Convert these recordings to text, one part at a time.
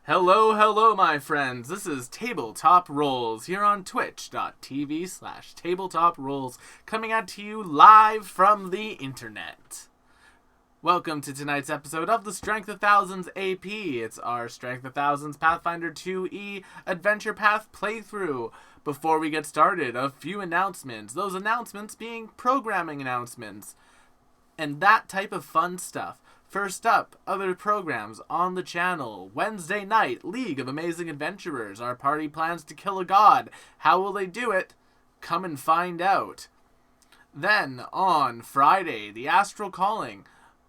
Hello, hello, my friends. This is Tabletop Rolls here on twitch.tv/Tabletop Rolls, coming out to you live from the internet. Welcome to tonight's episode of the Strength of Thousands AP. It's our Strength of Thousands Pathfinder 2E Adventure Path playthrough. Before we get started, a few announcements. Those announcements being programming announcements and that type of fun stuff. First up, other programs on the channel. Wednesday night, League of Amazing Adventurers. Our party plans to kill a god. How will they do it? Come and find out. Then, on Friday, the Astral Calling.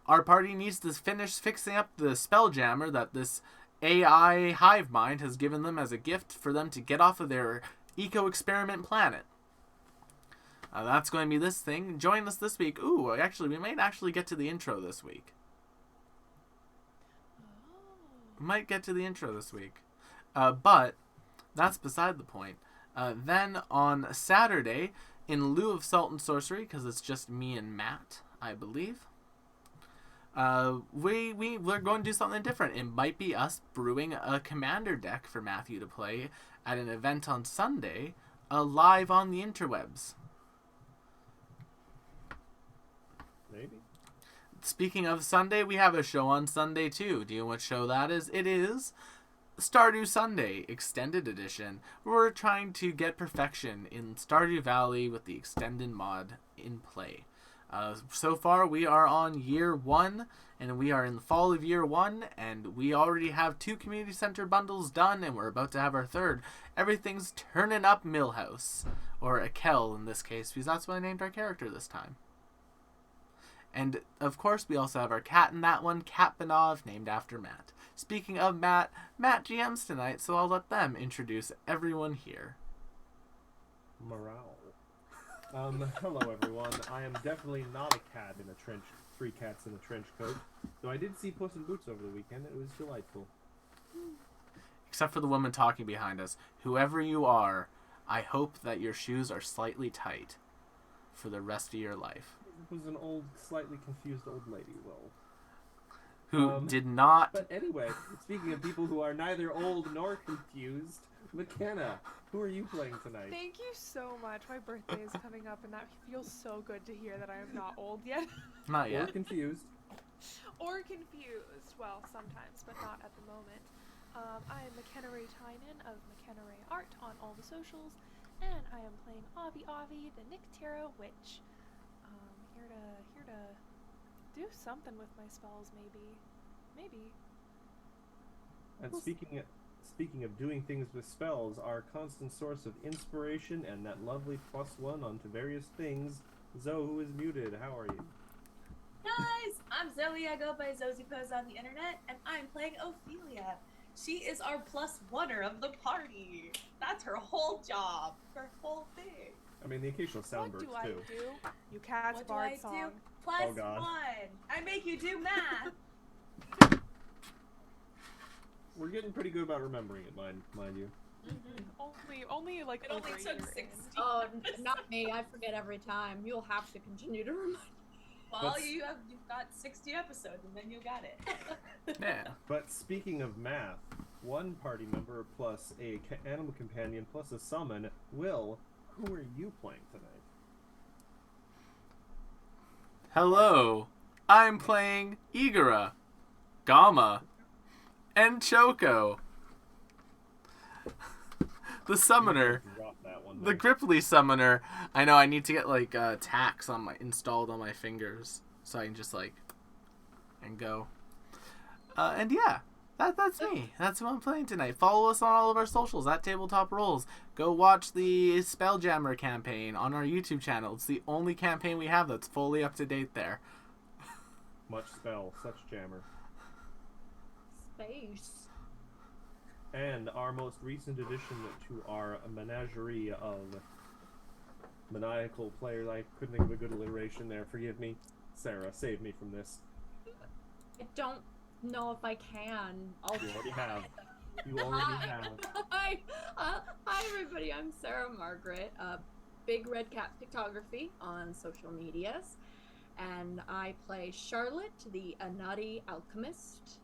Our party needs to finish fixing up the Spelljammer that this AI hive mind has given them as a gift for them to get off of their eco-experiment planet. That's going to be this thing. Join us this week. Ooh, actually, we might actually get to the intro this week. Might get to the intro this week. But that's beside the point. Then on Saturday, in lieu of Salt and Sorcery, because it's just me and Matt, I believe, we're going to do something different. It might be us brewing a commander deck for Matthew to play at an event on Sunday, live on the interwebs. Maybe. Speaking of Sunday, we have a show on Sunday too. Do you know what show that is? It is Stardew Sunday Extended Edition. We're trying to get perfection in Stardew Valley with the extended mod in play. So far, we are on year 1, and we are in the fall of year 1, and we already have 2 community center bundles done, and we're about to have our 3rd. Everything's turning up Millhouse, or Akel in this case, because that's what I named our character this time. And, of course, we also have our cat in that one, Cat Banov, named after Matt. Speaking of Matt GMs tonight, so I'll let them introduce everyone here. Morale. Hello everyone. I am definitely not a cat in a trench, 3 cats in a trench coat, though I did see Puss in Boots over the weekend, and it was delightful. Except for the woman talking behind us. Whoever you are, I hope that your shoes are slightly tight for the rest of your life. It was an old, slightly confused old lady, Will. Who did not... But anyway, speaking of people who are neither old nor confused, McKenna, who are you playing tonight? Thank you so much. My birthday is coming up, and that feels so good to hear that I am not old yet. Not yet. Or confused. Or confused. Well, sometimes, but not at the moment. I am McKenna Ray Tynan of McKenna Ray Art on all the socials, and I am playing Avi, the Nyctera Witch. Here to do something with my spells, maybe. And speaking of doing things with spells, our constant source of inspiration and that lovely +1 onto various things, Zoe, who is muted. How are you? Guys, I'm Zoe. I go by Zosie Pose on the internet, and I'm playing Ophelia. She is our +1er of the party. That's her whole job, her whole thing. I mean, the occasional soundbursts, What do too. I do? You cat's What bard do I song. do? Oh, God. +1. I make you do math. We're getting pretty good about remembering it, mind you. Only like It only over a took year 60. in. Oh, not me. I forget every time. You'll have to continue to remind me. Well, you've got 60 episodes, and then you got it. Yeah. But speaking of math, 1 party member plus a animal companion plus a summon, Will, who are you playing tonight? Hello. I'm playing Igora, Gamma, and Choco. The summoner. Drop that one, The though. Gripply summoner. I know I need to get like tax installed on my fingers so I can just and go. And yeah, that's me. That's who I'm playing tonight. Follow us on all of our socials at Tabletop Rolls. Go watch the Spelljammer campaign on our YouTube channel. It's the only campaign we have that's fully up to date there. Much spell, such jammer. Space. And our most recent addition to our menagerie of maniacal players. I couldn't think of a good alliteration there. Forgive me. Sarah, save me from this. I don't know if I can. You already have. You already have. Hi, everybody. I'm Sarah Margaret. Big Red Cat Pictography on social medias. And I play Charlotte, the Anati Alchemist.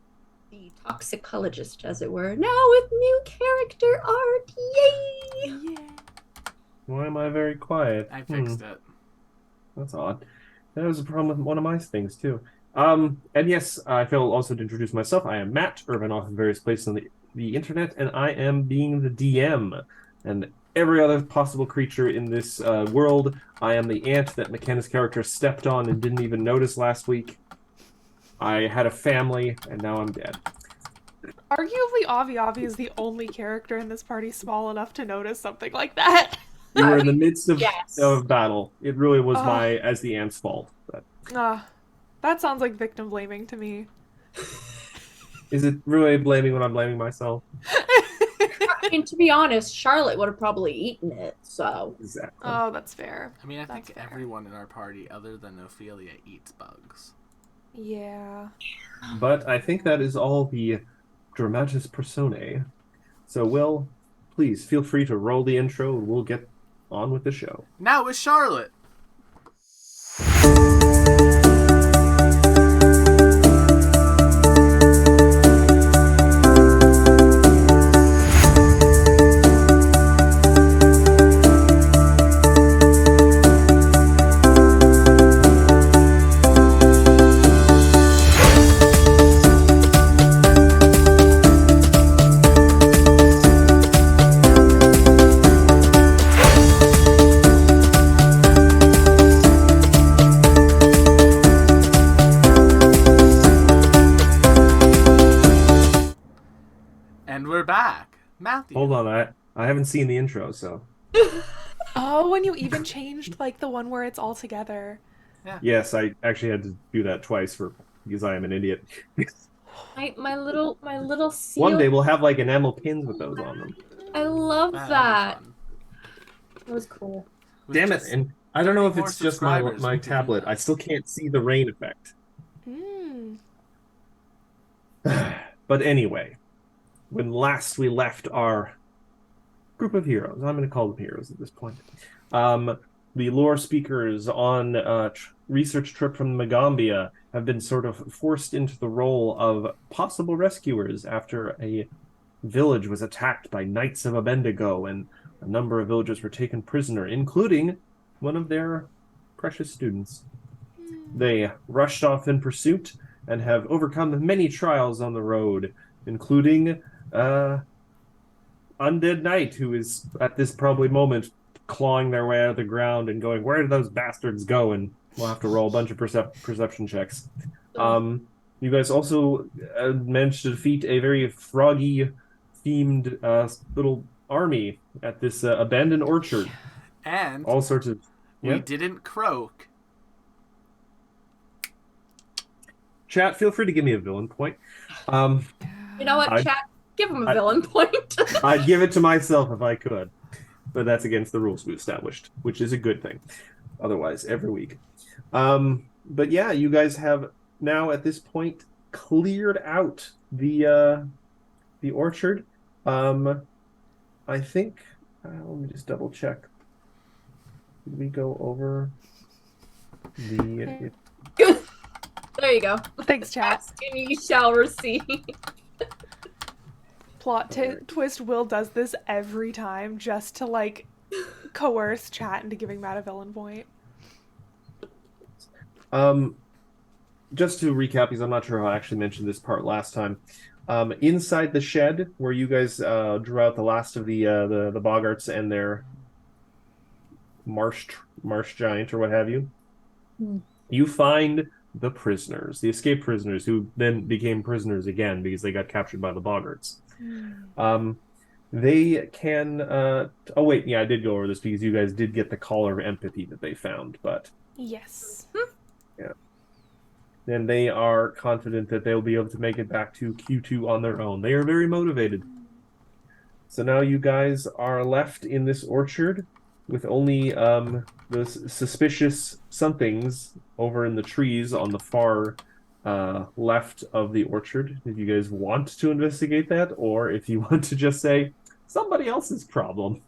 the toxicologist, as it were, now with new character art. Yay! Yeah. Why am I very quiet? I fixed it. That's odd. That was a problem with one of my things too. And yes, I failed also to introduce myself. I am Matt, urban off in various places on the internet, and I am being the DM. And every other possible creature in this world, I am the ant that McKenna's character stepped on and didn't even notice last week. I had a family, and now I'm dead. Arguably, Avi is the only character in this party small enough to notice something like that. We were in the midst of, Yes. of battle. It really was as the ant's fault. But That sounds like victim blaming to me. is it really blaming when I'm blaming myself? I mean, to be honest, Charlotte would have probably eaten it, so. Exactly. Oh, that's fair. I mean, I That's think fair. everyone in our party, other than Ophelia, eats bugs. Yeah. But I think that is all the dramatis personae. So, Will, please feel free to roll the intro and we'll get on with the show. Now with Charlotte. And we're back. Matthew. Hold on, I haven't seen the intro, so. Oh, when you even changed like the one where it's all together. Yes, I actually had to do that twice because I am an idiot. My little seal. One day we'll have like enamel pins with those on them. I love That'd be that. fun. That was cool. With Damn it! just- And I don't know if more it's just my subscribers, we could do tablet. that. I still can't see the rain effect. Mm. But anyway, when last we left our group of heroes, I'm going to call them heroes at this point. The lore speakers on a research trip from Magambia have been sort of forced into the role of possible rescuers after a village was attacked by Knights of Abendigo, and a number of villagers were taken prisoner, including one of their precious students. They rushed off in pursuit and have overcome many trials on the road, including Undead Knight, who is at this probably moment clawing their way out of the ground and going, "Where did those bastards go?" And we'll have to roll a bunch of perception checks. You guys also managed to defeat a very froggy-themed little army at this abandoned orchard. And All sorts of... we Yeah. didn't croak. Chat, feel free to give me a villain point. You know what, I- chat? Give him a villain point. I'd give it to myself if I could. But that's against the rules we established, which is a good thing. Otherwise, every week. But yeah, you guys have now at this point cleared out the orchard. I think let me just double check. Did we go over the There you go. Thanks, chat. Ask and ye shall receive. Plot twist, Will does this every time just to like coerce chat into giving Matt a villain point. just to recap, because I'm not sure how I actually mentioned this part last time. Inside the shed where you guys drew out the last of the boggarts and their marsh giant or what have you, you find the prisoners, the escaped prisoners, who then became prisoners again because they got captured by the boggarts. They can oh wait, yeah, I did go over this because you guys did get the collar of empathy that they found, but Yes. yeah. And they are confident that they'll be able to make it back to Q2 on their own. They are very motivated. So now you guys are left in this orchard with only the suspicious somethings over in the trees on the far left of the orchard. If you guys want to investigate that, or if you want to just say, somebody else's problem.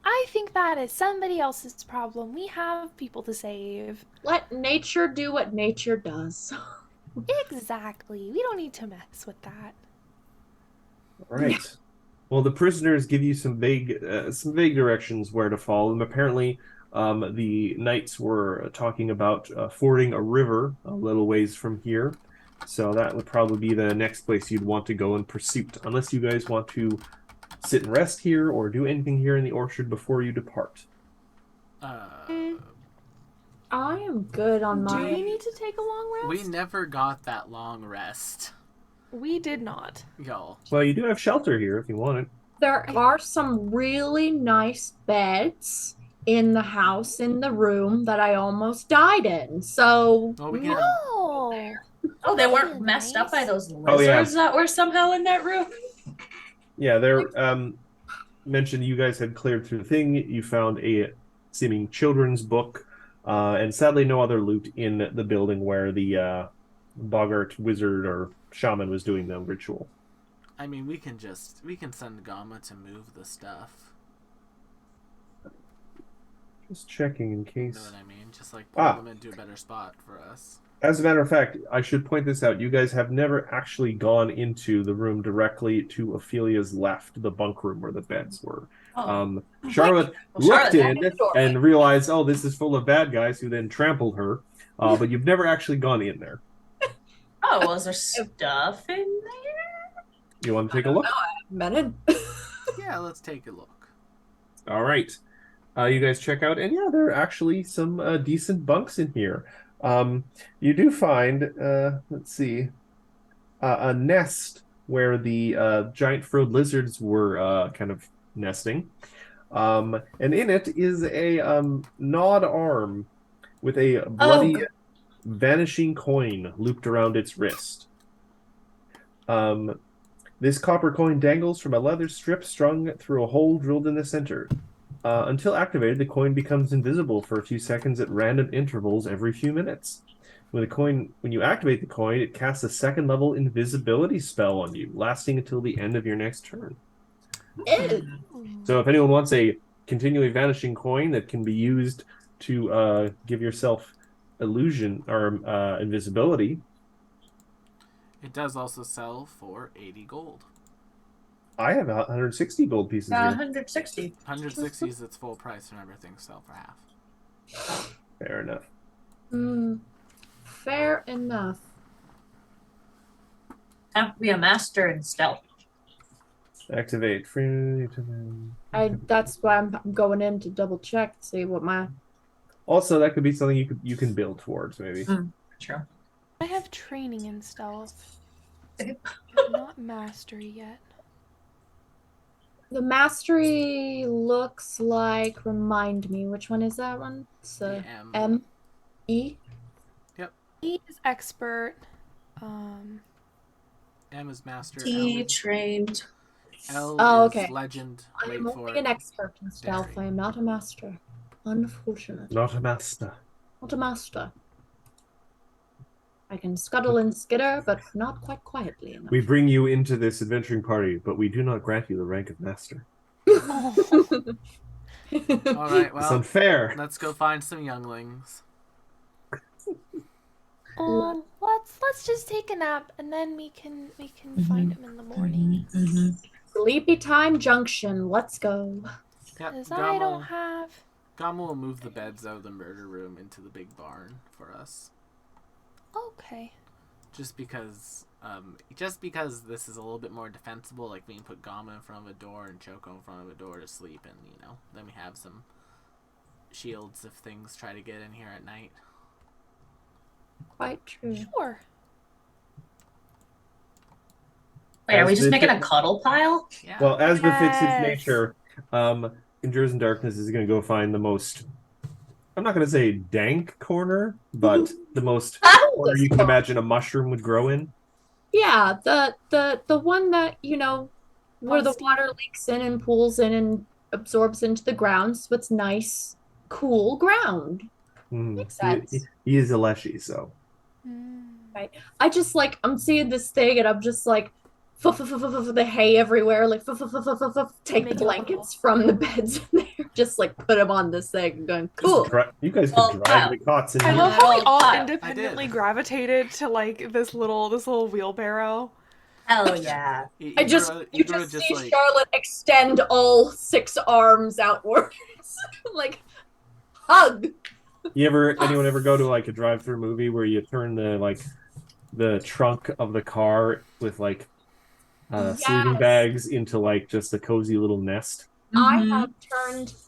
I think that is somebody else's problem. We have people to save. Let nature do what nature does. Exactly. We don't need to mess with that. All right. Well, the prisoners give you some vague directions where to follow them. Apparently, the knights were talking about fording a river a little ways from here, so that would probably be the next place you'd want to go in pursuit, unless you guys want to sit and rest here or do anything here in the orchard before you depart. I am good on Do my. we need to take a long rest? We never got that long rest. We did not. Y'all. Well, you do have shelter here if you want it. There are some really nice beds in the house, in the room that I almost died in. So, Well, we can have, Oh. Oh, they weren't Really messed up by nice. those Oh, yeah. lizards that were somehow in that room. Yeah, they're mentioned you guys had cleared through the thing. You found a seeming children's book, and sadly no other loot in the building where the Boggart wizard or shaman was doing the ritual. I mean, we can send Gamma to move the stuff. Just checking in You case. know what I mean? Just like pull them into a better spot for us. As a matter of fact, I should point this out. You guys have never actually gone into the room directly to Ophelia's left, the bunk room where the beds were. Oh. Charlotte Well, looked Charlotte, in and realized, oh, this is full of bad guys who then trampled her. But you've never actually gone in there. Oh, well, is there stuff in there? You want to take a look? Mented. Yeah, let's take a look. All right. You guys check out, and yeah, there are actually some decent bunks in here. You do find, let's see, a nest where the giant frilled lizards were kind of nesting. And in it is a gnawed arm with a bloody vanishing coin looped around its wrist. This copper coin dangles from a leather strip strung through a hole drilled in the center. Until activated, the coin becomes invisible for a few seconds at random intervals every few minutes. When you activate the coin, it casts a second-level invisibility spell on you, lasting until the end of your next turn. So if anyone wants a continually vanishing coin that can be used to give yourself illusion or invisibility. It does also sell for 80 gold. I have 160 gold pieces here. 160. 160 is its full price. Remember, things sell for half. Fair enough. Fair enough. Have to be a master in stealth. Activate. That's why I'm going in to double check, see what my. Also, that could be something you can build towards, maybe. Sure. I have training in stealth. Not mastery yet. The mastery looks like. Remind me, which one is that one? It's M. E. Yep. E is expert. M is master. T trained. L Oh, is okay. legend. I Wait am for only it. an expert in stealth. Dairy. I am not a master. Unfortunate. Not a master. Not a master. I can scuttle and skitter, but not quite quietly enough. We bring you into this adventuring party, but we do not grant you the rank of master. All right, It's well, unfair. let's go find some younglings. Let's just take a nap and then we can find him in the morning. Sleepy time junction. Let's go. Yep, Cause I don't have. Gama will move the beds out of the murder room into the big barn for us. Okay. Just because this is a little bit more defensible, like we can put Gama in front of a door and Choco in front of a door to sleep, and then we have some shields if things try to get in here at night. Quite true. Sure. Wait, are we As just making a befit- cuddle pile? Yeah. Well, as befits its Yes. nature, Endures in Darkness is going to go find the most, I'm not going to say dank corner, but the most corner you can imagine a mushroom would grow in. Yeah, the one that, where the Musty. water leaks in and pools in and absorbs into the ground, so it's nice, cool ground. Makes sense. He is a leshy, so. Mm. I just I'm seeing this thing and I'm just like, the hay everywhere, like take the Make it blankets all. from the beds in there, just like put them on this thing, going Just cool. you guys Well, could drive wow. the cots in I here. love how we Yeah. all I independently did. gravitated to like this little wheelbarrow. Hell yeah. You Igora just see like, Charlotte extend all 6 arms outwards, like hug. Anyone ever go to like a drive-through movie where you turn the trunk of the car with like sleeping Yes. bags into like just a cozy little nest? I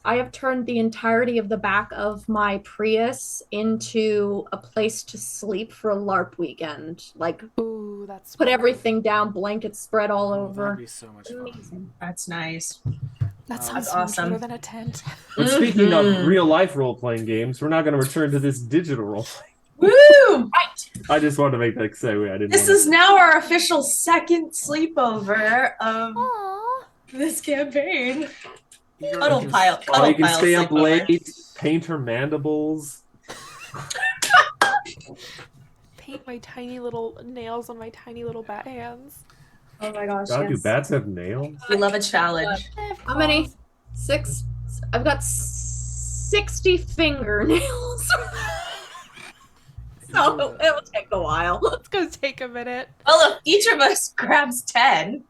have turned the entirety of the back of my Prius into a place to sleep for a LARP weekend. Like Ooh, that's put everything down, blankets spread all oh, that'd over. be so much fun. Amazing. That's nice. that sounds That's so much awesome. better than a tent. But speaking of Mhm. real-life role-playing games, we're not going to return to this digital role. Woo! I just wanted to make that segue. I didn't. This is now our official second sleepover of Aww. this campaign. Igor Cuddle just- pile. Oh, Cuddle you can pile stay up sleepover. late, paint her mandibles. Paint my tiny little nails on my tiny little bat hands. Oh my gosh. God, do yes. bats have nails? We love a challenge. I have How many? claws. 6. I've got 60 fingernails. So it'll take a while. It's gonna take a minute. Well, if each of us grabs 10.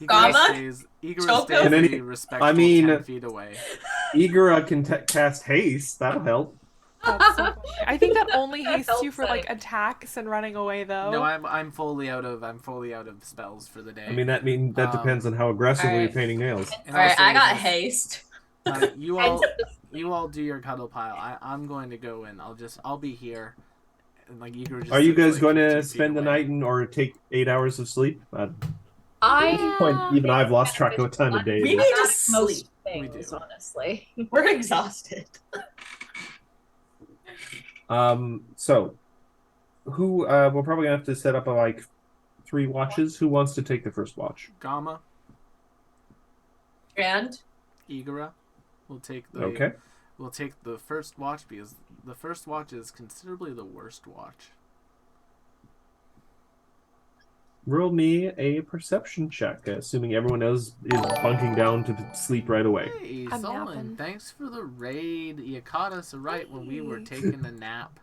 Igor Gamma? stays Choco? a And any- respectful I mean- 10 feet away. Igora can cast haste. That'll help. That's so funny. I think that only That hastes you helps for like any. attacks and running away though. No, I'm fully out of spells for the day. I mean, that depends on how aggressively Alright. you're painting nails. And Alright, also I got just, haste. you all do your cuddle pile. I'm going to go in. I'll be here. And like Igor just Are you sits, guys like, going 15 to feet spend the away. night or take 8 hours of sleep? At this I point, even I've lost track of what time of day We it need is. to most sleep. things, do. honestly. We're exhausted. So, who we're probably gonna have to set up like 3 watches. Who wants to take the first watch? Gamma, And Igora will take the Okay. We'll take the first watch because the first watch is considerably the worst watch. Roll me a perception check, assuming everyone else is bunking down to sleep right away. Hey, I'm Solon, napping. thanks for the raid. You caught us right when we were Hey. taking a nap.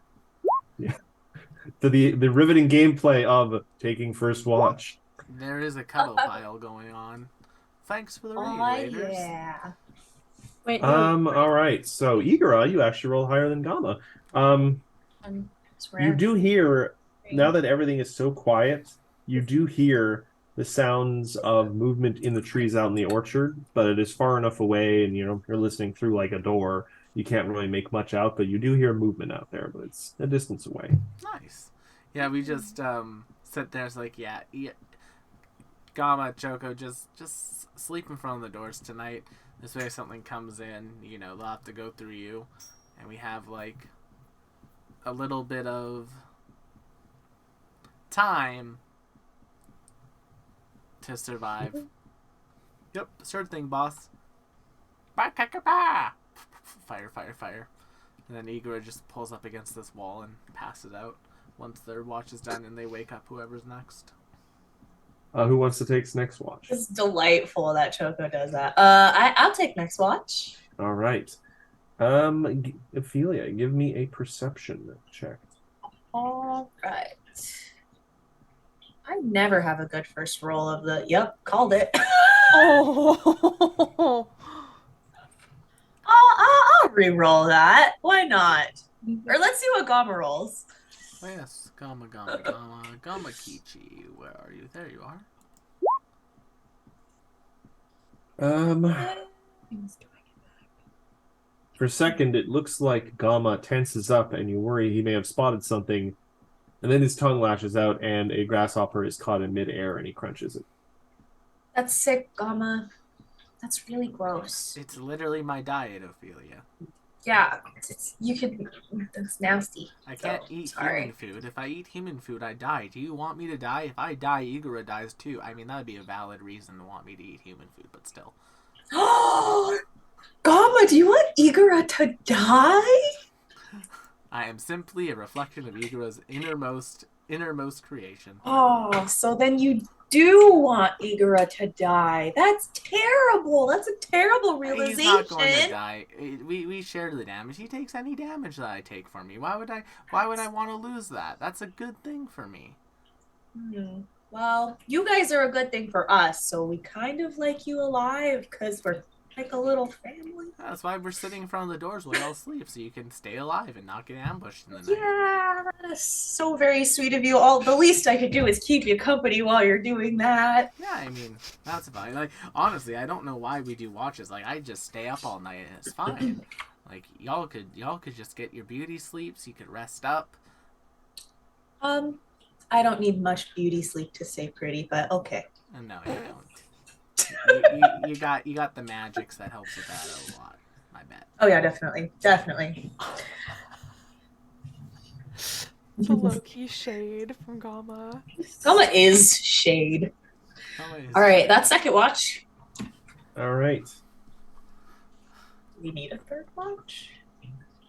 To the riveting gameplay of taking first watch. There is a cuddle pile going on. Thanks for the raid, raiders. yeah. Wait, no. All right. So Igora, you actually roll higher than Gamma. You do hear, now that everything is so quiet, you do hear the sounds of movement in the trees out in the orchard, but it is far enough away, and you're listening through like a door. You can't really make much out, but you do hear movement out there, but it's a distance away. Nice. Yeah, we just sit there. It's like, yeah, Gamma, Choco, just sleep in front of the doors tonight. This way, if something comes in, they'll have to go through you, and we have like a little bit of time to survive. Yep, sure thing, boss. Ba-ka-ka-ba! Fire, fire, fire. And then Igor just pulls up against this wall and passes out once their watch is done and they wake up whoever's next. Who wants to take next watch? It's delightful that Choco does that. I'll take next watch. All right. Ophelia, give me a perception check. All right. I never have a good first roll of the. Yep, called it. Oh. I'll re-roll that. Why not? Or let's see what Gamma rolls. Oh yes, Gamma Kichi. Where are you? There you are. For a second, it looks like Gamma tenses up, and you worry he may have spotted something. And then his tongue lashes out, and a grasshopper is caught in midair, and he crunches it. That's sick, Gamma. That's really gross. It's literally my diet, Ophelia. Yeah, that's nasty. I can't So, eat sorry. human food. If I eat human food, I die. Do you want me to die? If I die, Igora dies too. I mean, that would be a valid reason to want me to eat human food, but still. Gamma, do you want Igora to die? I am simply a reflection of Igora's innermost innermost creation. Oh, so then you do want Igora to die. That's terrible. That's a terrible realization. He's not going to die. We share the damage. He takes any damage that I take from me. Why would I want to lose that? That's a good thing for me. Well, you guys are a good thing for us, so we kind of like you alive because we're like a little family. That's why we're sitting in front of the doors while y'all sleep, so you can stay alive and not get ambushed in the night. Yeah, that is so very sweet of you. All the least I could do is keep you company while you're doing that. Yeah, I mean, that's fine. Like, honestly, I don't know why we do watches. Like, I just stay up all night and it's fine. Like, y'all could just get your beauty sleeps. You could rest up. I don't need much beauty sleep to stay pretty, but okay. No, you don't. You got the magics that helps with that a lot. I bet. Oh yeah, definitely. The low-key shade from Gamma. Gamma is shade. All right, that's second watch. All right. Do we need a third watch?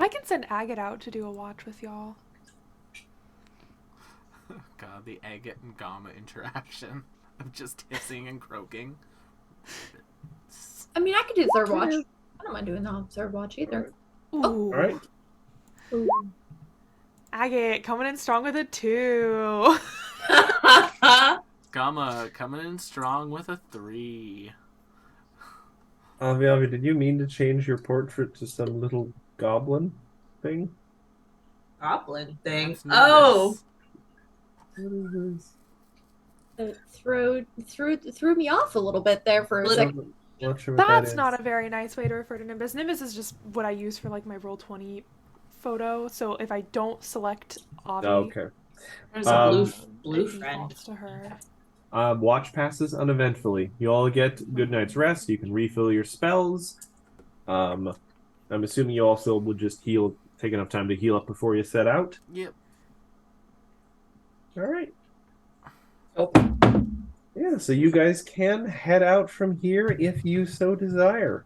I can send Agate out to do a watch with y'all. God, the agate and gamma interaction of just hissing and croaking. I mean, I could do third watch. I don't mind doing the third watch either. Ooh. All right. Ooh. Agate coming in strong with a 2. Gamma coming in strong with a 3. Avi, did you mean to change your portrait to some little goblin thing? Goblin thing. That's Oh. What is this? It threw me off a little bit there for a second. Not sure what That's that not is. a very nice way to refer to Nimbus. Nimbus is just what I use for like my Roll20 photo. So if I don't select Avi, Oh, okay. There's a blue it friend. defaults to her. Watch passes uneventfully. You all get good night's rest. You can refill your spells. I'm assuming you also will just take enough time to heal up before you set out. Yep. All right. Oh. Yeah, so you guys can head out from here if you so desire.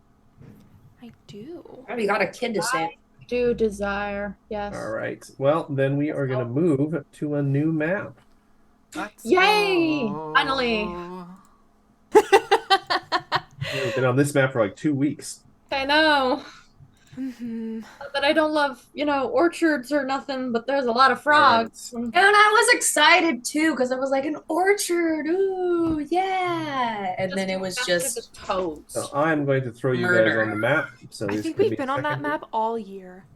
I do. Oh, we got a kid to save. Do desire, yes. All right. Well, then we are going to move to a new map. Let's Yay! go. Finally. We've been on this map for like 2 weeks. I know Mm-hmm. that I don't love, orchards or nothing, but there's a lot of frogs. And I was excited too because it was like an orchard. Ooh, yeah. And then it was just toads. So I'm going to throw you Murder. guys on the map. So I just think give we've me a been on that second. map all year.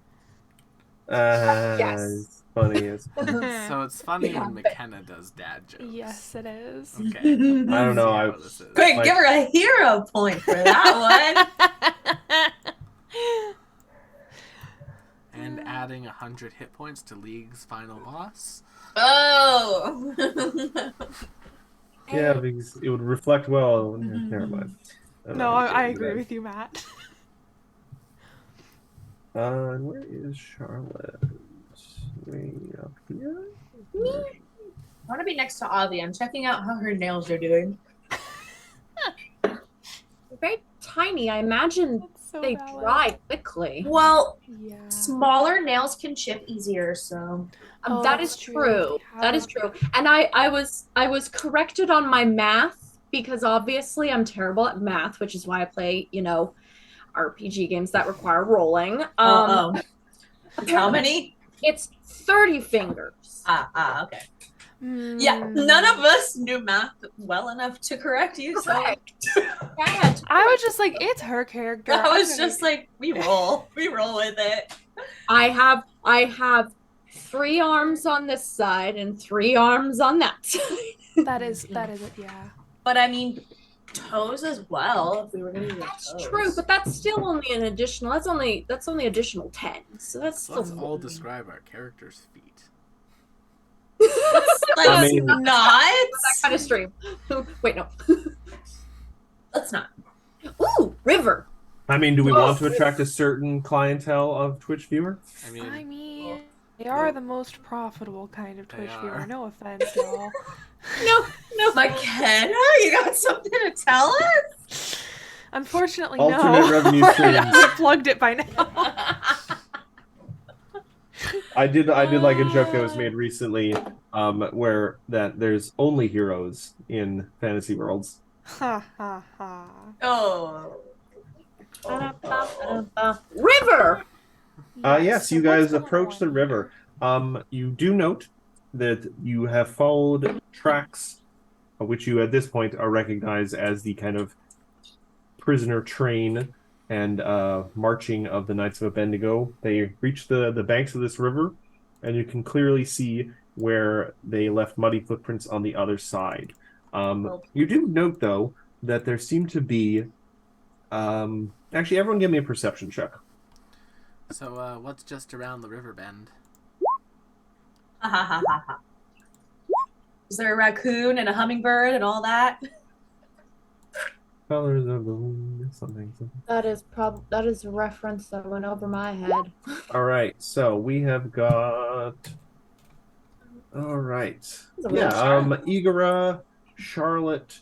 Yes. It's funny. It's funny. So it's funny when McKenna does dad jokes. Yes, it is. Okay. I don't know. See I, how this is. quick, Like- give her a hero point for that And adding 100 hit points to League's final boss. one. Oh. yeah, because it would reflect well. Never mind. I'm No, not gonna I get into agree that. with you, Matt. And where is Charlotte? Way up here? I want to be next to Avi. I'm checking out how her nails are doing. They're very tiny. I imagine That's so they valid. dry quickly. Well, Yeah. smaller nails can chip easier, so. Oh, That that's is true. true. That is true. And I was corrected on my math because obviously I'm terrible at math, which is why I play, RPG games that require rolling. How many? It's 30 fingers. Okay. Yeah, none of us knew math well enough to correct you, so Correct. Yeah, I was just like, it's her character. I was just like, we roll with it. I have 3 arms on this side and 3 arms on that side. that is it. Yeah. But I mean, toes as well. If we were gonna do That's toes. true, but that's still only an additional. That's only additional 10. So that's still. Let's all describe our characters' feet. Let's I mean- not. that kind of stream. Wait, no. Let's not. Ooh, river. I mean, do we want to attract a certain clientele of Twitch viewer? I mean, I mean, they are the most profitable kind of They Twitch viewer. are. No offense, y'all. No. McKenna, you got something to tell us? Unfortunately, Alternate no. revenue I streams. would have plugged it by now. I did like a joke that was made recently, where that there's only heroes in fantasy worlds. Ha ha ha. Oh. River. Yes, so you what's guys going approach the on river. You do note that you have followed tracks, which you at this point are recognized as the kind of prisoner train and marching of the Knights of Abednego. They reach the banks of this river, and you can clearly see where they left muddy footprints on the other side. You do note, though, that there seem to be... actually, everyone give me a perception check. So, what's just around the river bend? Ha ha ha ha ha. Is there a raccoon and a hummingbird and all that? Colors of the wind, something. That is a reference that went over my head. All right, so we have got... All right. Yeah, Igora, Charlotte,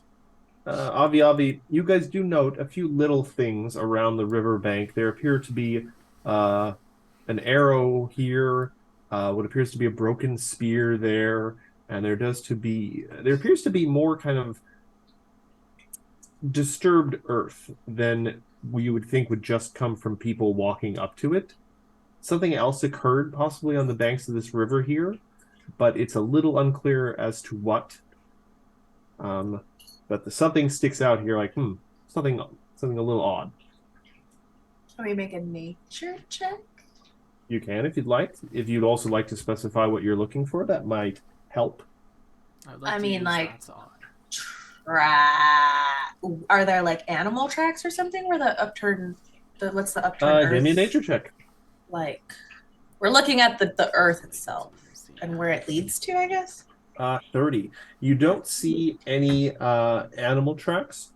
Avi, you guys do note a few little things around the riverbank. There appear to be an arrow here, what appears to be a broken spear there, and there appears to be more kind of disturbed earth than you would think would just come from people walking up to it. Something else occurred possibly on the banks of this river here, but it's a little unclear as to what. But something sticks out here, like something a little odd. Can we make a nature check? You can if you'd like. If you'd also like to specify what you're looking for, that might help. I mean, like, are there like animal tracks or something where the upturned? What's the upturned? Give me a nature check. Like, we're looking at the earth itself and where it leads to, I guess. 30. You don't see any animal tracks,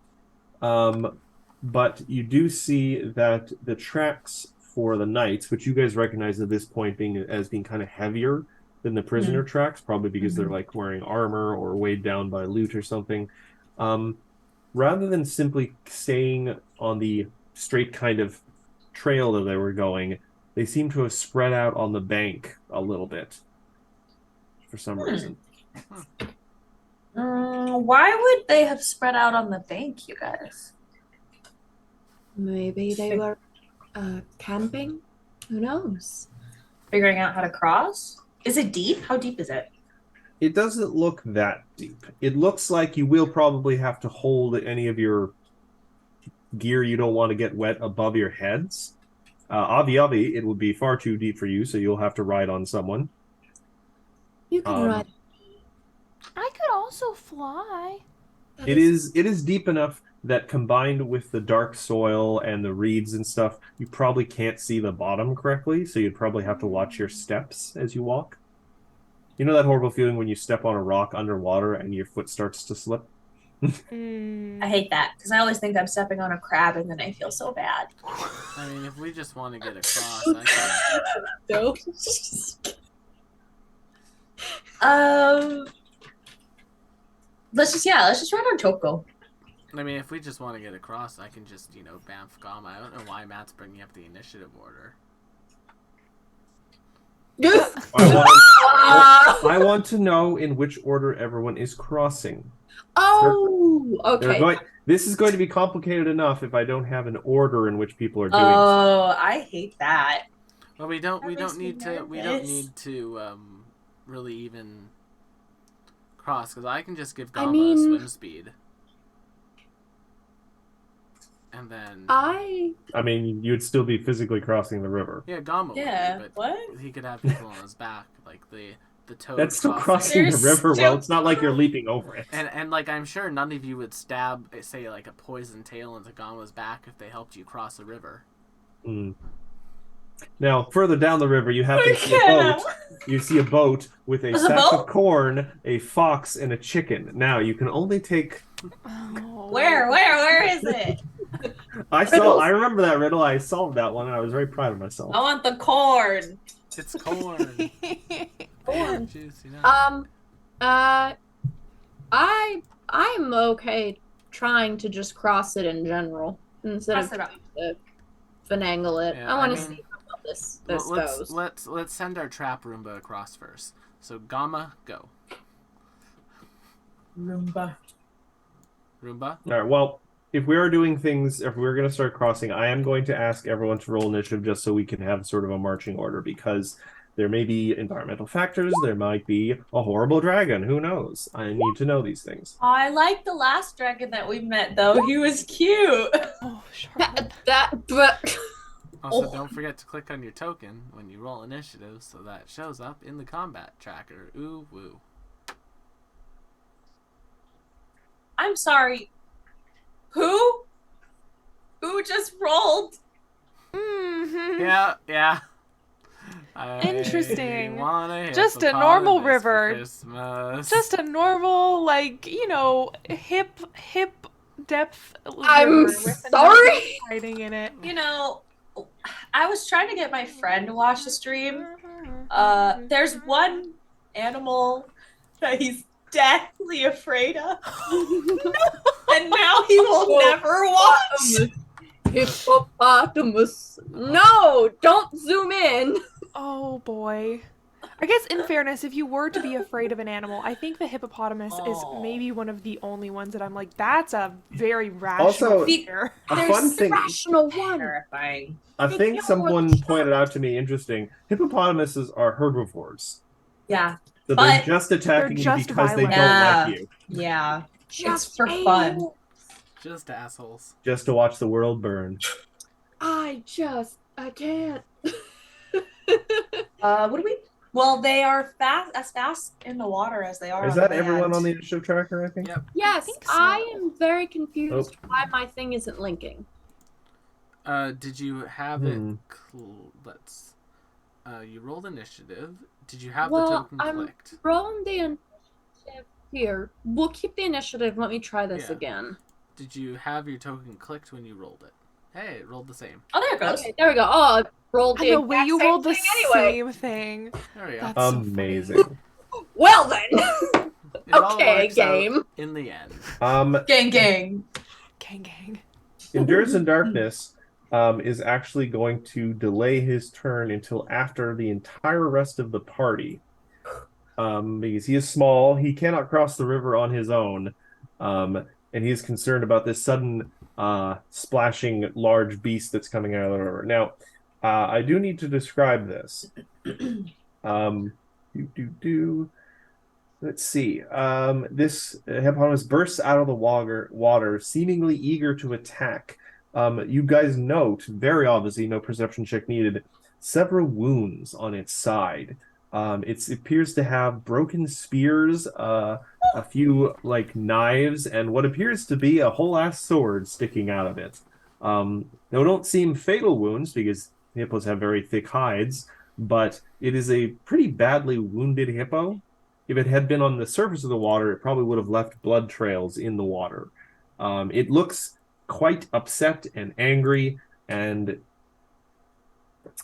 but you do see that the tracks for the knights, which you guys recognize at this point being kind of heavier than the prisoner tracks, probably because they're like wearing armor or weighed down by loot or something. Rather than simply staying on the straight kind of trail that they were going, they seem to have spread out on the bank a little bit for some reason. Why would they have spread out on the bank, you guys? Maybe they were camping. Who knows? Figuring out how to cross? Is it deep? How deep is it? It doesn't look that deep. It looks like you will probably have to hold any of your gear you don't want to get wet above your heads. Avi, it would be far too deep for you, so you'll have to ride on someone. You can ride. I could also fly. It is deep enough that combined with the dark soil and the reeds and stuff, you probably can't see the bottom correctly, so you'd probably have to watch your steps as you walk. You know that horrible feeling when you step on a rock underwater and your foot starts to slip? I hate that, because I always think I'm stepping on a crab and then I feel so bad. I mean, if we just want to get across, I can... No. Let's just ride on Toko. I mean, if we just want to get across, I can just, bamf Gama. I don't know why Matt's bringing up the initiative order. I want to know in which order everyone is crossing. Oh, okay. This is going to be complicated enough if I don't have an order in which people are doing. Oh, I hate that. Well, we don't need to really even cross, because I can just give Gama a swim speed. And then... I mean, you'd still be physically crossing the river. Yeah, Gama would be, but what? he could have people on his back, like the toad. That's still crossing the river. Well, it's not like you're leaping over it. And like, I'm sure none of you would stab, say, like a poison tail into Gama's back if they helped you cross the river. Now, further down the river, you happen to see a boat. You see a boat with a sack of corn, a fox, and a chicken. Now, you can only take... Where is it? I remember that riddle. I solved that one, and I was very proud of myself. I want the corn. It's corn. Corn. Juice, I'm okay trying to just cross it in general instead of trying to finagle it. Yeah, I want to see how this let's goes. let's send our trap Roomba across first. So Gamma, go. Roomba. Roomba. All right. Well, if we are doing things, if we're going to start crossing, I am going to ask everyone to roll initiative just so we can have sort of a marching order because there may be environmental factors. There might be a horrible dragon. Who knows? I need to know these things. I like the last dragon that we met, though. He was cute. Oh, Charlotte. But Also, don't forget to click on your token when you roll initiative so that shows up in the combat tracker. Ooh woo. I'm sorry. Who? Who just rolled? Mm-hmm. Yeah. Interesting. I Just a normal hippopotamus river. for Christmas. Just a normal, like, hip depth I'm river with a sorry? nugget hiding in it. You know, I was trying to get my friend to watch the stream. There's one animal that he's deathly afraid of. And now he will never watch. Hippopotamus. No, don't zoom in. Oh boy. I guess in fairness, if you were to be afraid of an animal, I think the hippopotamus is maybe one of the only ones that I'm like, that's a very rational Also, fear. A There's fun thing. Rational one. Terrifying. A thing someone pointed out to me interesting. Hippopotamuses are herbivores. Yeah. So But they're just attacking they're you just because they violent. don't Yeah. like you. Yeah. Just It's for fun. Just assholes. Just to watch the world burn. I can't. What do we? Well, they are fast in the water as they are. Is on that land. everyone on the initiative tracker, I think? Yep. Yes, think so. I am very confused Oh. why my thing isn't linking. Did you have it? Let's. You rolled initiative. Did you have the Well, token I'm clicked? rolling the initiative here. We'll keep the initiative. Let me try this Yeah. again. Did you have your token clicked when you rolled it? Hey, it rolled the same. Oh, there it goes. Okay, there we go. Oh, it rolled the The way exact you same rolled the thing anyway. same thing. There we go. That's so funny. Amazing. Well then. It all Okay, works out game. in the end. Gang. Gang. Endures in Darkness is actually going to delay his turn until after the entire rest of the party. Because he is small, he cannot cross the river on his own, and he is concerned about this sudden splashing large beast that's coming out of the river. Now, I do need to describe this. Let's see. This hippopotamus bursts out of the water, seemingly eager to attack. You guys note, very obviously, no perception check needed, several wounds on its side. It appears to have broken spears, a few like knives, and what appears to be a whole ass sword sticking out of it. They don't seem fatal wounds because hippos have very thick hides, but it is a pretty badly wounded hippo. If it had been on the surface of the water, it probably would have left blood trails in the water. It looks quite upset and angry, and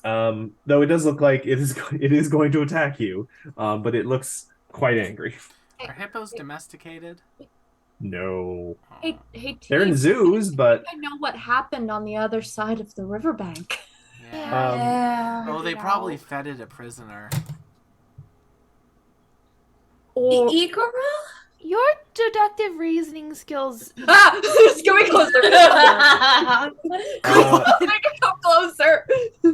though it does look like it is going to attack you, but it looks quite angry. Are hippos domesticated? No. Hey, They're in T, zoos, but I know what happened on the other side of the riverbank. Yeah. Um, Oh, they probably fed it a prisoner. Or Ikora? Your deductive reasoning skills. Can we closer? Make it come closer. We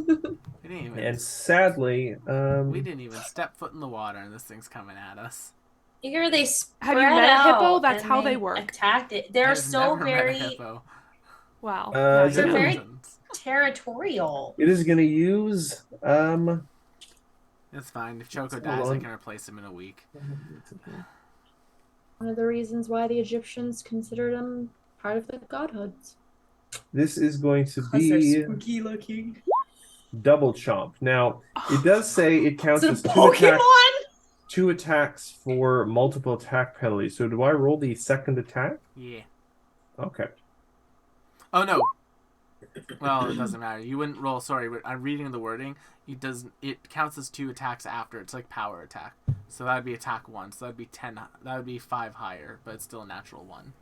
didn't even. and sadly, We didn't even step foot in the water, and this thing's coming at us. Here they spread Have you met a hippo? out That's and how they work. Attacked it. They're I've so never met a very hippo. Wow. They're They're very Intelligence. territorial. it is going to use It's fine. If Choco Hold dies, I on. can replace him in a week. One of the reasons why the Egyptians considered them part of the godhoods. This is going to 'Cause they're be spooky looking. double chomp. Now, it does say it counts It's as a Pokemon. two attacks for multiple attack penalties. So do I roll the second attack? Yeah. Okay. Oh no. Well, it doesn't matter. You wouldn't roll. Sorry, I'm reading the wording. It counts as two attacks after. It's like power attack. So that would be attack 1. So that would be 10. That would be 5 higher, but it's still a natural 1.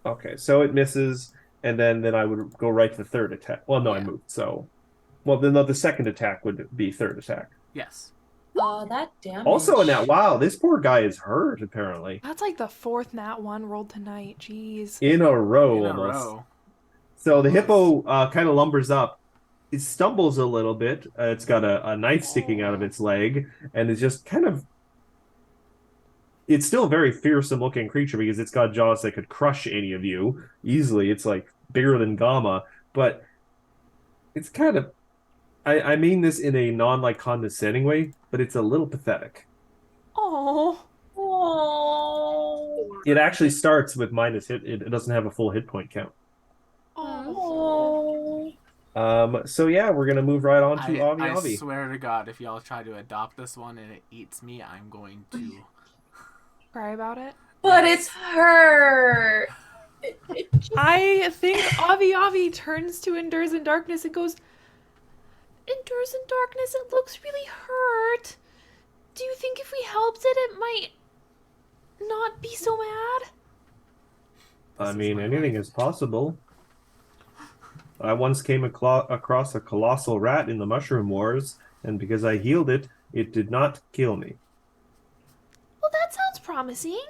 Okay, so it misses, and then I would go right to the third attack. Well, no, I Yeah. moved, so Well, then the second attack would be third attack. Yes. That damage. Also, a nat. Wow, this poor guy is hurt, apparently. That's like the 4th nat 1 rolled tonight. Jeez. In a row, In a almost. row. So the hippo kind of lumbers up. It stumbles a little bit. It's got a knife sticking out of its leg, and it's just kind of. It's still a very fearsome looking creature because it's got jaws that could crush any of you easily. It's like bigger than Gamma, but it's kind of. I mean this in a non condescending way, but it's a little pathetic. Oh. Oh. It actually starts with minus hit. It doesn't have a full hit point count. Oh. So yeah, we're gonna move right on to Avi I Avi. swear to God, if y'all try to adopt this one and it eats me, I'm going to Cry about it. But it's her. I think Avi turns to Endures in Darkness and goes, Endures in Darkness, it looks really hurt. Do you think if we helped it might not be so mad? I mean, anything is possible. I once came across a colossal rat in the Mushroom Wars, and because I healed it, it did not kill me. Well, that sounds promising.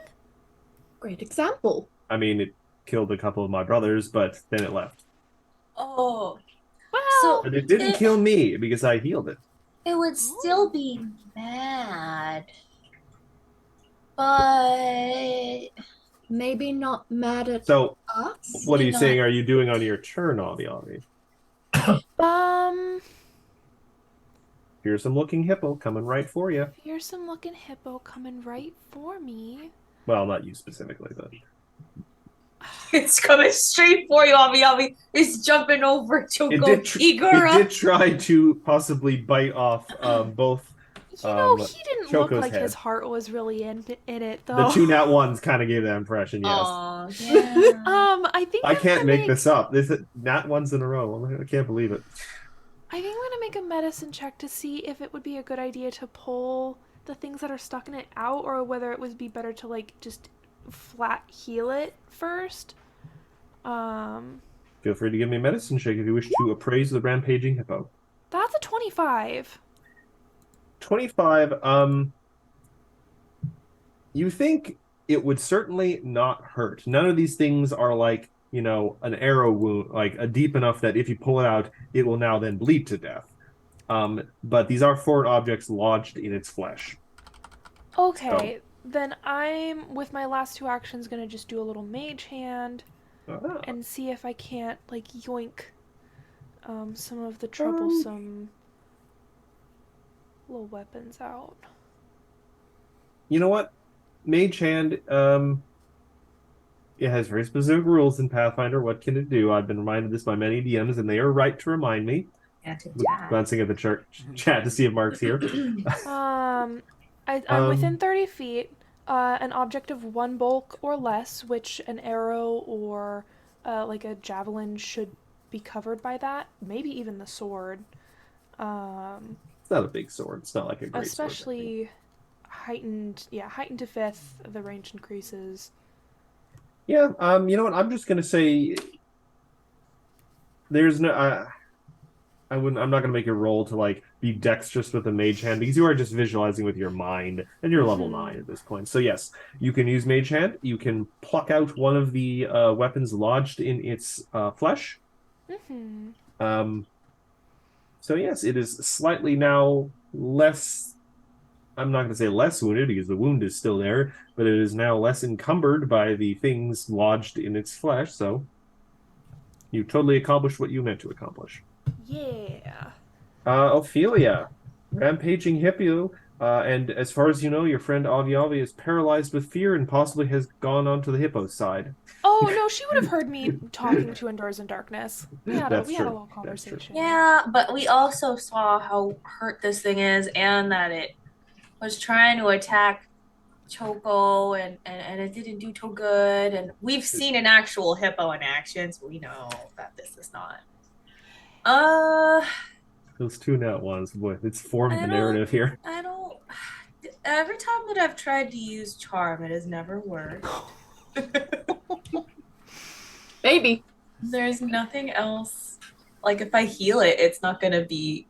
Great example. I mean, it killed a couple of my brothers, but then it left. Oh. Well, So But it didn't kill me because I healed it. it would still be mad. But Maybe not mad at So, us. what are you Not- saying? Are you doing on your turn, Avi Avi? Fearsome looking hippo coming right for you. fearsome looking hippo coming right for me. Well, not you specifically, but it's coming straight for you, Avi. It's jumping over to it go did. Igura. It did try to possibly bite off both. You know, Um, he didn't Choco's look like head. his heart was really in it, though. The two nat ones kind of gave that impression. Yes. Aw, yeah. I think I I'm can't gonna make this up. This nat ones in a row. I can't believe it. I think I'm gonna make a medicine check to see if it would be a good idea to pull the things that are stuck in it out, or whether it would be better to like just flat heal it first. Feel free to give me a medicine check if you wish to appraise the rampaging hippo. That's a 25. 25. You think it would certainly not hurt. None of these things are like, an arrow wound, like a deep enough that if you pull it out, it will now then bleed to death. But these are foreign objects lodged in its flesh. Okay, then I'm with my last 2 actions gonna just do a little mage hand and see if I can't like yoink some of the troublesome little weapons out. You know what? Mage Hand, it has very specific rules in Pathfinder. What can it do? I've been reminded this by many DMs, and they are right to remind me. Glancing at the chat to see if Mark's here. I'm within 30 feet. An object of 1 bulk or less, which an arrow or like a javelin should be covered by that. Maybe even the sword. It's not a big sword. It's not like a great sword. Especially heightened to 5th, the range increases. Yeah, you know what? I'm just gonna say there's no. I'm not gonna make a roll to like be dexterous with a mage hand because you are just visualizing with your mind, and you're level 9 at this point. So yes, you can use mage hand. You can pluck out one of the weapons lodged in its flesh. So yes, it is slightly now less. I'm not going to say less wounded because the wound is still there, but it is now less encumbered by the things lodged in its flesh. So you totally accomplished what you meant to accomplish. Yeah. Ophelia, rampaging hippo, and as far as you know, your friend Avi is paralyzed with fear and possibly has gone onto the hippo's side. Oh no, she would have heard me talking to Endures in Darkness. We had a little conversation. Yeah, but we also saw how hurt this thing is, and that it was trying to attack Choco, and it didn't do too good. And we've seen an actual hippo in action, so we know that this is not. Those two nat ones, boy, it's formed the narrative here. I don't. Every time that I've tried to use charm, it has never worked. Maybe. There's nothing else like if I heal it, it's gonna be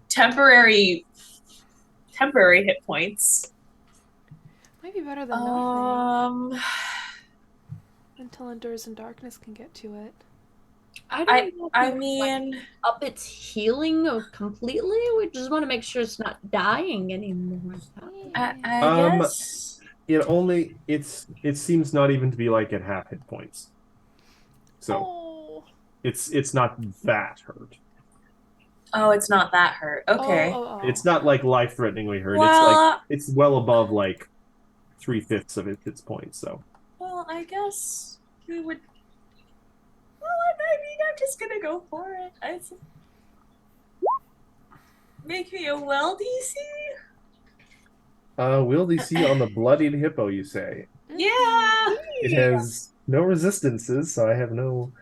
temporary hit points. Might be better than nothing. Um, Until Endures in Darkness can get to it. I don't know if I we mean, up its healing completely. We just want to make sure it's not dying anymore. I guess. It seems not even to be like at half hit points. So Oh. it's not that hurt. Oh, it's not that hurt. Okay. Oh. It's not like life-threateningly hurt. Well, It's well above like 3/5 of its points. So well, I guess we would. Well, I mean, I'm just gonna go for it. Make me a well DC. will DC on the bloodied hippo, you say? Yeah. It has no resistances, so I have no.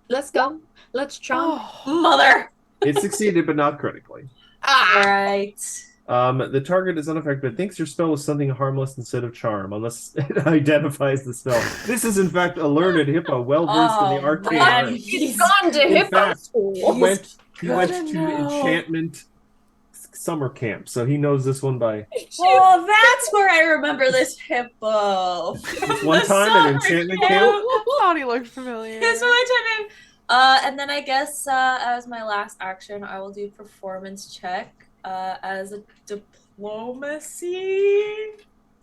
Let's go. Let's try. Oh. Mother. It succeeded, but not critically. Right. The target is unaffected, but thinks your spell was something harmless instead of charm, unless it identifies the spell. This is, in fact, a learned hippo, well versed in the arcane man. arts. He's gone to In hippo fact, school. He went gotta to know. enchantment summer camp, so he knows this one by Oh, that's where I remember this hippo. this one time at enchantment camp. I thought he looked familiar. This one time. And then I guess as my last action, I will do performance check as a diplomacy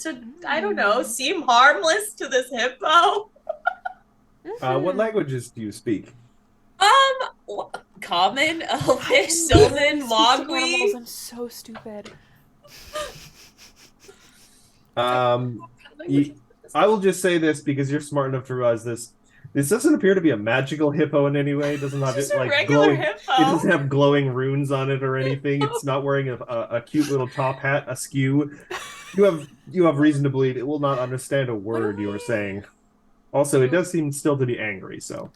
to, I don't know, seem harmless to this hippo. What languages do you speak? Common, I Elvish, can Sylvan, literally speak to animals. Mogwai. I'm so stupid. I will just say this because you're smart enough to realize this. This doesn't appear to be a magical hippo in any way. It doesn't have Just it a like regular glowing. hippo. It doesn't have glowing runes on it or anything. It's not wearing a cute little top hat askew. You have reason to believe it will not understand a word you are saying. Also, it does seem still to be angry. So,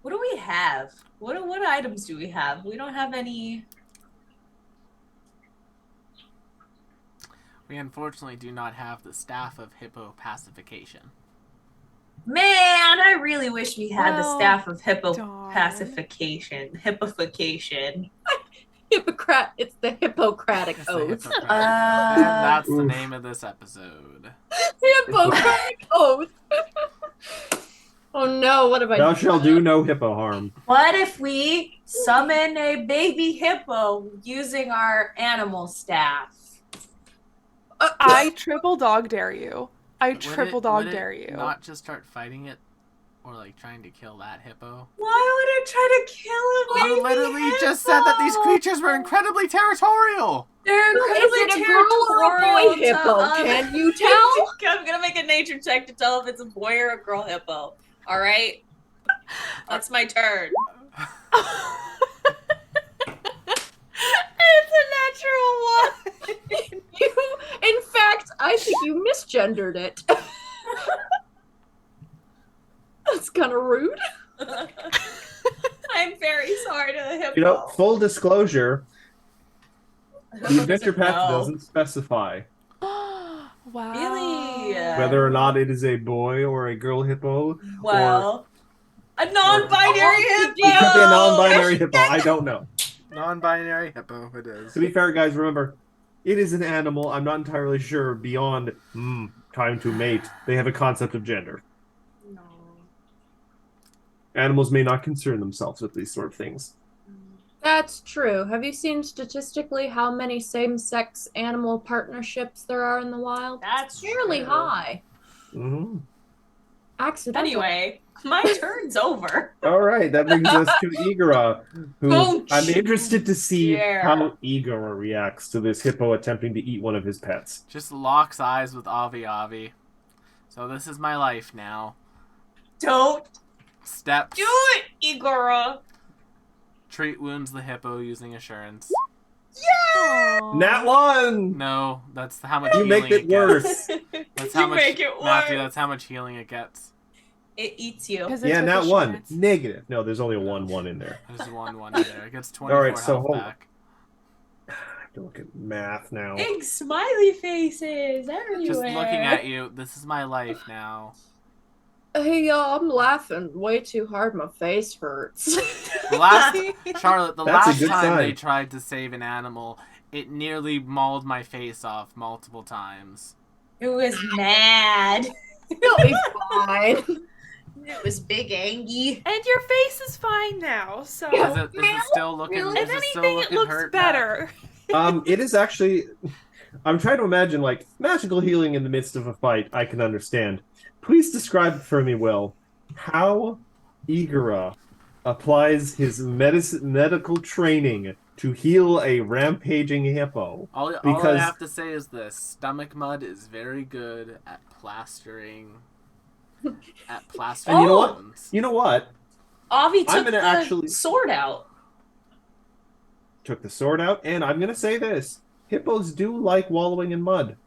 What do we have? What items do we have? We don't have any. We unfortunately do not have the staff of hippo pacification. Man, I really wish we had the Well, staff of hippo darn. pacification. Hippification. It's the Hippocratic It's the Oath. Hippocratic Oath. Uh, And that's the oof. name of this episode. Hippocratic Oath. Oh no, what have I thou done? shalt do no hippo harm. What if we summon a baby hippo using our animal staff? I triple dog dare you. I Would triple it- dog would it dare you. Not just start fighting it, or like trying to kill that hippo. Why would I try to kill a baby You literally just said that these hippo? creatures were incredibly territorial. They're Is incredibly it a girl or a territorial boy hippo? to Can you tell? I'm gonna make a nature check to tell if it's a boy or a girl hippo. All right, that's my turn. It's a natural one. In fact, I think you misgendered it. That's kind of rude. I'm very sorry to the hippo. You know, full disclosure, the adventure Doesn't path know. doesn't specify Wow. Really? whether or not it is a boy or a girl hippo. Well, a non-binary hippo. It could be a non-binary hippo. I don't know. Non-binary hippo, it is. To be fair, guys, remember, it is an animal. I'm not entirely sure beyond time to mate. They have a concept of gender. No. Animals may not concern themselves with these sort of things. That's true. Have you seen statistically how many same-sex animal partnerships there are in the wild? That's Fairly true. high. Mm-hmm. Accidental. Anyway, my turn's over. All right, that brings us to Igora, who Don't I'm you interested to see dare. how Igora reacts to this hippo attempting to eat one of his pets. Just locks eyes with Avi Avi. So this is my life now. Don't Steps. do it, Igora. Treat wounds the hippo using assurance. Aw. Nat 1! No, that's how much You healing make it gets. worse. That's how You much, make it Matthew, worse. that's how much healing it gets. It eats you. 'Cause it's Yeah, with Nat 1. assurance. Negative. No, there's only a 1 in there. There's one in there. It gets 24 All right, so health hold on. back. I have to look at math now. Big smiley faces everywhere. Just looking at you, this is my life now. Hey, I'm laughing way too hard. My face hurts. Charlotte, the That's a last good time they sign. tried to save an animal, it nearly mauled my face off multiple times. It was mad. You'll be fine. It was big Angie. And your face is fine now, so Yeah. Is it still looking? Really? Is if it still anything, it looking looks hurt? better. It is actually. I'm trying to imagine like magical healing in the midst of a fight. I can understand. Please describe for me, Will, how Igora applies his medical training to heal a rampaging hippo. All I Because have to say is this: Stomach Mud is very good at plastering. And you know what? wounds. You know what? Avi I'm took gonna the actually- sword out. Took the sword out, and I'm gonna say this: hippos do like wallowing in mud.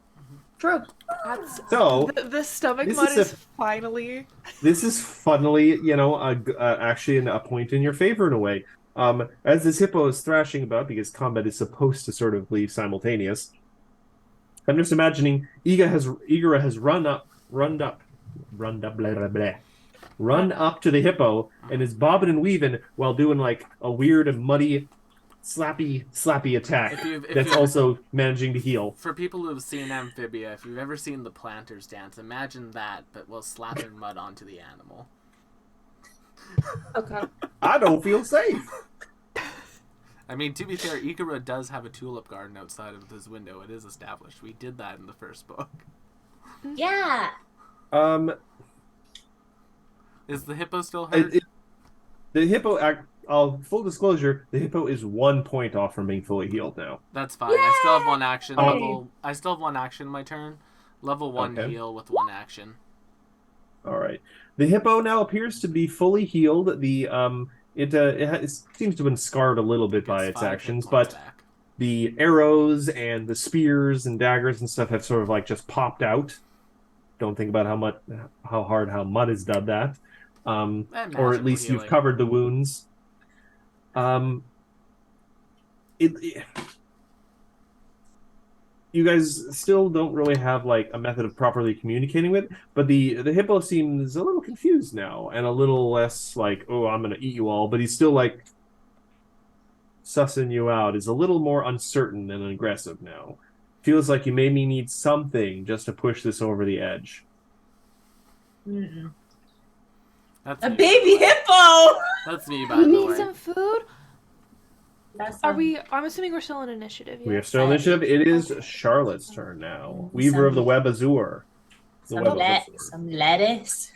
True. That's So the stomach this mud is is a- finally. this is funnily, actually a point in your favor in a way. As this hippo is thrashing about, because combat is supposed to sort of be simultaneous, I'm just imagining Igora has run up, blah, blah, blah, run up to the hippo and is bobbing and weaving while doing like a weird and muddy, slappy attack If that's you've- also managing to heal. For people who have seen Amphibia, if you've ever seen the planters dance, imagine that, but while slapping mud onto the animal. Okay. I don't feel safe. I mean, to be fair, Ikara does have a tulip garden outside of his window. It is established. We did that in the first book. Yeah. Is the hippo still hurt? The hippo, full disclosure, the hippo is 1 point off from being fully healed now. That's fine. I still have one action. Yay! I still have one action in my turn. Level 1 Okay. heal with one action. All right. The hippo now appears to be fully healed. It seems to have been scarred a little bit by Gets its 5 hit actions, points but back. the arrows and the spears and daggers and stuff have sort of like just popped out. Don't think about how hard mud has done that. And Or at magical least you've healing. covered the wounds. You guys still don't really have like a method of properly communicating with, but the hippo seems a little confused now and a little less like, oh, I'm gonna eat you all, but he's still like sussing you out. Is a little more uncertain and aggressive now. Feels like you maybe need something just to push this over the edge. Mm-mm. That's A me, baby by the way. hippo. That's me, by You the need way. some food? That's Are we? I'm assuming we're still in initiative. We are Yes? still in initiative. It is Charlotte's turn now. Weaver of the Web Azure. The some, Web of Azure. some lettuce?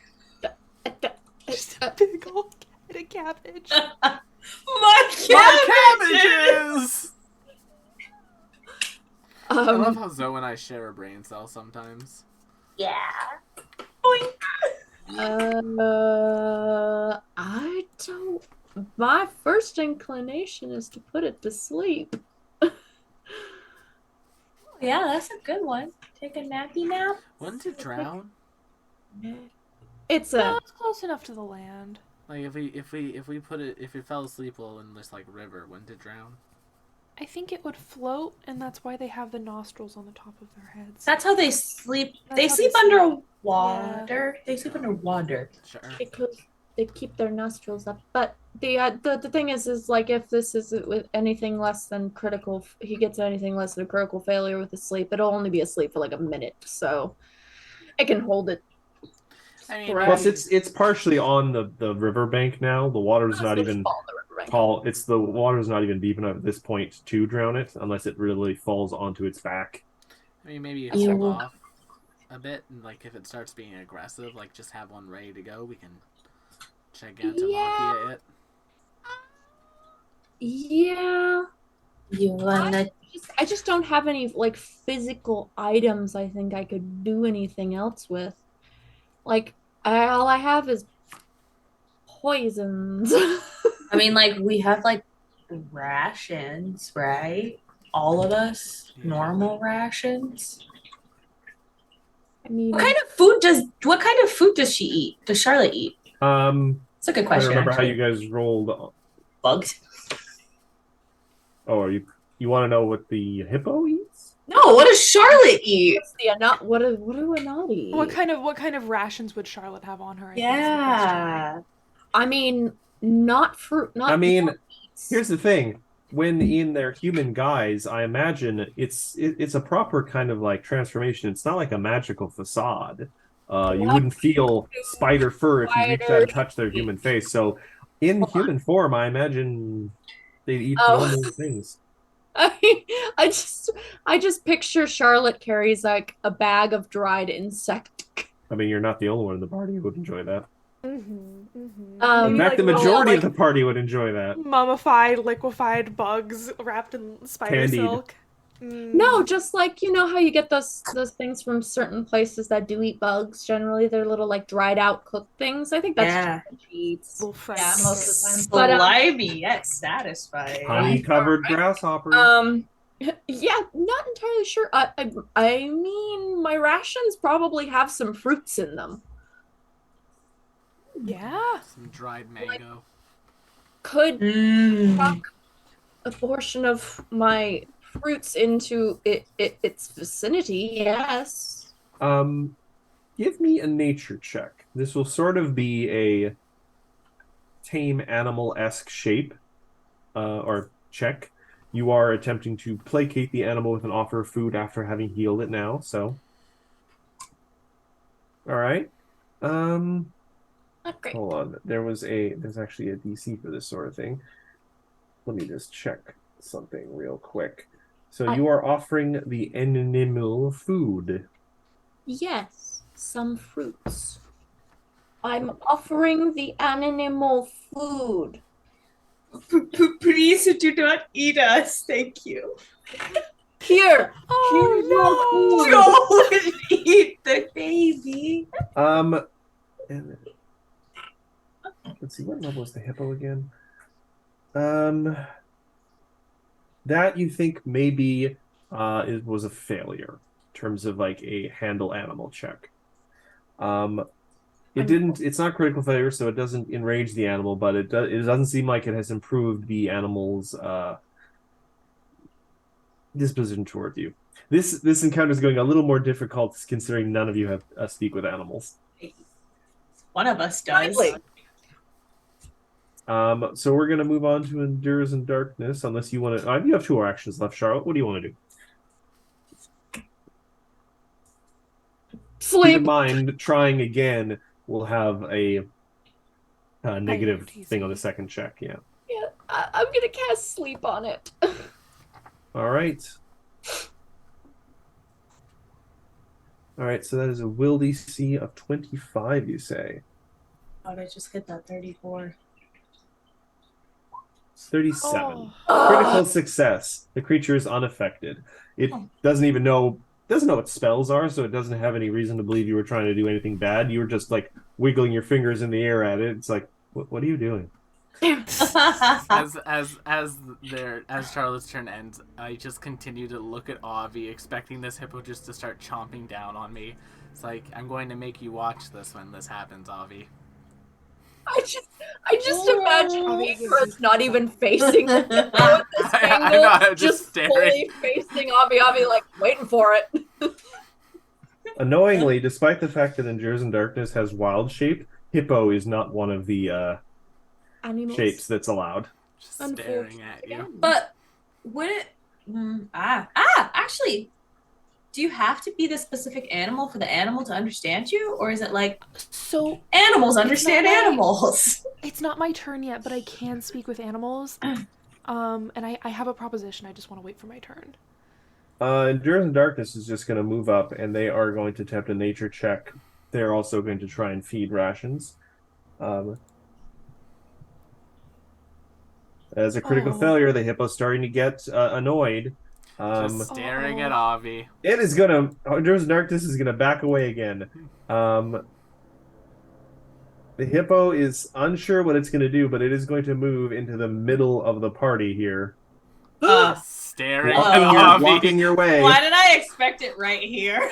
Just a big old head of cabbage. My My cabbages! cabbages! I love Um, how Zoe and I share a brain cell sometimes. Yeah. Boink. I don't. My first inclination is to put it to sleep. Yeah, that's a good one. Take a nappy nap. Wouldn't it drown? It's No, a. it's close enough to the land. Like if it fell asleep while in this like river, wouldn't it drown? I think it would float, and that's why they have the nostrils on the top of their heads. That's how they sleep. That's They how sleep they sleep. underwater. They sleep underwater. Sure. Because they keep their nostrils up. But the thing is like if this is with anything less than critical, he gets anything less than a critical failure with the sleep, it'll only be asleep for like a minute, so I can hold it. I mean, Right. Plus, it's partially on the riverbank now. The water's not Let's even follow the riverbank. tall. The water's not even deep enough at this point to drown it, unless it really falls onto its back. I mean, maybe Ew. hold off a bit, and like if it starts being aggressive, like just have one ready to go. We can Gigantomachia it. Yeah. You wanna? I just don't have any like physical items I think I could do anything else with. Like all I have is poisons. I mean, like we have like rations, right? All of us, Yeah. normal rations. I mean, What kind of food does she eat? Does Charlotte eat? It's a good I question. remember how actually. you guys rolled. Bugs. Oh, you want to know what the hippo eats? No, what does Charlotte eat? What's the what do Anat eat? What kind of rations would Charlotte have on her? I think is the question. Yeah. I mean, not fruit. Not. I mean, not meats. here's the thing. When in their human guise, I imagine it's a proper kind of like transformation. It's not like a magical facade. You wouldn't feel spider fur if you reached out and touched their human face. So, in human form, I imagine they eat normal things. I just picture Charlotte carries like a bag of dried insect. I mean, you're not the only one in the party who would enjoy that. Um, In fact, the Maybe, like, majority little, of the party would enjoy that. mummified, liquefied bugs wrapped in spider Candied. silk. No, just like you know how you get those things from certain places that do eat bugs. Generally, they're little like dried out cooked things. I think that's Yeah. what she eats. Little fried Yeah, most of the time. crickets. But, Slimy yet satisfying. Honey-covered grasshoppers. Yeah, not entirely sure. I mean, my rations probably have some fruits in them. Yeah. Some dried mango. Could Mm. chuck a portion of my fruits into its vicinity. Yes. Give me a nature check. This will sort of be a tame animal-esque shape, or check. You are attempting to placate the animal with an offer of food after having healed it now, so. All right. Not great. Hold on. There's actually a DC for this sort of thing. Let me just check something real quick. So you are offering the animal food. Yes, some fruits. I'm offering the animal food. Please do not eat us. Thank you. Here. Oh Here's your food. Don't eat the baby. And let's see, what level is the hippo again? That you think maybe it was a failure in terms of like a handle animal check. It's not critical failure, so it doesn't enrage the animal, but it doesn't seem like it has improved the animal's disposition toward you. This encounter is going a little more difficult considering none of you have speak with animals. One of us does. So we're gonna move on to Endures in Darkness, unless you want to. You have 2 actions left, Charlotte. What do you want to do? Sleep. Keep in mind, trying again will have a negative thing on the second check. Yeah. Yeah, I'm gonna cast sleep on it. All right. All right. So that is a will DC of 25. You say. Oh, I just hit that 34. It's 37. Oh. Critical success. The creature is unaffected. It doesn't know what spells are, so it doesn't have any reason to believe you were trying to do anything bad. You were just like wiggling your fingers in the air at it. It's like, what are you doing? As Charlotte's turn ends, I just continue to look at Avi, expecting this hippo just to start chomping down on me. It's like, I'm going to make you watch this when this happens, Avi. I just imagine Mira's not even facing the hippo at this angle, know, I'm just staring. fully facing Avi, like waiting for it. Annoyingly, despite the fact that Endures in Darkness has wild shape, hippo is not one of the Animals. shapes that's allowed. Just staring at you. But would it? Actually, do you have to be the specific animal for the animal to understand you, or is it like So animals understand animals? it's not my turn yet, but I can speak with animals. And I have a proposition. I just want to wait for my turn. Endures in Darkness is just going to move up, and they are going to attempt a nature check. They're also going to try and feed rations. As a critical failure, the hippo's starting to get annoyed. Just staring at Avi. It is gonna. Endures in Darkness is gonna back away again. The hippo is unsure what it's gonna do, but it is going to move into the middle of the party here. Staring at Avi. Walking your way. Why did I expect it right here?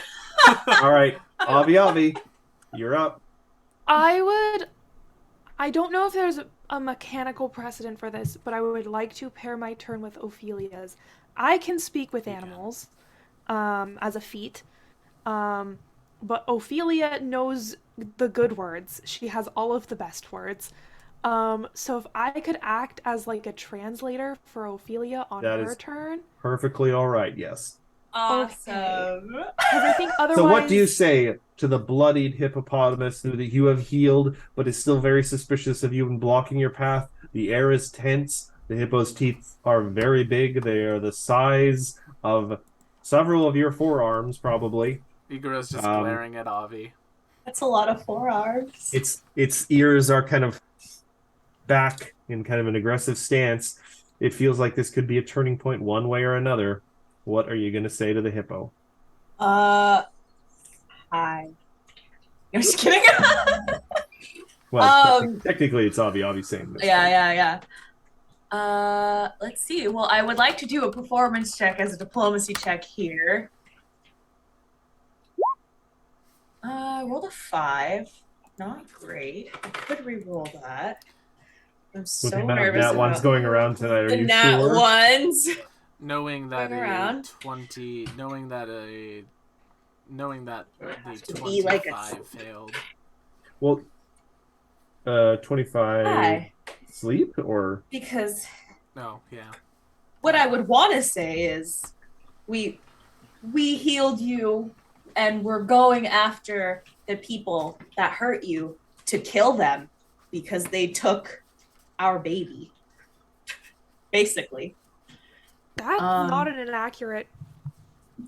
All right, Avi, you're up. I don't know if there's a mechanical precedent for this, but I would like to pair my turn with Ophelia's. I can speak with animals. as a feat. But Ophelia knows the good words. She has all of the best words. So if I could act as like a translator for Ophelia on That her is turn, perfectly all right. Yes. Awesome. because I think otherwise. So what do you say to the bloodied hippopotamus that you have healed, but is still very suspicious of you and blocking your path? The air is tense. The hippo's teeth are very big. They are the size of several of your forearms, probably. Iguro's just glaring at Avi. That's a lot of forearms. Its ears are kind of back in kind of an aggressive stance. It feels like this could be a turning point one way or another. What are you going to say to the hippo? Hi. I'm just kidding. Well, technically it's Avi. Avi's saying this. Yeah. Let's see. Well, I would like to do a performance check as a diplomacy check here. I rolled a 5. Not great. I could re-roll that. I'm so With the amount of nervous nat ones about going around tonight, are the you nat sure? ones. Knowing that Going around. knowing that the Has to be like a 25 failed. Well, 25 Hi. sleep or Because No, yeah. what I would want to say is we healed you and we're going after the people that hurt you to kill them because they took our baby. Basically. That's not an inaccurate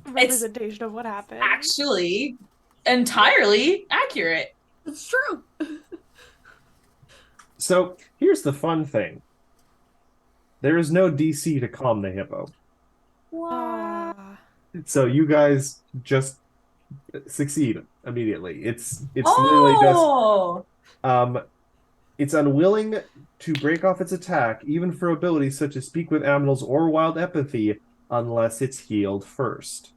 representation of what happened. Actually entirely accurate. It's true. So here's the fun thing. There is no DC to calm the hippo. So you guys just succeed immediately. It's literally just it's unwilling to break off its attack, even for abilities such as speak with animals or wild empathy, unless it's healed first.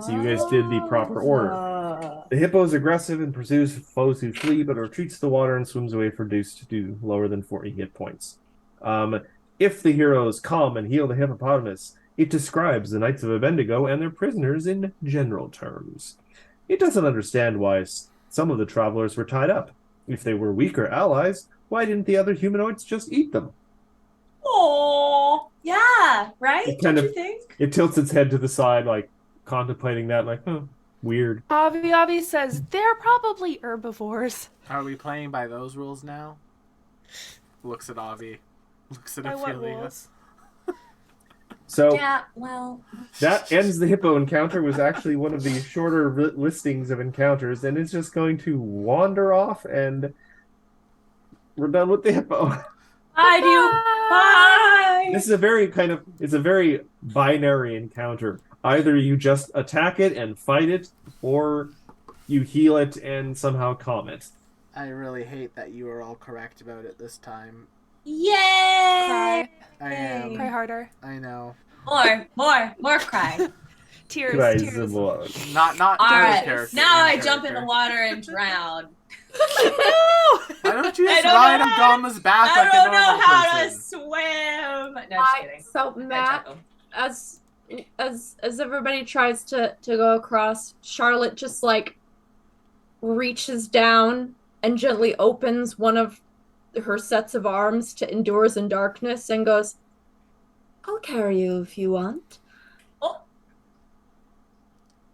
So you guys did the proper order. The hippo is aggressive and pursues foes who flee, but retreats to the water and swims away for reduced to lower than 40 hit points. If the heroes calm and heal the hippopotamus, it describes the Knights of Abendigo and their prisoners in general terms. It doesn't understand why some of the travelers were tied up. If they were weaker allies, why didn't the other humanoids just eat them? Oh, yeah, right? It Don't kind you of- think? It tilts its head to the side, like contemplating that, like, weird. Avi says they're probably herbivores. Are we playing by those rules now? Looks at Avi. Looks at By what Ophelia. rules? So Yeah, well. that ends the hippo encounter. Was actually one of the shorter listings of encounters, and it's just going to wander off, and we're done with the hippo. I do. Bye. This is it's a very binary encounter. Either you just attack it and fight it, or you heal it and somehow calm it. I really hate that you are all correct about it this time. Yay! Cry. I am. Cry harder. I know. More cry. Tears. Cries Tears. the blood. Not All Joe's right, character. now I in jump in the character. water and drown. Why don't you I just don't ride know on how- Gama's back I like don't a know normal how to person? swim. No, just kidding. So I Matt, chuckle. as everybody tries to go across, Charlotte just like reaches down and gently opens one of her sets of arms to Endures in Darkness and goes, "I'll carry you if you want." Oh,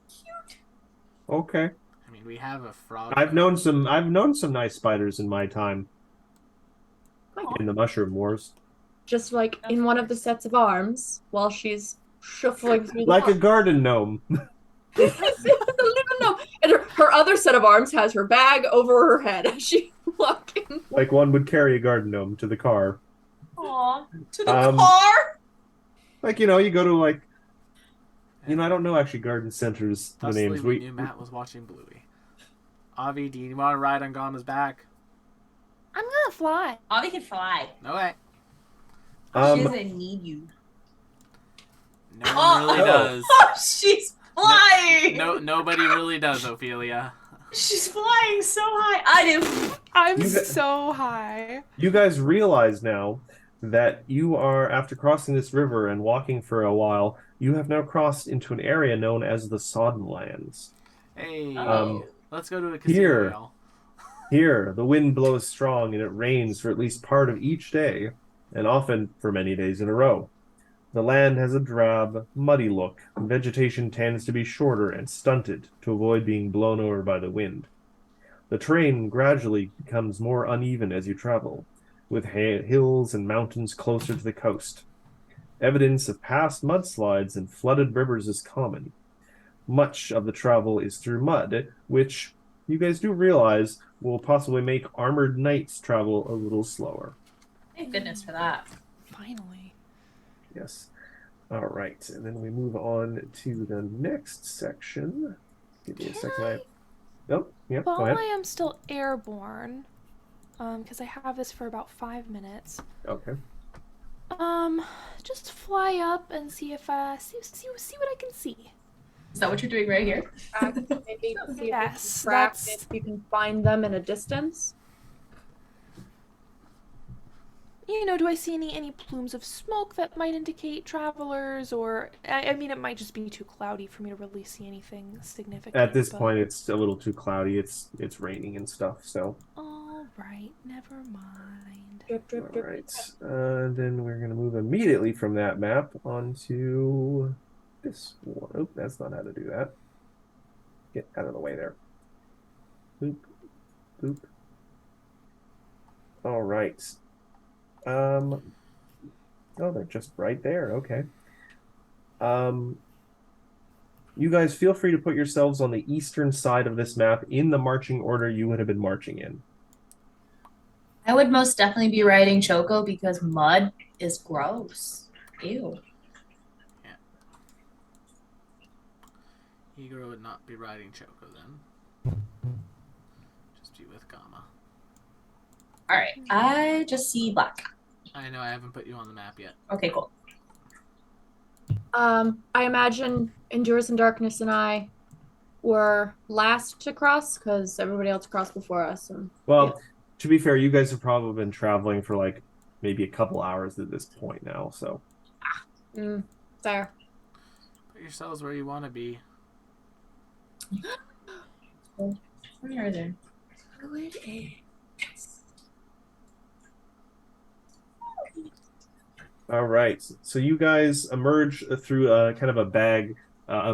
cute. Okay. I mean, we have a frog. I've known some nice spiders in my time in the Mushroom Wars. Just like in one of the sets of arms while she's shuffling through the Like a water. garden gnome. And her other set of arms has her bag over her head as she's walking. Like one would carry a garden gnome to the car. Aw. To the Um, car? Like, you go to I don't know actually garden centers, the Thusly, names. we knew Matt was watching Bluey. Avi, do you want to ride on Gama's back? I'm gonna fly. Avi can fly. No way. She Um, doesn't need you. No one Oh. really does. Oh, she's flying! Nobody really does, Ophelia. She's flying so high. I do. I'm You got- so high. you guys realize now that you are, after crossing this river and walking for a while, you have now crossed into an area known as the Sodden Lands. Hey, Oh. let's go to a casino, Here, y'all. here, the wind blows strong and it rains for at least part of each day, and often for many days in a row. The land has a drab, muddy look, and vegetation tends to be shorter and stunted to avoid being blown over by the wind. The terrain gradually becomes more uneven as you travel, with hills and mountains closer to the coast. Evidence of past mudslides and flooded rivers is common. Much of the travel is through mud, which you guys do realize will possibly make armored knights travel a little slower. Thank goodness for that. Finally. Yes. All right, and then we move on to the next section. Give me a second. Oh, yeah, go While ahead. I am still airborne, because I have this for about 5 minutes, Okay. just fly up and see if see what I can see. Is that what you're doing right here? Maybe see Yes, if you can find them in a distance. You know, do I see any plumes of smoke that might indicate travelers, or I mean, it might just be too cloudy for me to really see anything significant. At this but... point, it's a little too cloudy. It's raining and stuff. So. All right, never mind. Drip, drip, All drip. right. Then we're gonna move immediately from that map onto this one. Oh, that's not how to do that. Get out of the way there. Boop, boop. All right. Oh, they're just right there. Okay. You guys feel free to put yourselves on the eastern side of this map in the marching order you would have been marching in. I would most definitely be riding Choco because mud is gross. Ew. Igor would not be riding Choco then. Just be with Gamma. Alright, I just see black. I know I haven't put you on the map yet. Okay, cool. I imagine Endures in Darkness and I were last to cross because everybody else crossed before us. And, Well, to be fair, you guys have probably been traveling for like maybe a couple hours at this point now, so. Fair. Put yourselves where you want to be. Where are they? Who it is? All right, so you guys emerge through kind of a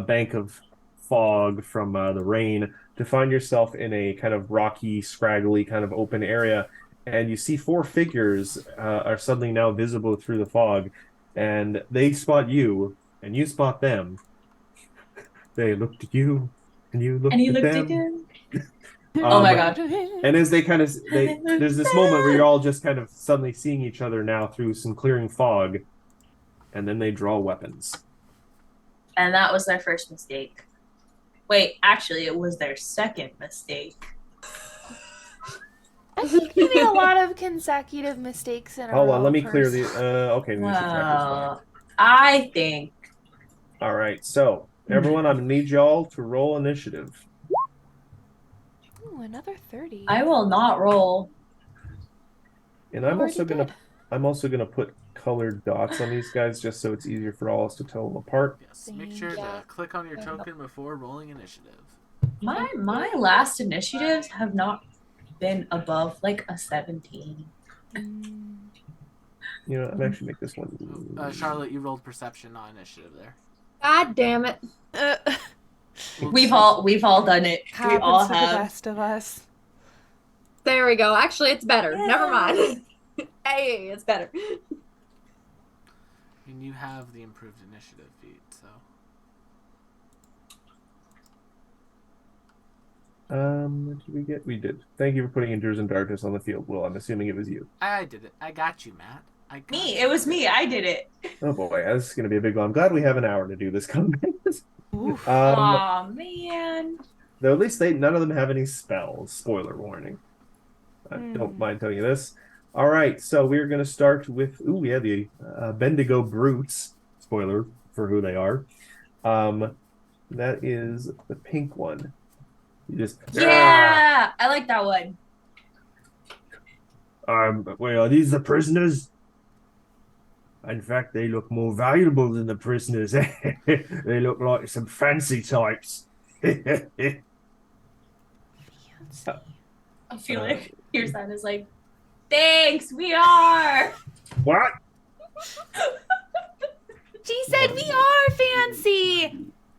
bank of fog from the rain to find yourself in a kind of rocky, scraggly, kind of open area, and you see 4 figures are suddenly now visible through the fog, and they spot you, and you spot them. They looked at you, and you looked at them. Oh my god. And as there's this moment where you're all just kind of suddenly seeing each other now through some clearing fog, and then they draw weapons. And that was their first mistake. Wait, actually, it was their second mistake. I think you made a lot of consecutive mistakes in a row. Hold on, let me clear first. the. Okay, we should check this back. I think. All right, so everyone, I'm gonna need y'all to roll initiative. Ooh, another 30. I will not roll. And I'm Already also gonna put colored dots on these guys just so it's easier for all of us to tell them apart. Yes, make sure to click on your token before rolling initiative. My last initiatives have not been above like a 17. You know, I'm actually make this one. Charlotte, you rolled perception, not initiative there. God damn it. We've all done it. We all Happens to the have. best of us. There we go. Actually, it's better. Yeah. Never mind. Hey, it's better. And you have the improved initiative feat, so. What did we get? We did. Thank you for putting Endures in Darkness on the field, Will. I'm assuming it was you. I did it. I got you, Matt. Me. It was me. I did it. Oh boy, this is gonna be a big one. I'm glad we have an hour to do this comeback. Aw, man. Though at least none of them have any spells. Spoiler warning. I don't mind telling you this. All right, so we're going to start with the Bendigo Brutes. Spoiler for who they are. That is the pink one. You just Yeah, I like that one. wait, are these the prisoners? In fact, they look more valuable than the prisoners. They look like some fancy types. Ophelia hears that and is like, thanks, we are. What? She said we are fancy.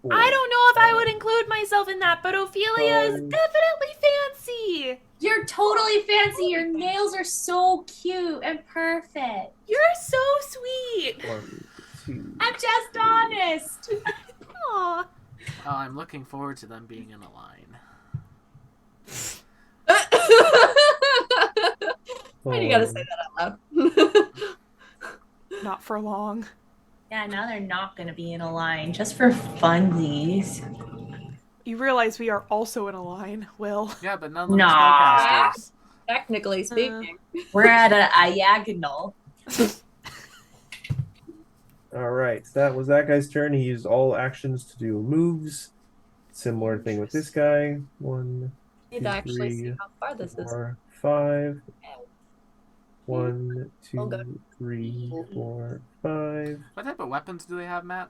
I don't know if I would include myself in that, but Ophelia is definitely fancy. You're totally fancy. Your nails are so cute and perfect. You're so sweet. 1, 2. I'm just honest. Aw. Oh, I'm looking forward to them being in a line. Why do you gotta say that out loud? Not for long. Yeah, now they're not going to be in a line just for funsies. You realize we are also in a line, Will. Yeah, but none of them Nah. are spellcasters. Technically speaking. We're at a diagonal. All right, that was that guy's turn. He used all actions to do moves. Similar thing with this guy. 1, Need to actually see how far this is. 4, 5. 1, Oh, God. 2, 3, 4, 5. What type of weapons do they have, Matt?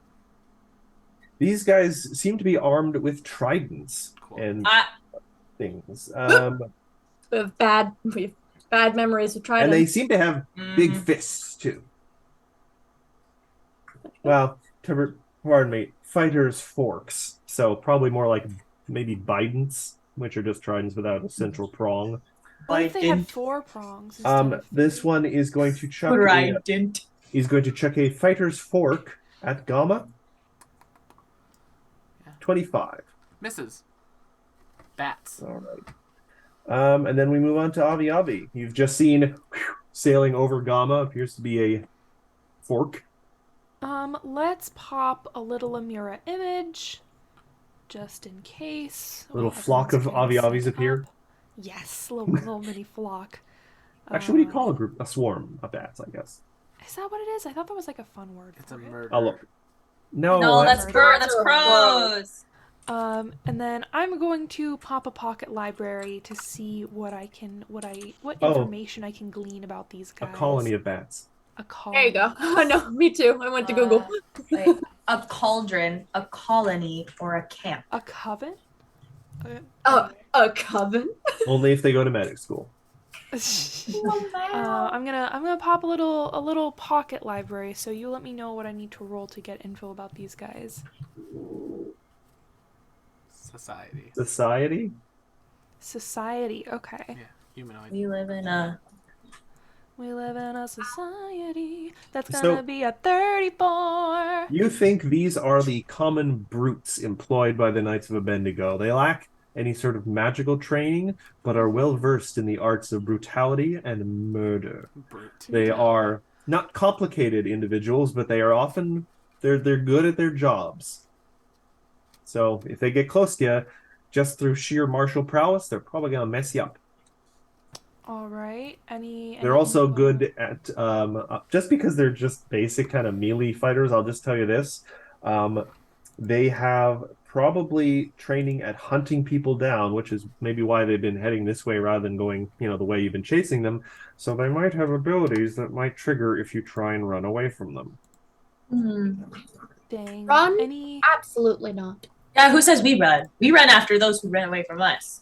These guys seem to be armed with tridents Cool. and things. We have bad memories of trying And to. they seem to have big fists too. Well, pardon me, fighters' forks. So probably more like maybe bidents, which are just tridents without a central prong. What if they had 4 prongs? instead of This 3? one is going to chuck Trident. he's going to chuck a fighter's fork at Gamma. Yeah. 25. Misses. Bats. All right. And then we move on to Avi Avi. You've just seen sailing over Gamma appears to be a fork. Let's pop a little Amira image, just in case. A little flock of Avi Avis appear. Yes, little mini flock. Actually, what do you call a group? A swarm of bats, I guess. Is that what it is? I thought that was like a fun word. It's a for it. murder. I'll look. No, No, that's Murder. that's crows. And then I'm going to pop a pocket library to see what Oh. information I can glean about these a guys. colony of bats. A colony. There you go. Oh no, me too. I went to Google. Like a cauldron, a colony, or a camp. A coven? Oh, a coven. Only if they go to medic school. I'm gonna pop a little pocket library. So you let me know what I need to roll to get info about these guys. Society. Society? Society. Okay. Yeah, humanoid. We live in a. We live in a society that's So- gonna be a 34. You think these are the common brutes employed by the Knights of Abednego. They lack any sort of magical training, but are well versed in the arts of brutality and murder. Brute. They are not complicated individuals, but they are often they're good at their jobs. So if they get close to you, just through sheer martial prowess, they're probably gonna mess you up. All right. They're also good at just because they're just basic kind of melee fighters. I'll just tell you this: they have probably training at hunting people down, which is maybe why they've been heading this way rather than going, the way you've been chasing them. So they might have abilities that might trigger if you try and run away from them. Dang. Run? Any? Absolutely not. Yeah, who says we run? We run after those who ran away from us.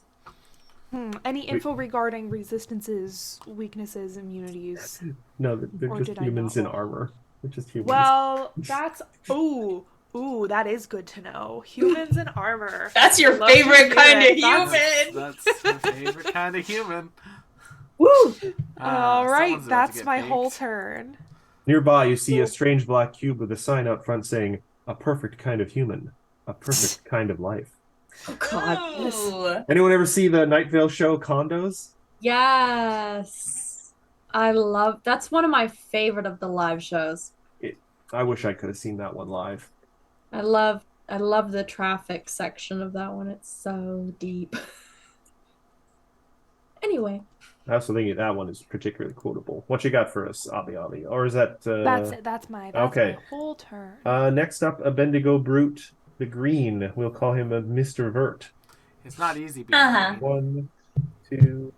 Any info regarding resistances, weaknesses, immunities? No, they're Or just did I humans not in roll? armor. They're just humans. Well, that's ooh, that is good to know. Humans in armor. That's your Love to favorite hear kind it. of That's- human. That's my favorite kind of human. Woo! All right, Someone's about to that's get my baked. whole turn. Nearby, you see a strange black cube with a sign out front saying, "A perfect kind of human, a perfect kind of life." Oh God. Ooh. Anyone ever see the Night Vale show Condos? Yes. That's one of my favorite of the live shows. I wish I could have seen that one live. I love the traffic section of that one. It's so deep. Anyway. I also think that one is particularly quotable. What you got for us, Avi Avi? Or is that... That's it. That's my okay. whole turn. Next up, a Bendigo Brute, the Green. We'll call him a Mr. Vert. It's not easy being Uh-huh. green. 1, 2,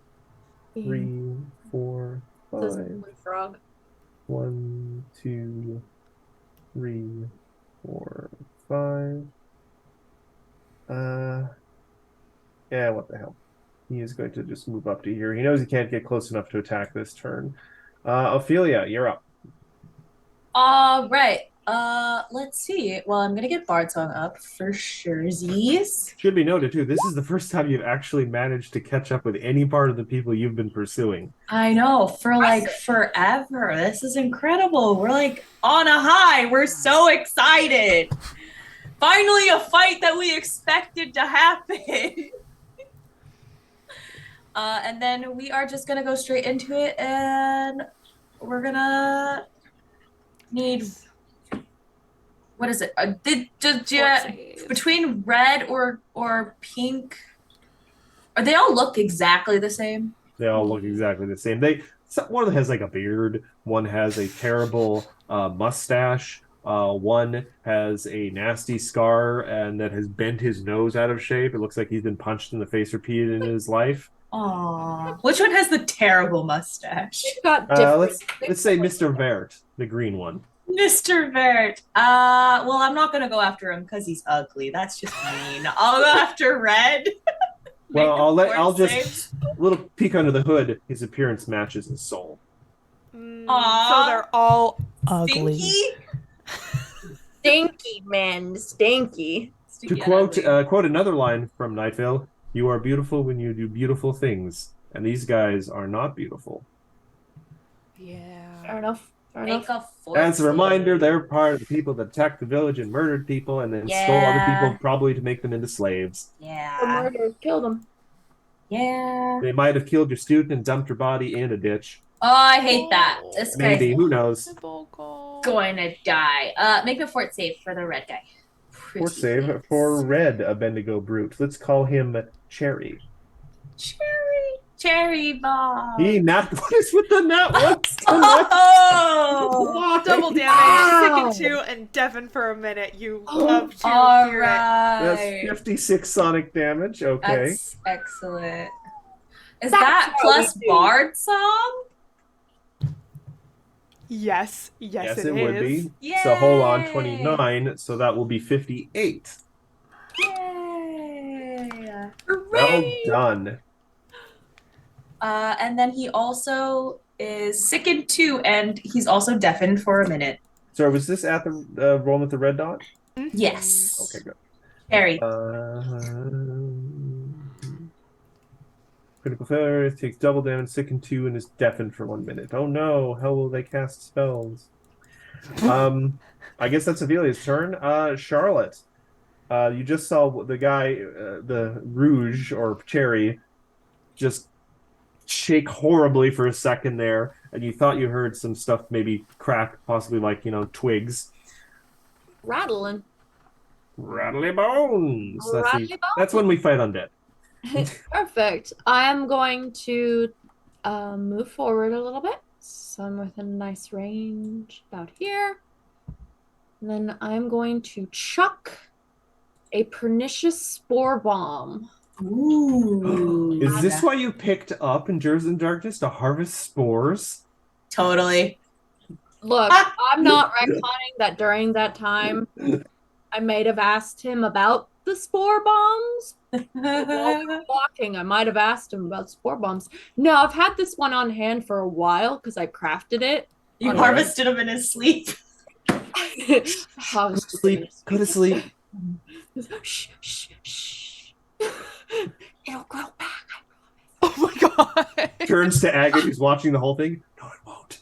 3, 4, This 5. blue frog. 1, 2, 3, 4, 5. Yeah, what the hell? He is going to just move up to here. He knows he can't get close enough to attack this turn. Ophelia, you're up. All right. Let's see. Well, I'm gonna get Bard Song up for surezies. Should be noted too, this is the first time you've actually managed to catch up with any part of the people you've been pursuing. I know, for like forever. This is incredible. We're like on a high. We're so excited. Finally, a fight that we expected to happen. And then we are just gonna go straight into it, and we're gonna need. What is it? Between red or pink, or they all look exactly the same? They all look exactly the same. One of them has like a beard. One has a terrible mustache. One has a nasty scar and that has bent his nose out of shape. It looks like he's been punched in the face repeatedly in his life. Aww. Which one has the terrible mustache? Let's say Mr. Vert, the green one. Mr. Vert. Well, I'm not gonna go after him because he's ugly. That's just mean. I'll go after Red. Well, I'll just a little peek under the hood. His appearance matches his soul. So they're all ugly. Stinky? Stinky, man. Stinky. To quote another line from Night Vale, "You are beautiful when you do beautiful things, and these guys are not beautiful." Yeah. Fair enough. As a reminder, they're part of the people that attacked the village and murdered people and then stole other people probably to make them into slaves. Yeah. The murderers killed them. Yeah. They might have killed your student and dumped her body in a ditch. Oh, I hate that. This Maybe, guy's who knows? going to die. Make a fort save for the red guy. Fort save for Red, a Bendigo brute. Let's call him Cherry. Cherry bomb. What is with the nat one? Oh! Double damage, Sick 2, and Devon for a minute. You love to hear it. That's 56 sonic damage. Okay. That's excellent. Is that plus Bard Song? Yes, it would be. Yay! So hold on, 29. So that will be 58. Yay! Well done. And then he also is sickened 2, and he's also deafened for a minute. So was this at the roll with the red dot? Yes. Okay, good. Harry. Critical failure, takes double damage, sickened 2, and is deafened for 1 minute. Oh no, how will they cast spells? I guess that's Avelia's turn. Charlotte, you just saw the guy, the Rouge, or Cherry, just shake horribly for a second there, and you thought you heard some stuff maybe crack, possibly like, twigs. Rattling. Rattly bones. Rattly bones. That's when we fight undead. Perfect. I'm going to move forward a little bit. So I'm within a nice range about here. And then I'm going to chuck a pernicious spore bomb. Ooh. Is this why you picked up Endures in Darkness to harvest spores? Totally. Look, I'm not retconning that during that time I might have asked him about the spore bombs. While we were walking, I might have asked him about spore bombs. No, I've had this one on hand for a while because I crafted it. You harvested him in his sleep. Go to sleep. Go to sleep. Shh, shh, shh. It'll grow back. Oh my god. Turns to Agate, who's watching the whole thing. No, it won't.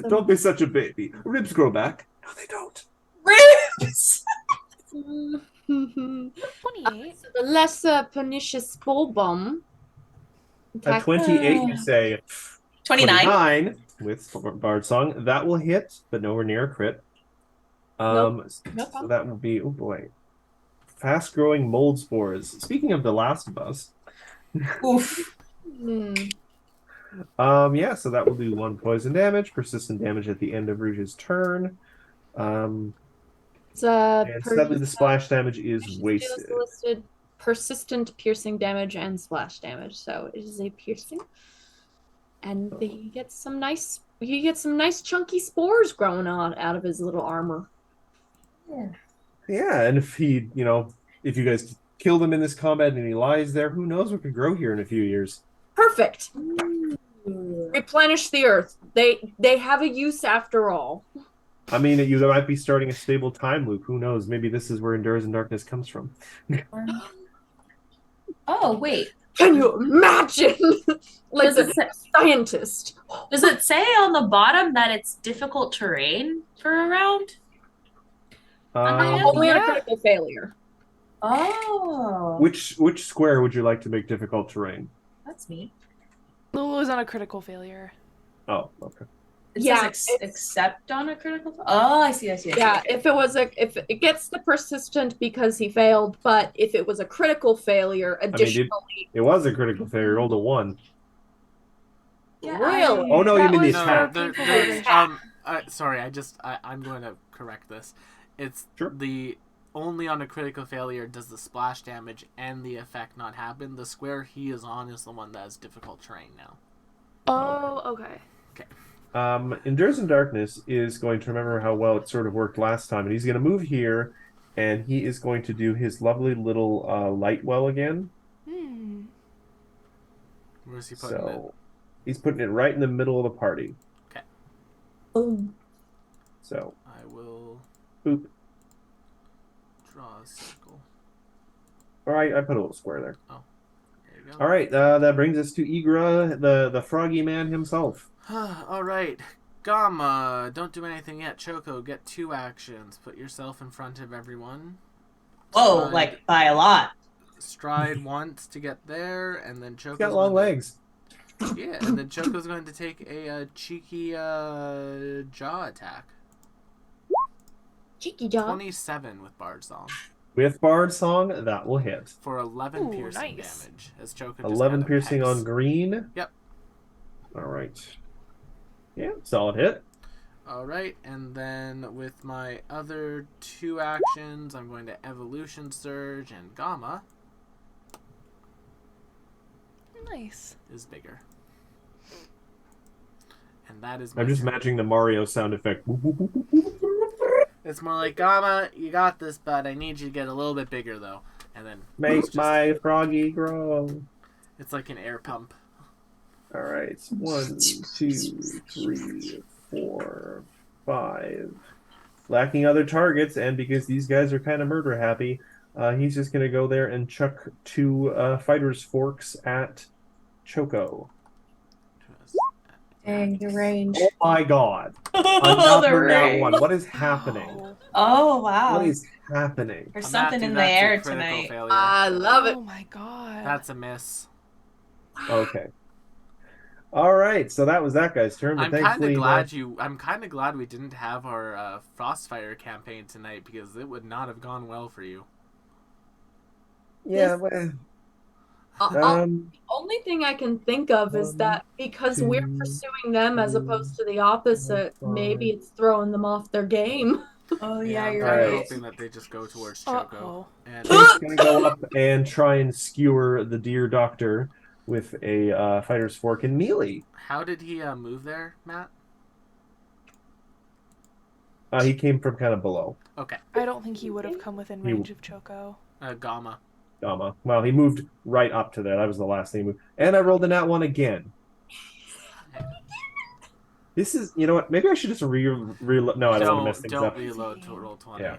Don't be such a baby. Ribs grow back. No, they don't. Ribs! 28. The lesser pernicious spore bomb. At 28, you say 29 with Bard Song. That will hit, but nowhere near a crit. No So that will be, oh boy, fast growing mold spores. Speaking of The Last of Us. Oof. Yeah, so that will do 1 poison damage, persistent damage at the end of Rouge's turn. And suddenly the splash damage is wasted. Persistent piercing damage and splash damage. So it is a piercing. and he gets some nice chunky spores growing on out of his little armor. Yeah, and if he, if you guys killed him in this combat and he lies there, who knows what could grow here in a few years? Perfect. Replenish the earth. They have a use after all. I mean, you might be starting a stable time loop. Who knows? Maybe this is where Endures in Darkness comes from. Oh, wait. Can you imagine? Like Does it the say- scientist. Does it say on the bottom that it's difficult terrain for a round? Only on a Yeah. critical failure. Oh. Which square would you like to make difficult terrain? That's neat. Lulu was on a critical failure. Oh, okay. It Yeah, says except on a critical. Oh, I see. Yeah, Okay. if it gets the persistent because he failed, but if it was a critical failure, additionally, It was a critical failure. Rolled a 1. Yeah, really. Oh, no, you That mean the was attack. for painful there's, vibration. sorry, I'm going to correct this. It's Sure. the only on a critical failure does the splash damage and the effect not happen. The square he is on is the one that has difficult terrain now. Oh, okay. Endures in Darkness is going to remember how well it sort of worked last time, and he's going to move here, and he is going to do his lovely little light well again. Where's he putting it? He's putting it right in the middle of the party. Boom. So, I will boop. draw a circle. All right, I put a little square there. There you go. All right, that brings us to Igra, the froggy man himself. All right. Gamma, don't do anything yet. Choco, get 2 actions. Put yourself in front of everyone. Whoa, Stride- like by a lot. Stride once to get there, and then Choco's He's got long legs. Yeah, and then Choco's going to take a cheeky jaw attack. Cheeky jaw. 27 with Bard Song With Bard Song, that will hit. for 11 Ooh, piercing nice. damage. As Choco just 11 kind of piercing pecks. on green. Yep. All right. Yeah, solid hit. All right, and then with my other 2 actions, I'm going to Evolution Surge, and Gamma Nice. is bigger. And that is my I'm just turn. matching the Mario sound effect. It's more like, Gamma, you got this, bud. I need you to get a little bit bigger, though. And then it's Make just- my froggy grow. It's like an air pump. All right. 1, 2, 3, 4, 5. Lacking other targets, and because these guys are kind of murder happy, he's just going to go there and chuck 2 fighter's forks at Choco. Dang, the range. Oh my god. Oh, the Another nat range. 1. What is happening? Oh, Oh, wow. What is happening? There's I'm something happy in the that's a air critical tonight. failure. I love it. oh my god. That's a miss. Okay. All right. So that was that guy's turn. But I'm kind thankfully, of glad I'm kind of glad we didn't have our Frostfire campaign tonight because it would not have gone well for you. Yeah. This- Well, The only thing I can think of is 1, that because we're 2, pursuing them as 3, opposed to the opposite, 4, maybe it's throwing them off their game. Oh, Yeah, yeah, I'm you're kinda right. hoping that they just go towards Choco. Uh-oh. And He's going to go up and try and skewer the deer doctor with a fighter's fork and melee. how did he move there, Matt? He came from kind of below. Okay, I don't think he would have come within He- range of Choco. Gamma. Gamma. Well, he moved right up to that. That was the last thing he moved. And I rolled a nat 1 again. This is, you know what? Maybe I should just reload. No, I don't want to mess things Don't up. reload to roll 20. Yeah.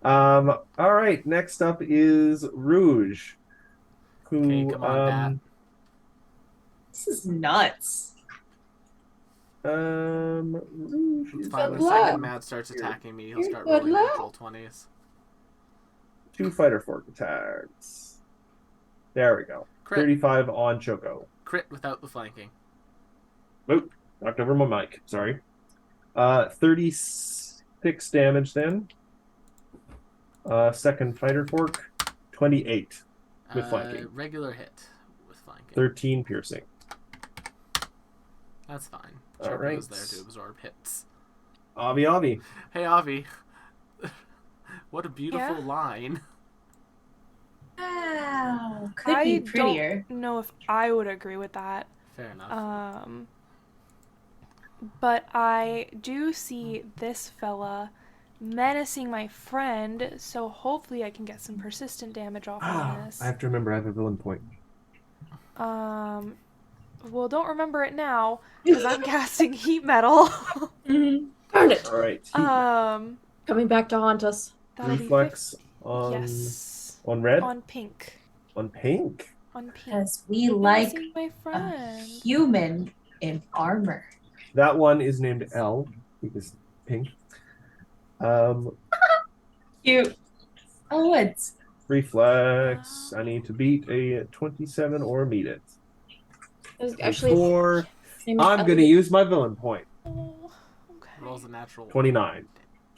All right. Next up is Rouge, who Okay, come on, This is nuts. Rouge It's is fine. Good The luck. second Matt starts attacking me, he'll You're start good rolling luck. natural 20s. 2 fighter fork attacks. There we go. Crit. 35 on Choco. Crit without the flanking. Oop, knocked over my mic. Sorry. 36 damage then. Second fighter fork, 28 with flanking. Regular hit with flanking. 13 piercing. That's fine. All Choco right. is there to absorb hits. Avi Avi. Hey, Avi. What a beautiful Yeah? Wow. line. Could I be prettier. don't know if I would agree with that. Fair enough. But I do see this fella menacing my friend, so hopefully I can get some persistent damage off on this. I have to remember I have a villain point. Well, don't remember it now, because I'm casting heat metal. Darn it! All right. Coming back to haunt us. That'll Reflex be on yes. on red? On pink. On pink? On pink. Because we like Menacing my a friend. human in armor. That one is named L because pink. Cute. Oh, it's Reflex. I need to beat a 27 or meet it. There's actually Before I'm going to use my villain point. Oh, okay. Rolls a natural 29.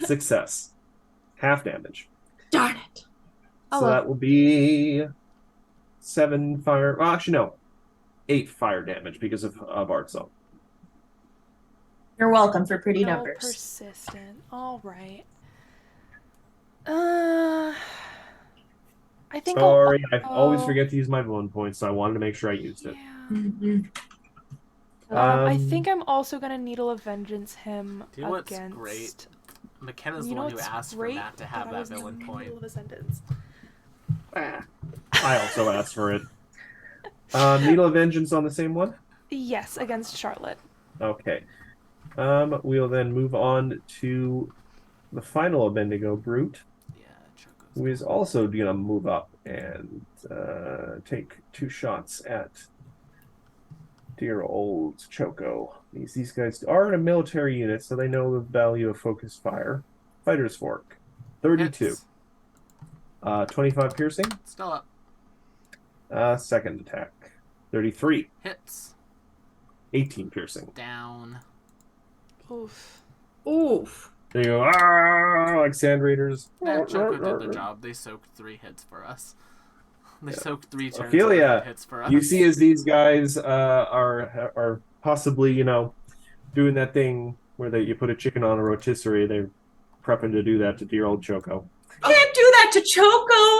Success. Half damage. Darn it! Oh, So well. that will be 7 fire. Well, actually, no. 8 fire damage because of Art Zone. you're welcome for pretty No numbers. persistent. All right. I think Sorry, I always oh. forget to use my villain points, so I wanted to make sure I used it. Yeah. Mhm. I think I'm also gonna Needle of Vengeance him Do you know what's against. great? McKenna's You the know one who what's asked for great? Matt to have I that was villain in the point. middle of a sentence. I also asked for it. Needle of Vengeance on the same one? Yes, against Charlotte. Okay. We'll then move on to the final Bendigo Brute, Yeah, Choco's who is also going to move up and take 2 shots at dear old Choco. These guys are in a military unit, so they know the value of focused fire. Fighter's Fork. 32. Hits. 25 piercing. Still up. Second attack. 33. Hits. 18 piercing. Down. Oof. Oof. They go, like Sand Raiders. Yeah, Choco did their job. They soaked 3 hits for us. They soaked 3 turns Ophelia, of hits for us. You see as these guys are possibly, doing that thing where you put a chicken on a rotisserie. They're prepping to do that to dear old Choco. Can't do that to Choco.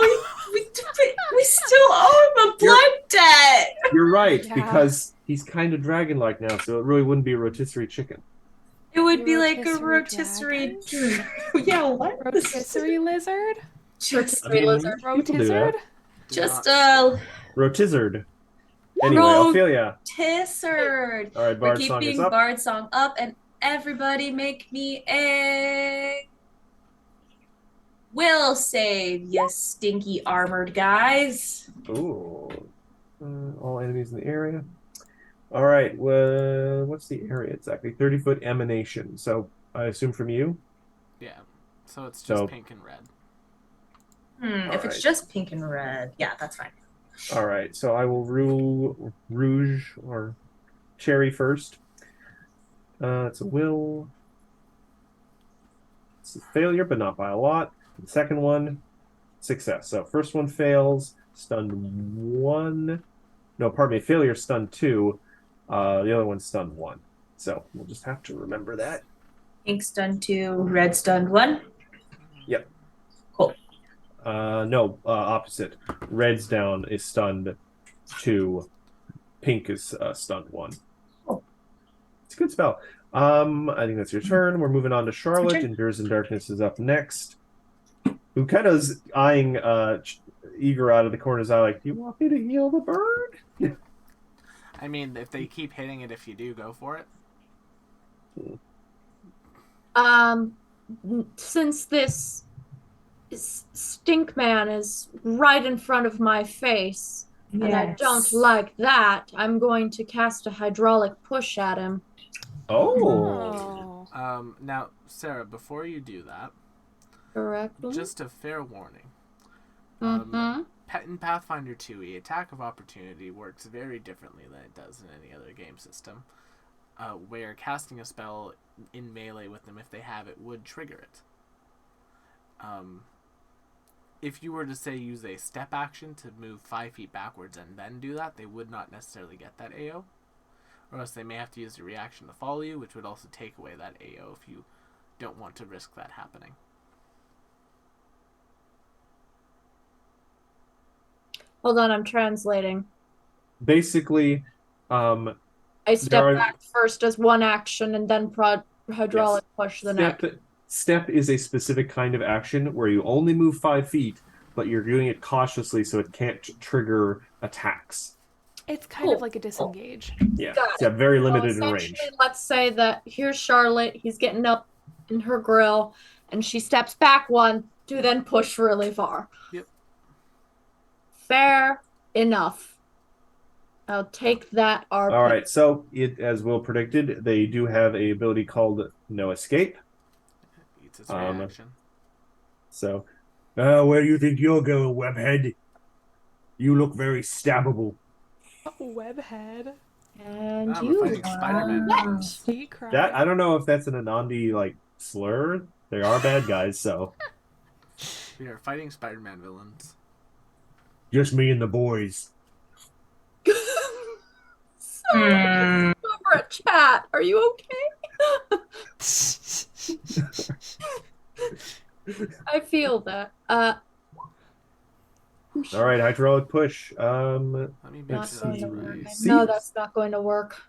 We still owe him a blood debt. You're right, Yeah. because he's kind of dragon-like now, so it really wouldn't be a rotisserie chicken. It would A be like a rotisserie rotisserie. Yeah, what? Rotisserie lizard? Just, I mean, Lizard. people do Rotizard? that. just Rotizzard. Anyway, Ophelia. rotissered. All right, We're Bard Song is keeping up. Bard Song up, and everybody make me a will save, you stinky armored guys. Ooh. All enemies in the area. All right. Well, what's the area exactly? 30-foot emanation. So I assume from you. Yeah. So it's just So- pink and red. If it's Alright. just pink and red, yeah, that's fine. All right. So I will rule rouge or cherry first. It's a will. It's a failure, but not by a lot. The second one, success. So first one fails, stunned 1. No, pardon me, failure, stunned 2. The other one stunned 1. So we'll just have to remember that. Pink stunned 2, red stunned 1. Yep. Cool. No, opposite. Red's down is stunned 2. Pink is stunned 1. Cool. It's a good spell. I think that's your turn. We're moving on to Charlotte. turn. Endures in Darkness is up next. Who kind of is eyeing Eager out of the corner of his eye, like, do you want me to heal the bird? I mean, if they keep hitting it, if you do, go for it. Since this stink man is right in front of my face, and I don't like that, I'm going to cast a hydraulic push at him. Oh. Now, Sarah, before you do that, Correct. just a fair warning. Mm-hmm. In Pathfinder 2e, Attack of Opportunity works very differently than it does in any other game system, where casting a spell in melee with them, if they have it, would trigger it. If you were to, say, use a step action to move 5 feet backwards and then do that, they would not necessarily get that AO. Or else they may have to use a reaction to follow you, which would also take away that AO if you don't want to risk that happening. Hold on, I'm translating. Basically, I step are- back first as one action and then hydraulic push the next. Step is a specific kind of action where you only move 5 feet, but you're doing it cautiously so it can't trigger attacks. It's kind of like a disengage. Yeah, Got it's very Well, limited in range. essentially, let's say that here's Charlotte. He's getting up in her grill, and she steps back one to then push really far. Yep. Fair enough. I'll take that. All right, so as Will predicted, they do have a ability called No Escape. It's its reaction. So, where do you think you're going, Webhead? You look very stabbable. Webhead. And I'm you fighting Spider-Man villains. He cried. That I don't know if that's an Anandi slur. They are bad guys, so We are fighting Spider-Man villains. just me and the boys. over a chat. Are you okay? I feel that. All right, hydraulic push. Let me make Not sure going that's to work. right. No, that's not going to work.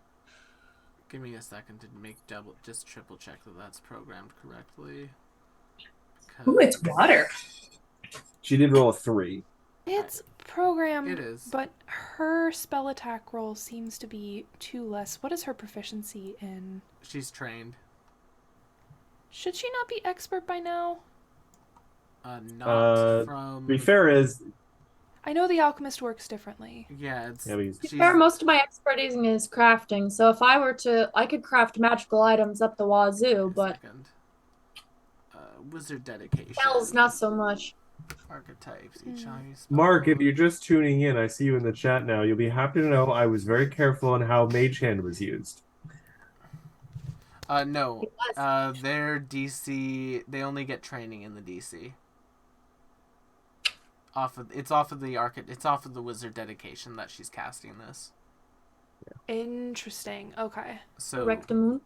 Give me a second to just triple check that that's programmed correctly. Ooh, it's water. She did roll a 3. It's programmed, It is. but her spell attack roll seems to be 2 less. What is her proficiency in? She's trained. Should she not be expert by now? Not from. To be fair, is I know the alchemist works differently. Yeah, it's. Yeah, she's, To be fair, most of my expertise is crafting, so if I were to, I could craft magical items up the wazoo, but Second. Wizard dedication. spells not so much. Archetypes. Each time you spell Mark. If one. you're just tuning in, I see you in the chat now. You'll be happy to know I was very careful on how Mage Hand was used. No. It was. Their DC. They only get training in the DC. It's off of the wizard dedication that she's casting this. Interesting. Okay. So Rectamoon.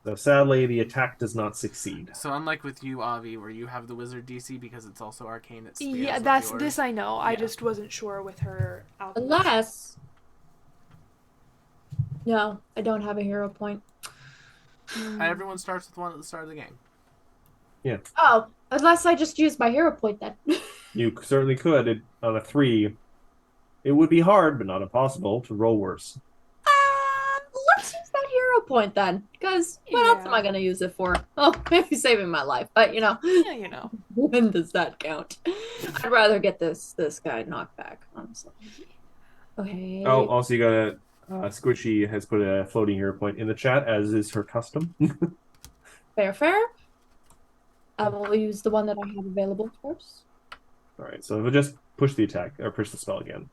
So sadly, the attack does not succeed. So unlike with you, Avi, where you have the wizard DC because it's also arcane, it's Yeah, with that's yours. this I know. I Yeah. just wasn't sure with her alchemist. Unless. No, I don't have a hero point. Everyone starts with one at the start of the game. Oh, unless I just use my hero point then. You certainly could. On a 3, it would be hard, but not impossible, to roll worse. Let's use that hero point then. Because what else am I going to use it for? Oh, maybe saving my life. But, Yeah, you know. when does that count? I'd rather get this guy knocked back, honestly. Okay. Oh, also you got a Squishy has put a floating hero point in the chat, as is her custom. Fair. I will use the one that I have available first. All right, so we'll just push the attack or push the spell again.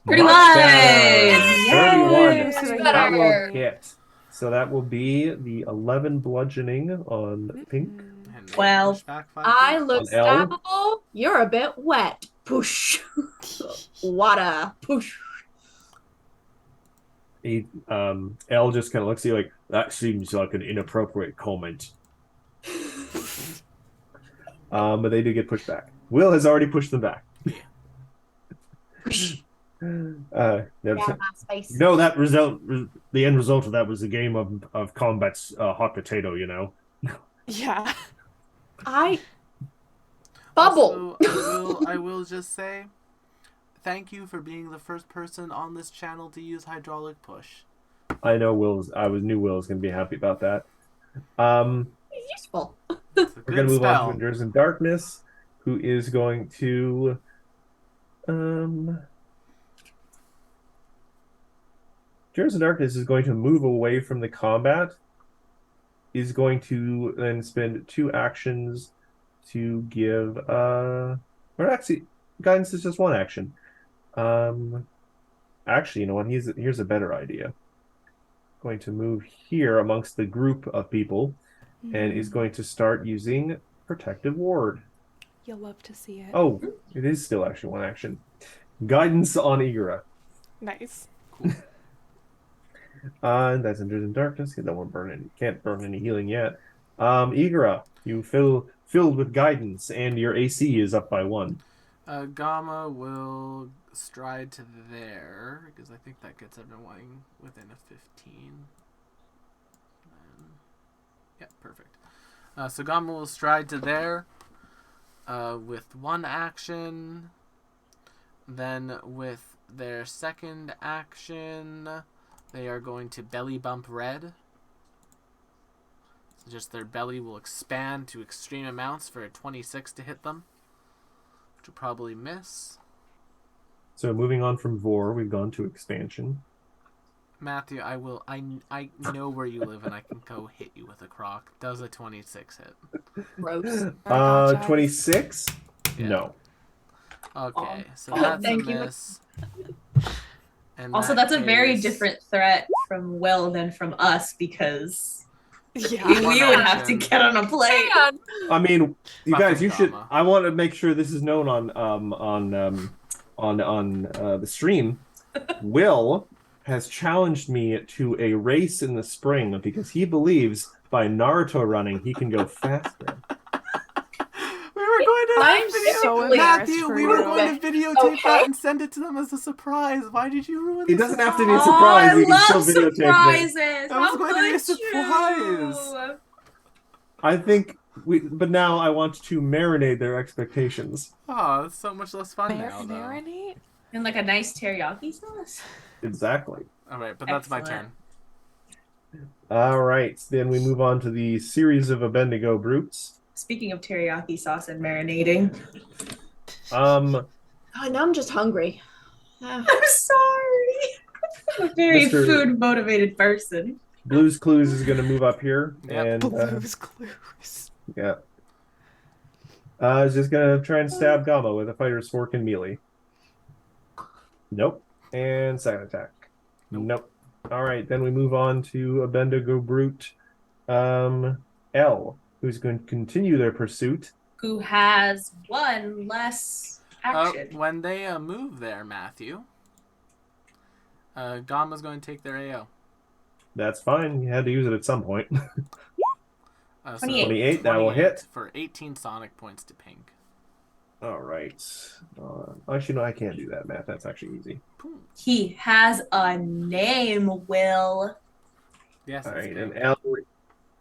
31! Yay! 31. Yay! That will hit. So that will be the 11 bludgeoning on Pink. And 12. push back 5 I feet. look On L? stabbable. You're a bit wet. Push. Water. Push. L just kind of looks at you like, that seems like an inappropriate comment. But they do get pushed back. Will has already pushed them back. Yeah, my space. that result, the end result of that was a game of combat's hot potato, you know. Yeah. I bubble. Also, I will just say, thank you for being the first person on this channel to use hydraulic push. I know knew Will was going to be happy about that. It's useful. It's a We're good going to move spell. on to Endures in Darkness, who is going to Endures in Darkness is going to move away from the combat. Is going to then spend 2 actions to give or actually guidance is just 1 action. Actually, you know what? Here's a better idea. Going to move here amongst the group of people and is going to start using Protective Ward. You'll love to see it. Oh, it is still actually 1 action. Guidance on Igura. Nice. And that's Endures in Darkness. Can't burn any healing yet. Igura, you filled with guidance, and your AC is up by 1. Gamma will stride to there, because I think that gets everyone within a 15. Yep, perfect. So Gama will stride to there with one action. Then with their second action, they are going to belly bump red. So just their belly will expand to extreme amounts for a 26 to hit them, which will probably miss. So moving on from Vor, we've gone to expansion. Matthew, I know where you live, and I can go hit you with a croc. Does a 26 hit? Gross. 26? Yeah. No. Okay, so Oh, that's a thank you. miss. In Also, that that's a very case- different threat from Will than from us because Yeah. we One would have to action. get on a plane. I mean, you Not guys, from you should. Gama. I want to make sure this is known on the stream. Will has challenged me to a race in the spring because he believes by Naruto running he can go faster. We were going to I'm video- so Matthew, embarrassed for we were you. going to videotape Okay. that and send it to them as a surprise. Why did you ruin It the doesn't have to be a surprise? surprise. You can I love still videotape it. surprises. That How was going to be a could surprise. you? I think but now I want to marinate their expectations. Oh, it's so much less fun now, though. Marinate? And like a nice teriyaki sauce. Exactly. All right, but that's my Excellent. turn. All right, then we move on to the series of Abendigo brutes. Speaking of teriyaki sauce and marinating, Um, Oh, now I'm just hungry. I'm sorry. I'm a very Mr. food motivated person. Blue's Clues is going to move up here, Yep. and Blue's Clues. yeah, is just going to try and stab Gama with a fighter's fork and melee. Nope. And second attack. Nope. All right, then we move on to Abendigo brute, L, who's going to continue their pursuit. Who has one less action? When they move there, Matthew, Gama's going to take their AO. That's fine. You had to use it at some point. 28. 28, that will hit. For 18 sonic points to pink. All right. Actually, no, I can't do that, Matt. That's actually easy. Boom. He has a name, Will. Yes, All that's right, good. and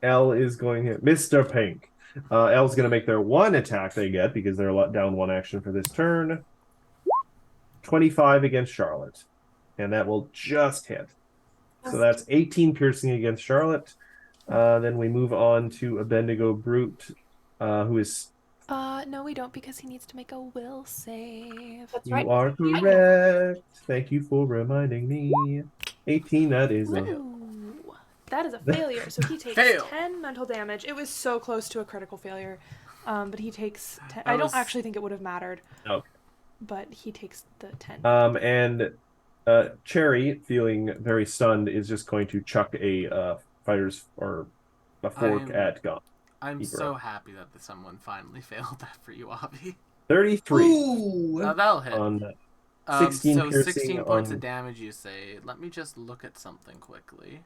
L is going to Mr. Pink. L's going to make their one attack they get because they're down one action for this turn. 25 against Charlotte, and that will just hit. So that's 18 piercing against Charlotte. Then we move on to Abendigo brute, who is. No, we don't because he needs to make a will save. That's You right. are correct. Thank you for reminding me. 18. That is a. Ooh, that is a failure. So he takes Fail. 10 mental damage. It was so close to a critical failure, but he takes 10. I I was- don't actually think it would have mattered. Okay. But he takes the 10. And Cherry, feeling very stunned, is just going to chuck a fighter's or a fork at Gum. I'm Keep her so up. happy that someone finally failed that for you, Avi. 33 Ooh. That'll hit. on 16 so piercing 16 points on- of damage, you say. Let me just look at something quickly.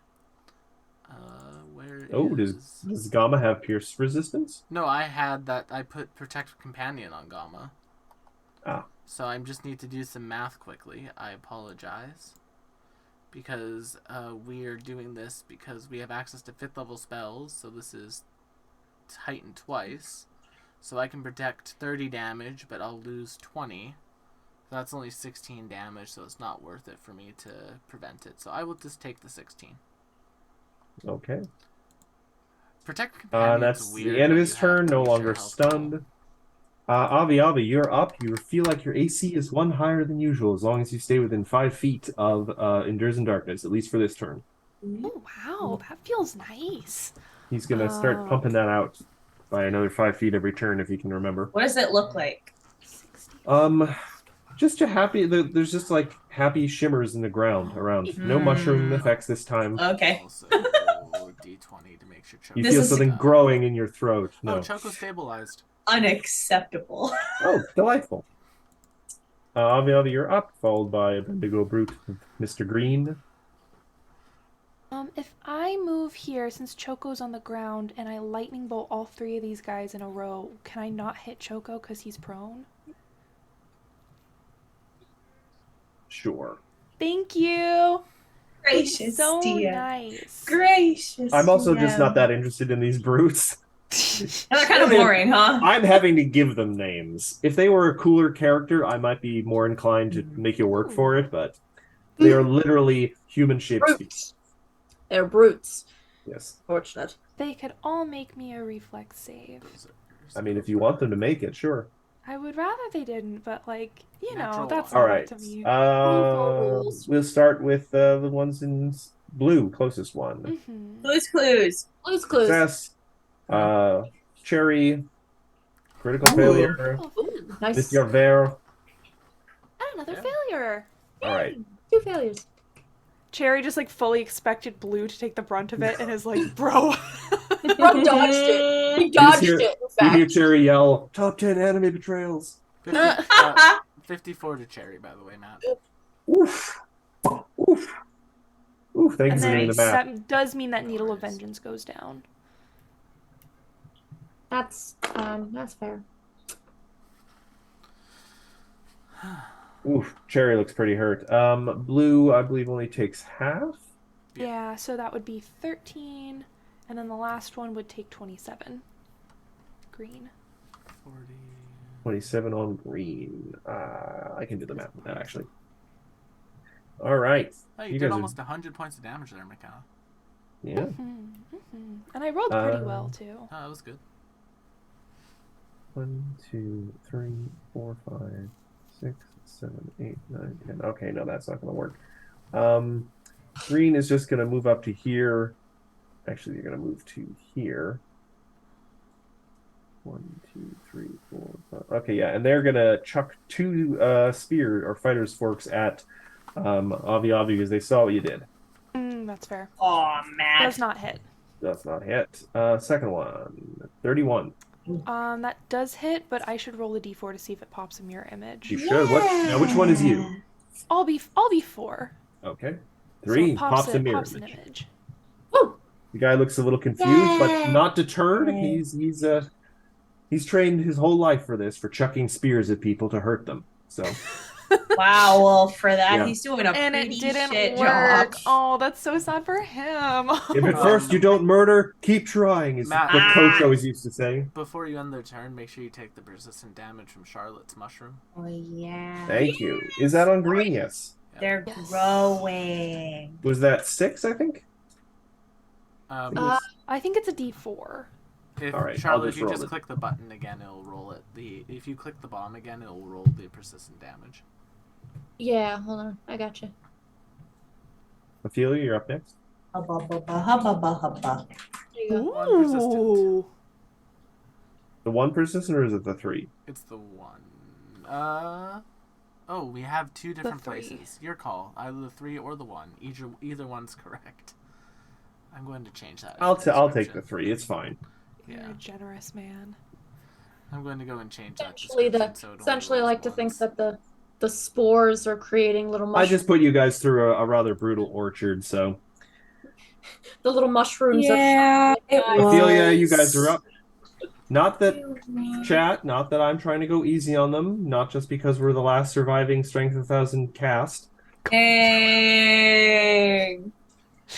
Where Oh, is... does Gamma have pierce resistance? No, I had that. I put Protect Companion on Gamma. Ah. So I just need to do some math quickly. I apologize. Because we are doing this because we have access to 5th level spells. So this is heightened twice. So I can protect 30 damage, but I'll lose 20. That's only 16 damage, so it's not worth it for me to prevent it. So I will just take the 16. Okay. Protect Companion. That's the end of his turn. No longer stunned. Avi, you're up. You feel like your AC is one higher than usual as long as you stay within 5 feet of Endures in Darkness, at least for this turn. Oh, wow. That feels nice. He's going to start Oh. pumping that out by another 5 feet every turn if he can remember. What does it look like? 60. Just a happy. There's just like happy shimmers in the ground around. No mushroom effects this time. Okay. Also, roll D20 to make sure Choco. You This feel is- something growing in your throat. Oh, No. Choco stabilized. Unacceptable. Oh, delightful. Avi, you're up, followed by Bendigo Brute, Mr. Green. If I move here, since Choco's on the ground, and I lightning bolt all 3 of these guys in a row, can I not hit Choco because he's prone? Sure. Thank you. Gracious So dear. nice. Gracious. I'm also just DM. not that interested in these brutes. They're kind of boring, huh? I'm having to give them names. If they were a cooler character, I might be more inclined to make you work for it, but they are literally human-shaped species. Brutes. They're brutes. Yes. Fortunate. They could all make me a reflex save. I mean, if you want them to make it, sure. I would rather they didn't, but like, you know, Natural that's one. All not right. up to me. We'll start with the ones in blue, closest one. Mm-hmm. Blue's Clues. Blue's Clues. Success. Cherry. Critical failure. Oh, Ooh, nice. Monsieur Vert. another Yeah. failure. All right. 2 failures. Cherry just like fully expected Blue to take the brunt of it and is like, bro. Bro dodged it. He You dodged hear- it, You in hear fact. Cherry yell, "Top 10 anime betrayals." 54 to Cherry, by the way, Matt. Oof. Oof. Oof. Thank you And for getting then the map. that does mean that Needle of Vengeance goes down. That's fair. Oof. Cherry looks pretty hurt. Blue, I believe, only takes half. Yeah, so that would be 13, and then the last one would take 27. Green. 40. 27 on green. I can do the math with that, actually. All right. Oh, You you guys did are- almost 100 points of damage there, McKenna. Yeah. And I rolled pretty well, too. Oh, that was good. 1, 2, 3, 4, 5, 6, 7, 8, 9, 10. Okay, no, that's not going to work. Green is just going to move up to here. Actually, you're going to move to here. 1, 2, 3, 4, 5. Okay, yeah, and they're going to chuck 2 spear or fighter's forks at Avi Avi because they saw what you did. That's fair. Oh, man. Does not hit. Does not hit. Second one, 31. That does hit, but I should roll a d4 to see if it pops a mirror image. You should. What? Now, which one is you? I'll be 4. Okay. So 3 it pops a mirror pops an image. image. The guy looks a little confused, but Yay. not deterred. Yay. He's trained his whole life for this, for chucking spears at people to hurt them. So Wow, well, for that, Yeah. he's doing a And pretty it didn't shit work. job. Oh, that's so sad for him. if at first you don't murder, keep trying, is Matt- what Coach always used to say. Before you end their turn, make sure you take the persistent damage from Charlotte's mushroom. Oh, yeah. Thank you. Is that on green? Yes. They're Yes. growing. Was that 6? I think. I think it's a d4. If All right, I'll Charlotte, just if you roll just it. click the button again, it'll roll it. If you click the bomb again, it'll roll the persistent damage. Yeah, hold on. I got you. Ophelia, you're up next. Hubba, hubba, hubba, hubba, hubba. There you go. One persistent. Ooh. The 1 persistent, or is it the 3? It's the 1. Oh, we have 2 different 3. places. Your call. Either the 3 or the 1. Either one's correct. I'm going to change that. in I'll the take the description. 3. It's fine. You're Yeah. a generous man. I'm going to go and change that. Essentially, description so it only essentially, I rolls like to think once. that the spores are creating little I mushrooms. just put you guys through a rather brutal orchard, so The little mushrooms Yeah, it Ophelia, was. you guys are up. Not that chat, not that I'm trying to go easy on them, not just because we're the last surviving Strength of 1,000 cast. Dang.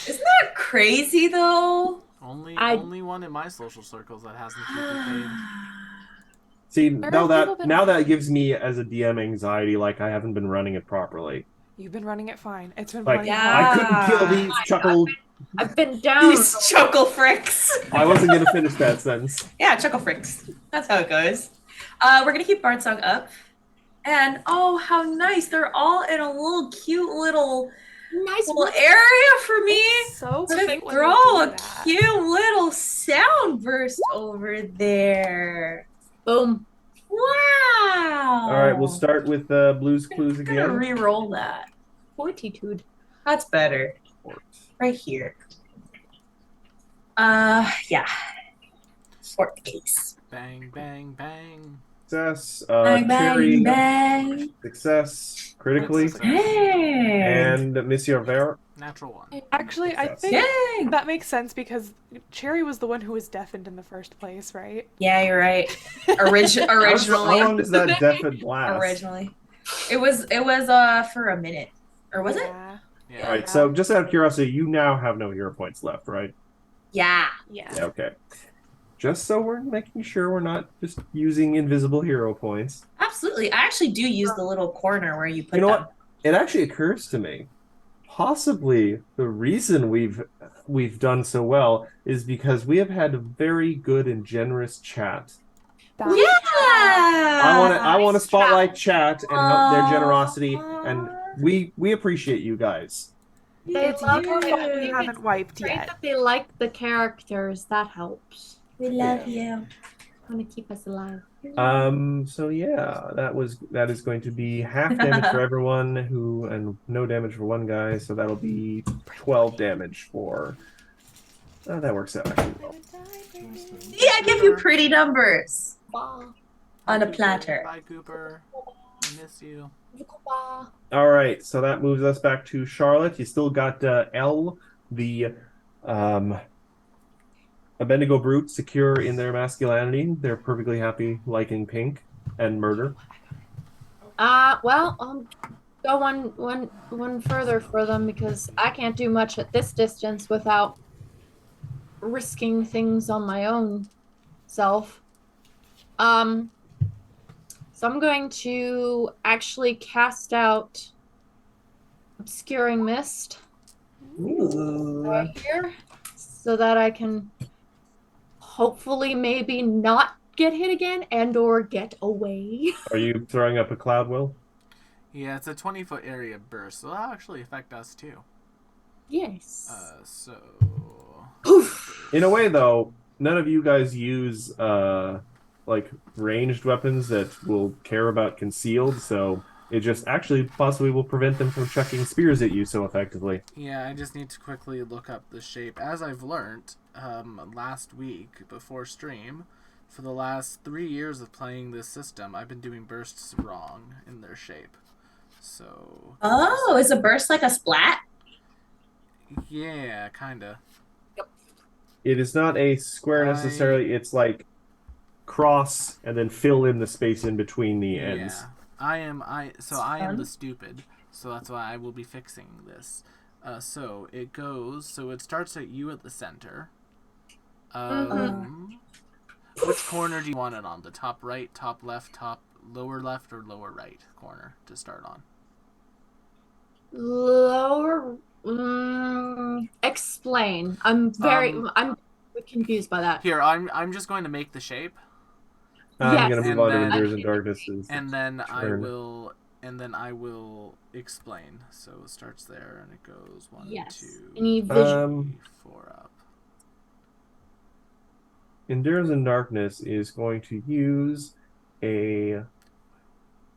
Isn't that crazy, though? Only one in my social circles that hasn't PPK'd. See, Where now have people that been now that running? gives me as a DM anxiety, like I haven't been running it properly. You've been running it fine. It's been Like running Yeah. I couldn't kill these chuckle. I've been down. These chuckle fricks. I wasn't gonna finish that sentence. Yeah, chuckle fricks. That's how it goes. We're gonna keep Bard Song up. And oh, how nice. They're all in a little cute little Nice area for me so to cute when you throw do a that. cute little sound burst over there. Boom. Wow. All right, we'll start with Blue's Clues I'm gonna again. re-roll that. Fortitude. That's better. Right here. Yeah. Fort the case. Bang, bang, bang. Success. Bang, Cherry. bang, Success. Critically. Success. bang. And Monsieur Vert. Natural 1. Actually, I Success. think Dang. that makes sense because Cherry was the one who was deafened in the first place, right? Yeah, you're right. How Originally. long does that deafened last? Originally. It was for a minute. Or was it? Yeah. Yeah. All right. So just out of curiosity, you now have no hero points left, right? Yeah. Yeah. Yeah, okay. Just so we're making sure we're not just using invisible hero points. Absolutely. I actually do use the little corner where you put You know them. what? It actually occurs to me, possibly the reason we've done so well is because we have had a very good and generous chat. That's Yeah. I want to Nice spotlight chat. chat and help their generosity, and we appreciate you guys. They It's love your it. fault we haven't wiped Great yet. that they like the characters. That helps. We love you. Want to keep us alive. So yeah, that is going to be half damage for everyone and no damage for one guy, so that'll be 12 damage for that works out actually well. See, I give you pretty numbers Wow. on a platter. Bye, Cooper. I miss you. All right, so that moves us back to Charlotte. You still got L, the Abednego Brute, secure in their masculinity. They're perfectly happy liking pink and murder. Well, I'll go one further for them because I can't do much at this distance without risking things on my own self. So I'm going to actually cast out Obscuring Mist Ooh. right here so that I can hopefully maybe not get hit again and or get away. Are you throwing up a cloud, Will? Yeah, it's a 20-foot area burst, so that'll actually affect us too. Yes. So Poof. In a way, though, none of you guys use like ranged weapons that will care about concealed, so it just actually possibly will prevent them from chucking spears at you so effectively. yeah, I just need to quickly look up the shape. As I've learned last week before stream, for the last 3 years of playing this system, I've been doing bursts wrong in their shape. So. Oh, is a burst like a splat? Yeah, kinda. It is not a square necessarily, it's like cross and then fill in the space in between the ends. Yeah. I am fun. the stupid, so that's why I will be fixing this. So it goes, so it starts at you at the center. Which corner do you want it on? The top right, top left, top lower left, or lower right corner to start on? Lower. Explain. I'm confused by that. Here, I'm just going to make the shape, I'm Yes. going to move And on to then- Endures and Darknesses. and then Turn. I will explain. So it starts there and it goes 1, Yes. 2, Any visual? 3, 4 up. Endures and Darkness is going to use a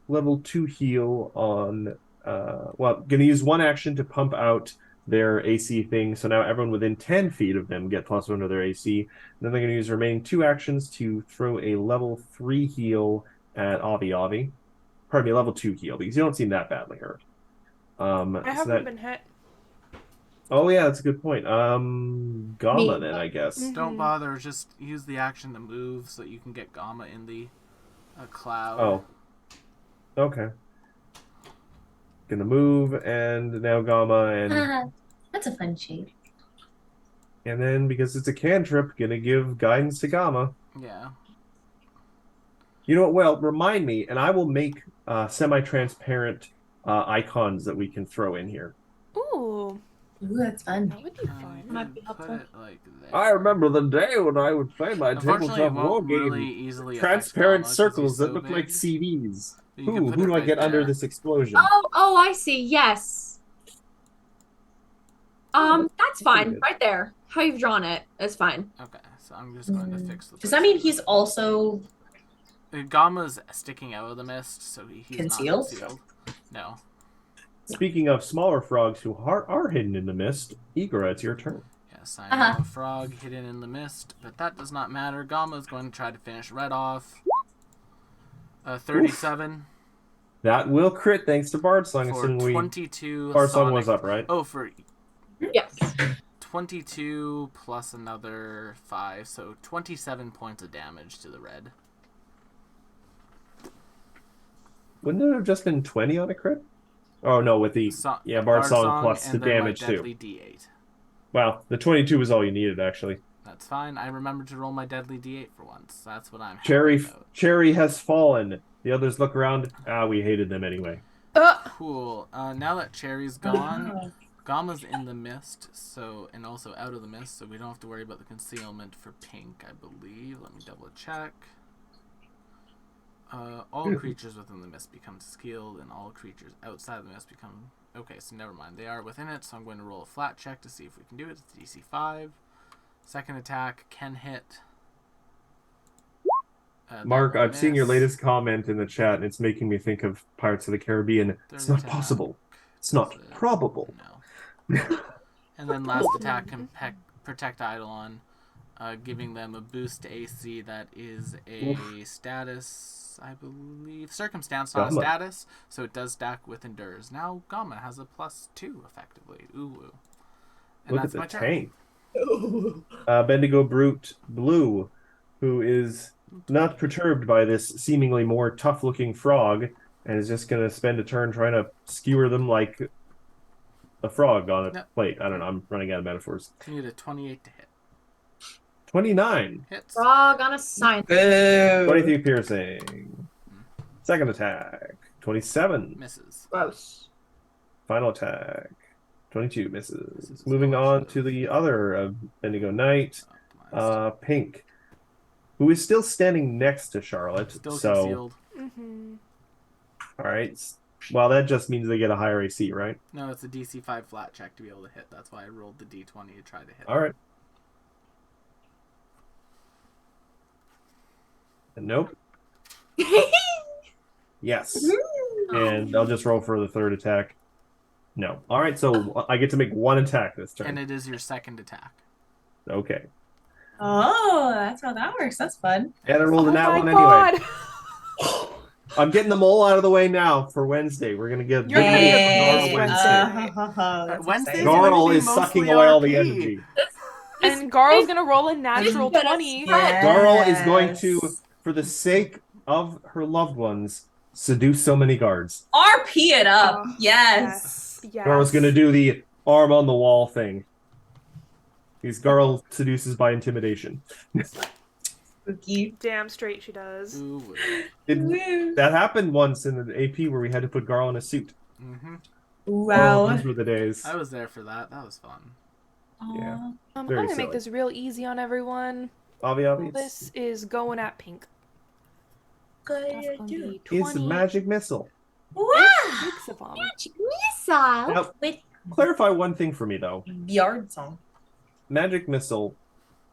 level 2 heal on going to use one action to pump out their AC thing, so now everyone within 10 feet of them get +1 to their AC. And then they're going to use the remaining 2 actions to throw a level 3 heal at Avi. Pardon me, level 2 heal, because you don't seem that badly hurt. I haven't been hit. Oh yeah, that's a good point. Gamma then, I guess. Don't bother, just use the action to move so that you can get Gamma in the cloud. Oh. Okay. Gonna move, and now Gamma, and That's a fun shape. and then because it's a cantrip, gonna give guidance to Gamma. Yeah. You know what? Well, remind me, and I will make semi-transparent icons that we can throw in here. Ooh, Ooh, that's fun. that would be fun. You Might can be put helpful. it like there. I remember the day when I would play my Unfortunately, it tabletop war won't game. really easily affect Transparent Gamma 'cause circles he's that so look like big. CDs. You can put Who it do I right get under there. this explosion? Oh, I see. Yes. That's fine. good. Right there. How you've drawn it is fine. Okay, so I'm just going to fix the. Does that mean he's also Gamma's sticking out of the mist, so he's Concealed? not concealed. No. Speaking of smaller frogs who are hidden in the mist, Igora, it's your turn. Yes, I am a frog hidden in the mist, but that does not matter. Gamma's going to try to finish Red off. 37 That will crit thanks to Bard Song. for Assuming we 22. Bard Song Sonic. was up, right? Oh, for Yes. 22 plus another 5, so 27 points of damage to the red. Wouldn't it have just been 20 on a crit? Oh no, with the Bard Song plus the and then damage my too. deadly D8. Wow, the 22 was all you needed actually. That's fine. I remembered to roll my deadly D8 for once. That's what I'm happy Cherry about. Cherry has fallen. The others look around. We hated them anyway. Cool. Now that Cherry's gone, Gamma's in the mist, and also out of the mist, so we don't have to worry about the concealment for Pink, I believe. Let me double check. All creatures within the mist become skilled, and all creatures outside of the mist become... Okay, so never mind. They are within it, so I'm going to roll a flat check to see if we can do it. It's DC 5. Second attack can hit. Mark, I'm seeing your latest comment in the chat, and it's making me think of Pirates of the Caribbean. It's not possible. It's not probable. No. And then last attack can protect Eidolon, giving them a boost to AC that is a status, I believe. Circumstance, not a status, so it does stack with Endures. Now Gamma has a +2, effectively. Ooh. And Look that's at my the turn. tank. Bendigo Brute Blue, who is not perturbed by this seemingly more tough-looking frog, and is just going to spend a turn trying to skewer them like a frog on a plate. I don't know. I'm running out of metaphors. You need a 28 to hit. 29. Hits. Frog on a sign. 23 piercing. Second attack. 27. Misses. Gross. Final attack. 22 misses. Moving on to the other Bendigo Knight, Pink, who is still standing next to Charlotte. Still concealed. All right. Well, that just means they get a higher AC, right? No, it's a DC 5 flat check to be able to hit. That's why I rolled the D20 to try to hit. All right. And nope. Yes. And I'll just roll for the third attack. No. All right, so I get to make one attack this turn. And it is your second attack. Okay. Oh, that's how that works. That's fun. And I rolled a nat one anyway. I'm getting them all out of the way now for Wednesday. We're gonna get Garl Wednesday. Garl is sucking away all the energy. And Garl's gonna roll a natural 20. Yes. Garl is going to, for the sake of her loved ones, seduce so many guards. RP it up. Yes. Garl's gonna do the arm on the wall thing. Because Garl seduces by intimidation. Spooky. Damn straight she does. Ooh. That happened once in the AP where we had to put Garl in a suit. Wow. Oh, those were the days. I was there for that. That was fun. Yeah. I'm Very gonna make silly. this real easy on everyone. Avi, This is going at Pink. That's gonna be it's a 20. magic missile. Wow. Six of them. Magic missile. Now, clarify one thing for me, though. Yard song. Magic missile,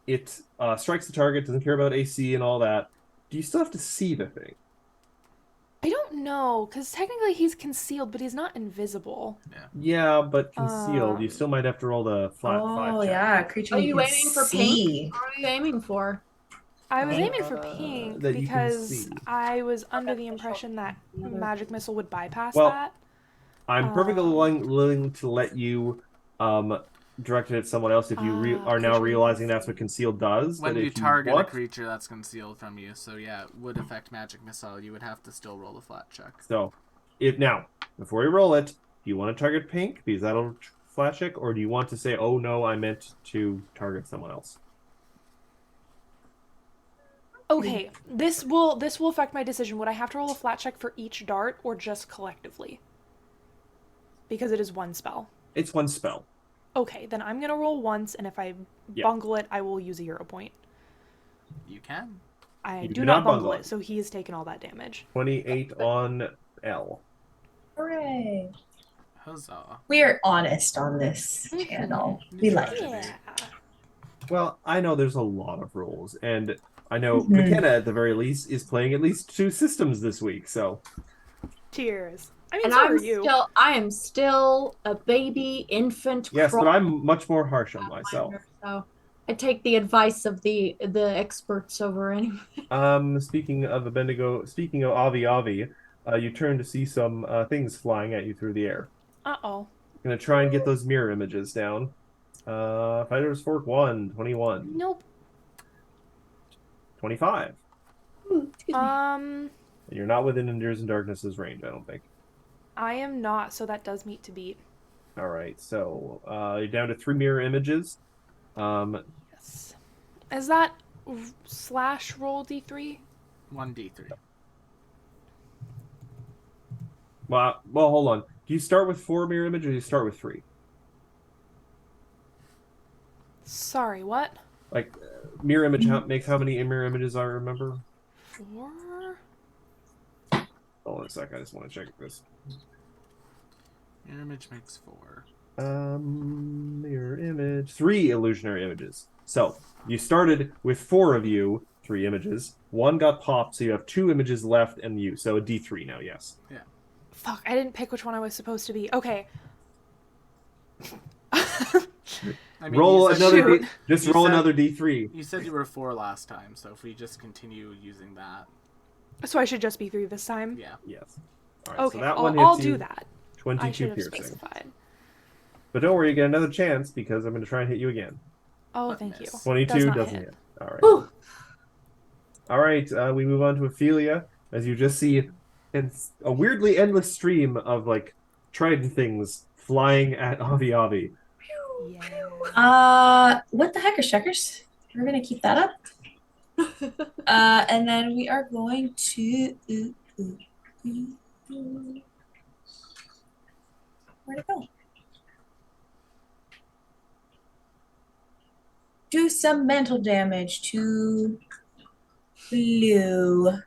it strikes the target, doesn't care about AC and all that. Do you still have to see the thing? I don't know, because technically he's concealed, but he's not invisible. Yeah, but concealed. You still might have to roll the flat 5 Oh, check. yeah. Creature Are you you can aiming for see. Pink? What are you aiming for? I was aiming for Pink that you can because see. I was under the impression that Magic Missile would bypass Well, that. I'm perfectly willing to let you direct it at someone else if you are now realizing that's what concealed does. When but you if target want, a creature that's concealed from you, so yeah, it would affect Magic Missile. You would have to still roll a flat check. So, now, before you roll it, do you want to target Pink because that'll flat check, or do you want to say, oh no, I meant to target someone else? Okay, this will affect my decision. Would I have to roll a flat check for each dart or just collectively? Because it is one spell. It's one spell. Okay, then I'm gonna roll once, and if I bungle it, I will use a hero point. You can. I You do do not not bungle bungle it, so he has taken all that damage. 28 on L. Hooray. Huzzah. We're honest on this channel. We like it. Yeah. Well, I know there's a lot of rules, and I know Mhm. McKenna, at the very least, is playing at least 2 systems this week, so... Cheers. I mean, And so are you. I am still a baby infant. Yes, but I'm much more harsh on myself. So I take the advice of the experts over anyway. Speaking of Avi, you turn to see some things flying at you through the air. Uh-oh. Gonna try and get those mirror images down. Fighter's Fork 1, 21. Nope. 25. Excuse me. And you're not within Endures in Darkness's range, I don't think. I am not, so that does meet to beat. All right, so you're down to 3 mirror images. Yes. Is that slash roll d3? 1d3. Well, hold on. Do you start with 4 mirror images, or do you start with 3? Sorry, what? Like, mirror image makes how many mirror images I remember? 4? Hold on a sec, I just want to check this. Your image makes 4. Mirror image. 3 illusionary images. So, you started with 4 of you, 3 images. 1 got popped, so you have 2 images left, and you. So a D3 now, yes. Yeah. Fuck, I didn't pick which one I was supposed to be. Okay. I mean, roll you said another. Shoot. Just You roll said- another D3. You said you were 4 last time, so if we just continue using that, So I should just be 3 this time? yeah. Yes. All right. Okay, So that one I'll hits do you that. I 22 should have piercing. specified. But don't worry, you get another chance because I'm going to try and hit you again. Oh, But thank you. miss. 22 Does not doesn't hit. hit. All right. Ooh. All right. We move on to Ophelia as you just see a weirdly endless stream of like trident things flying at Avi Avi. Yeah. What the heck are checkers? We're gonna keep that up. And then we are going to where'd it go? Do some mental damage to Blue.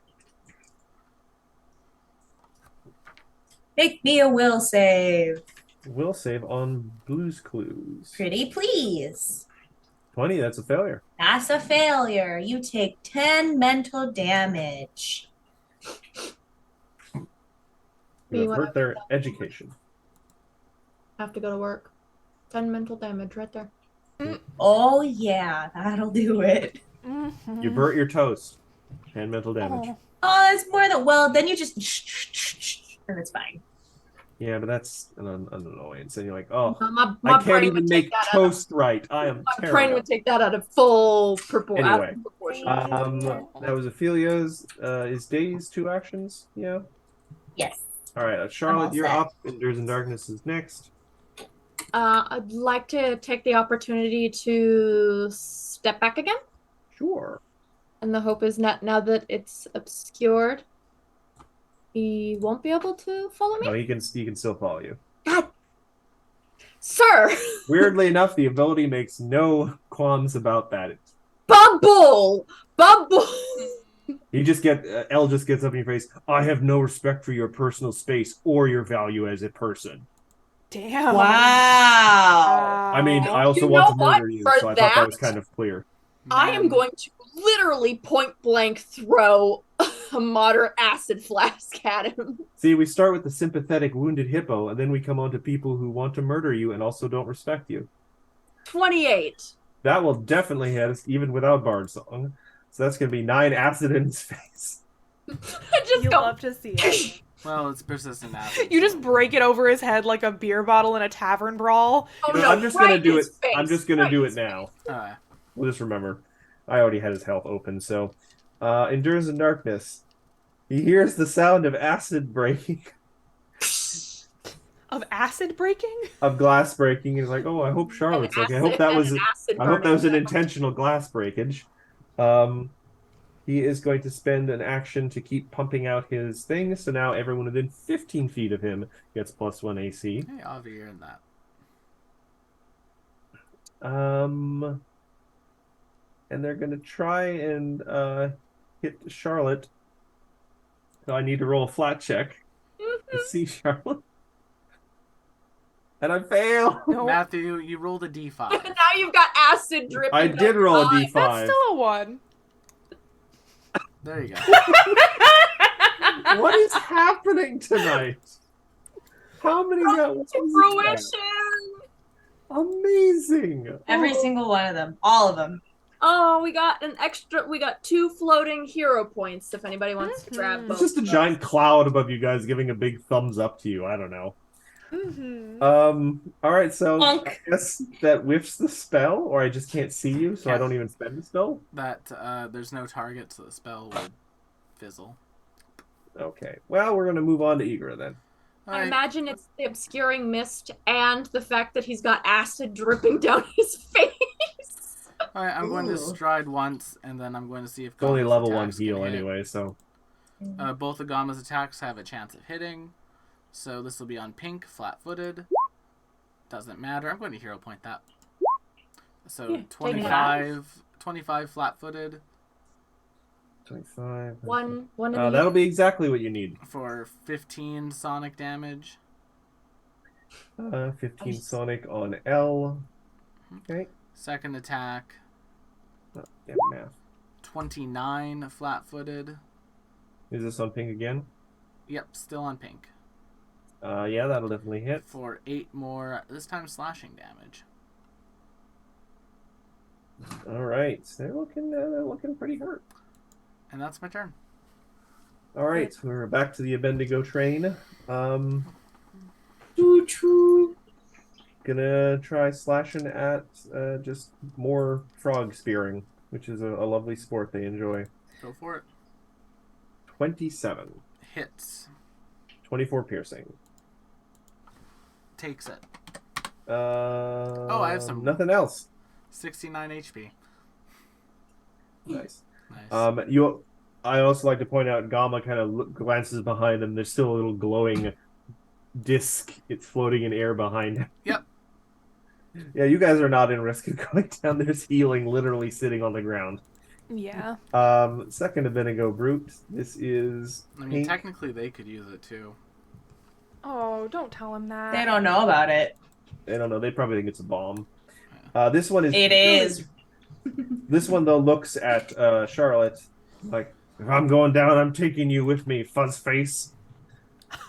Make me a will save. Will save on Blue's Clues. Pretty please. 20, that's a failure. That's a failure. You take 10 mental damage. You have You hurt their education. Have to go to work. 10 mental damage right there. Oh, yeah, that'll do it. Mm-hmm. You burnt your toast. 10 mental damage. Oh. Oh, that's more than, well, then you just, and it's fine. Yeah, but that's an annoyance. And you're like, oh, My I can't brain even would make take that out of, toast right. I am my brain terrible. would take that out of full Anyway. proportion. That was Ophelia's. Is Days 2 actions? Yeah. Yes. All right, I'm Charlotte, all you're set. up. Endures in Darkness is next. I'd like to take the opportunity to step back again. Sure. And the hope is not now that it's obscured, he won't be able to follow me. No, he can still follow you. God, sir, Weirdly enough, the ability makes no qualms about that. Bubble. L just gets up in your face. I have no respect for your personal space or your value as a person. Damn. Wow. I mean, I also You want know to murder what? you, For so I thought that was that- kind of clear. I am Man, going to literally point blank throw a moderate acid flask at him. See, we start with the sympathetic wounded hippo, and then we come on to people who want to murder you and also don't respect you. 28. That will definitely hit us, even without Bard Song. So that's going to be 9 acid in his face. I just You go. love to see it. well, it's persistent acid. You just break it over his head like a beer bottle in a tavern brawl. Oh, You know, no, I'm just right going to do in it. his face. I'm just going to Right do in it his now. Alright. We'll just remember. I already had his health open, so Endures in Darkness. He hears the sound of acid breaking, Of acid breaking? of glass breaking. He's like, "Oh, I hope Charlotte's okay. I hope that was an intentional glass breakage." He is going to spend an action to keep pumping out his thing. So now everyone within 15 feet of him gets +1 AC. Hey, Avi, you're in that. And they're gonna try and hit Charlotte. So I need to roll a flat check to see Charlotte. And I fail. No. Matthew, you rolled a d5. Now you've got acid dripping. I did roll a D5. That's still a 1. There you go. What is happening tonight? How many got Amazing. Every single one of them. All of them. Oh, we got 2 floating hero points if anybody wants to grab Mhm. both. It's just a of those. giant cloud above you guys giving a big thumbs up to you. I don't know. Mm-hmm. All right, so Bonk. I guess that whiffs the spell, or I just can't see you, so I Yeah. don't even spend the spell. That there's no target, so the spell would fizzle. Okay. Well, we're gonna move on to Igra then. All I right. imagine it's the obscuring mist and the fact that he's got acid dripping down his face. All right, I'm going to Ooh. stride once, and then I'm going to see if It's only Gama's level 1 attacks can heal hit. anyway, so. Both of Gama's attacks have a chance of hitting. So this will be on pink, flat-footed. Doesn't matter. I'm going to hero point that. So Yeah, take 25 flat-footed 25. One in the That'll be exactly what you need. for 15 sonic damage. 15 Sonic on L. Okay. Second attack, Oh, yeah, math. 29 flat-footed. Is this on pink again? Yep, still on pink. Yeah, that'll definitely hit. For 8 more, this time slashing damage. All right, they're looking pretty hurt. And that's my turn. All right, we're back to the Abendigo train. Gonna try slashing at just more frog spearing, which is a lovely sport they enjoy. Go for it. 27, Hits. 24 piercing. Takes it. I have some- nothing else. 69 HP. Nice. Nice. I also like to point out Gama kind of glances behind him. There's still a little glowing disc. It's floating in air behind him. Yep. Yeah, you guys are not in risk of going down. There's healing literally sitting on the ground. Yeah. Second Abednego Brute. This is I mean, pink. technically they could use it too. Oh, don't tell him that. They don't know about it. I don't know. They probably think it's a bomb. This one is. It is. This one though looks at Charlotte like, if I'm going down, I'm taking you with me, fuzz face.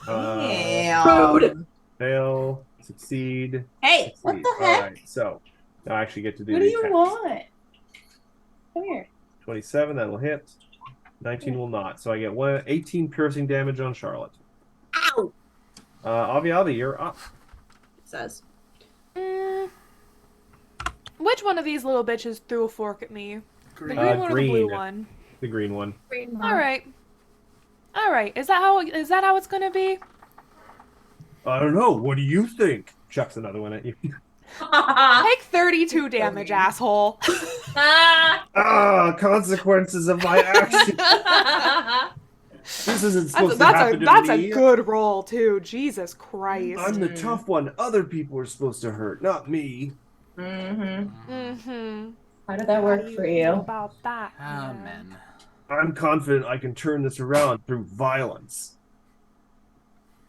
Rude. Fail. Succeed. Hey, what Succeed. the heck? All right, so I actually get to do. What the do you attacks. want? Come here. 27, that'll hit. 19 will not. So I get 18 piercing damage on Charlotte. Ow! Avi, you're up. It says. Which one of these little bitches threw a fork at me? The Green. green one or the blue green. one? The green one. Green All right. All right. Is that how it's gonna be? I don't know. What do you think? Chucks another one at you. Take 32 damage, asshole. Consequences of my action. This isn't supposed to happen to That's me. a good roll too. Jesus Christ. I'm the tough one. Other people are supposed to hurt, not me. Mm-hmm. How did that work How do for feel you? about that? Amen. I'm confident I can turn this around through violence.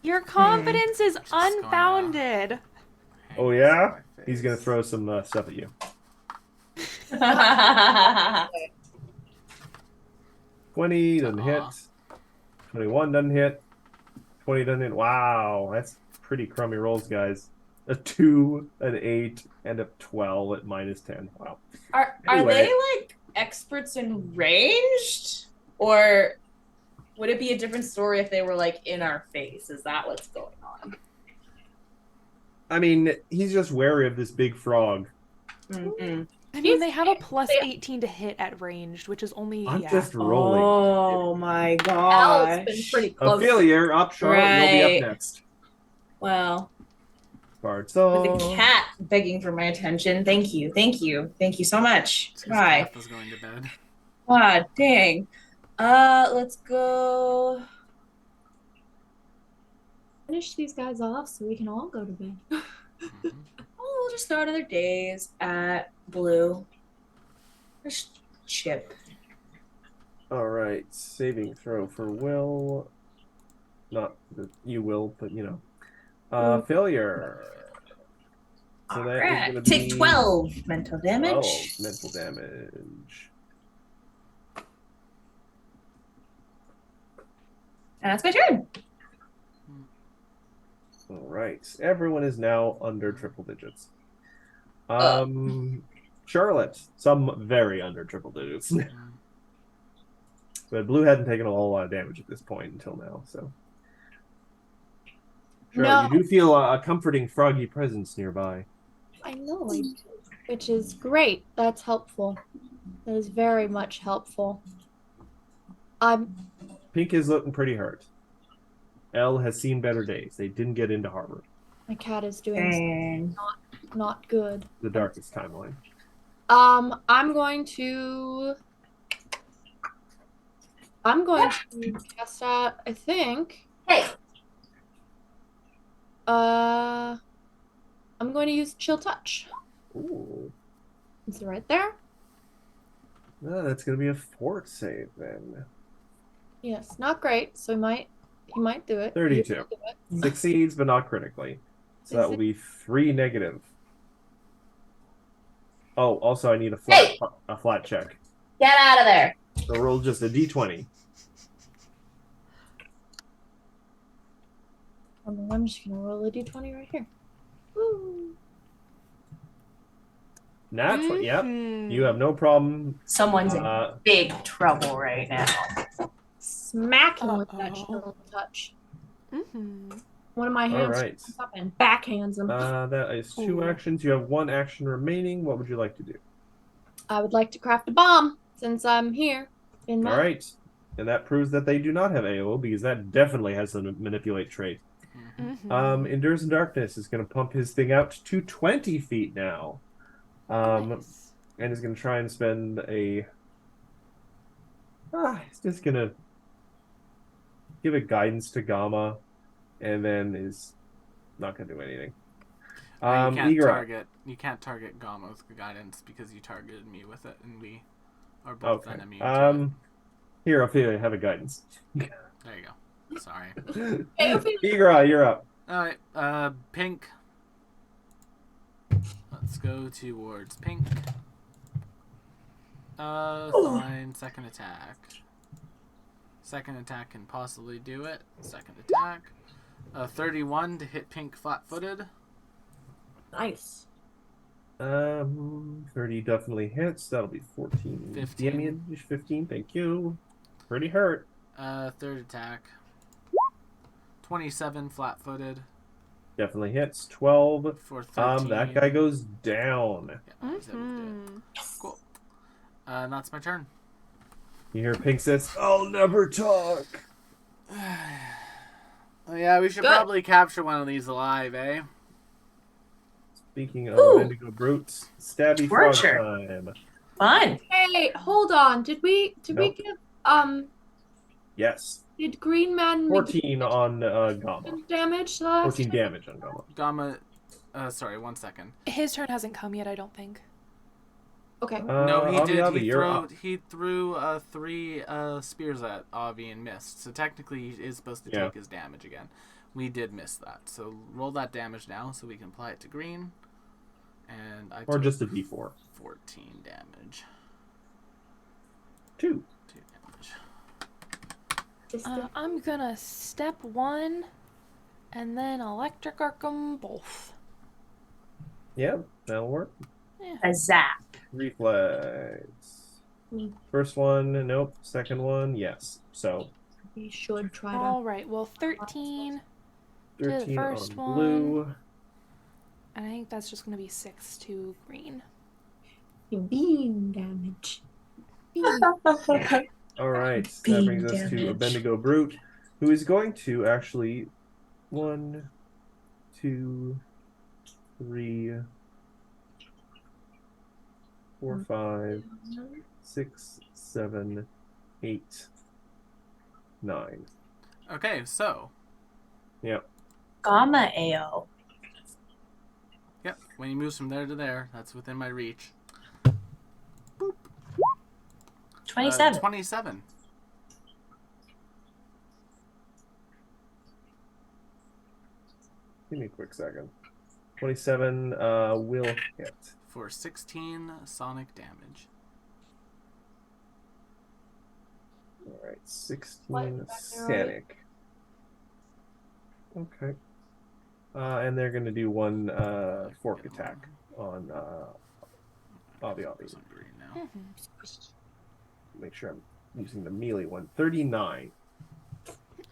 Your confidence is Just going unfounded. Oh yeah? He's gonna throw some stuff at you. 20 doesn't hit. 21 doesn't hit. 20 doesn't hit. Wow, that's pretty crummy rolls, guys. A 2, an 8, and a 12 at -10. Wow. Are Anyway. they like experts in ranged? Or would it be a different story if they were like in our face? Is that what's going on? I mean, he's just wary of this big frog. Mm-hmm. I mean, they have a plus 18 to hit at ranged, which is only I'm just rolling. Oh my Al's gosh. been pretty close. Ophelia, you're up. Charlotte, you'll be Right. up next. Well, Bard with song. the cat begging for my attention. Thank you. Thank you. Thank you so much. His Bye. cat was going to bed. God dang. Let's go. Finish these guys off so we can all go to bed. Mhm. Oh, we'll just throw another days at blue. There's Chip. All right, saving throw for Will. Not that you will, but you know. Failure. So that is Alright. gonna Take be 12 mental damage. 12 mental damage. And that's my turn. All right, everyone is now under triple digits. Charlotte, some very under triple digits. But Blue hadn't taken a whole lot of damage at this point until now, so. Charlotte, No. you do feel a comforting froggy presence nearby. I know, which is great. That's helpful. That is very much helpful. Pink is looking pretty hurt. L has seen better days. They didn't get into harbor. My cat is doing not good. The darkest timeline. I'm going to cast out, I think. Hey. I'm going to use Chill Touch. Ooh. Is it right there? No, that's gonna be a fort save then. Yes, not great. So he might do it. 32. He will do it. Succeeds, but not critically. So that will be 3 negative. Oh, also I need a flat check. Get out of there. So roll just a d20. I'm just gonna roll a d20 right here. Woo. Nat 20. Yep. You have no problem. Someone's in big trouble right now. Smacking with that Chill Touch. One of my hands Alright. comes up and backhands him. That is 2 actions. You have 1 action remaining. What would you like to do? I would like to craft a bomb since I'm here. Alright. And that proves that they do not have AO because that definitely has a manipulate trait. Endures in Darkness is going to pump his thing out to 20 feet now. Nice. And is going to try and spend a... he's just going to give a guidance to Gamma, and then is not going to do anything. You can't target Gamma with guidance because you targeted me with it, and we are both enemies. Here, Ophelia, have a guidance. There you go. Sorry. Igra, you're up. Alright, Pink. Let's go towards Pink. Fine, second attack. Second attack can possibly do it. Second attack. 31 to hit Pink flat-footed. Nice. 30 definitely hits. That'll be 14. 15. Damage, 15, thank you. Pretty hurt. Third attack. 27 flat-footed. Definitely hits. 12. For 13. That guy goes down. Yeah, I was able to do it. Cool. And that's my turn. You hear Pink says, "I'll never talk." Oh, yeah, we should probably capture one of these alive, eh? Speaking of Indigo Brutes, Stabby Frog Torture. time. Fun. Hey, hold on. Did we Nope. give Yes. did Green Man 14 on Gamma. damage last 14 time? damage on Gamma. Gamma, sorry, 1 second. His turn hasn't come yet, I don't think. Okay. No, he did. Avi, you're up. He threw 3 spears at Avi and missed. So technically, he is supposed to take his damage again. We did miss that. So roll that damage now, so we can apply it to green. And I Or took just a d4. 14 damage. 2. 2 damage. I'm gonna step 1, and then electric arc 'em both. Yeah, that'll work. A zap. Reflex. First one, nope. Second one, yes. So We should try to. All right. Well, 13. To the 13 first on blue. And I think that's just gonna be 6 to green. Beam damage. All right, that Beam brings us to a damage. Bendigo Brute, who is going to actually 1, 2, 3, 4, 5, 6, 7, 8, 9. Okay, so. Yep. Gamma AO. Yep, when he moves from there to there, that's within my reach. 27. 27. Give me a quick second. 27 will hit. For 16 sonic damage. All right, 16 What? Sanic. Okay. And they're going to do one fork attack on Avi. Some green now. Make sure I'm using the melee one. 39.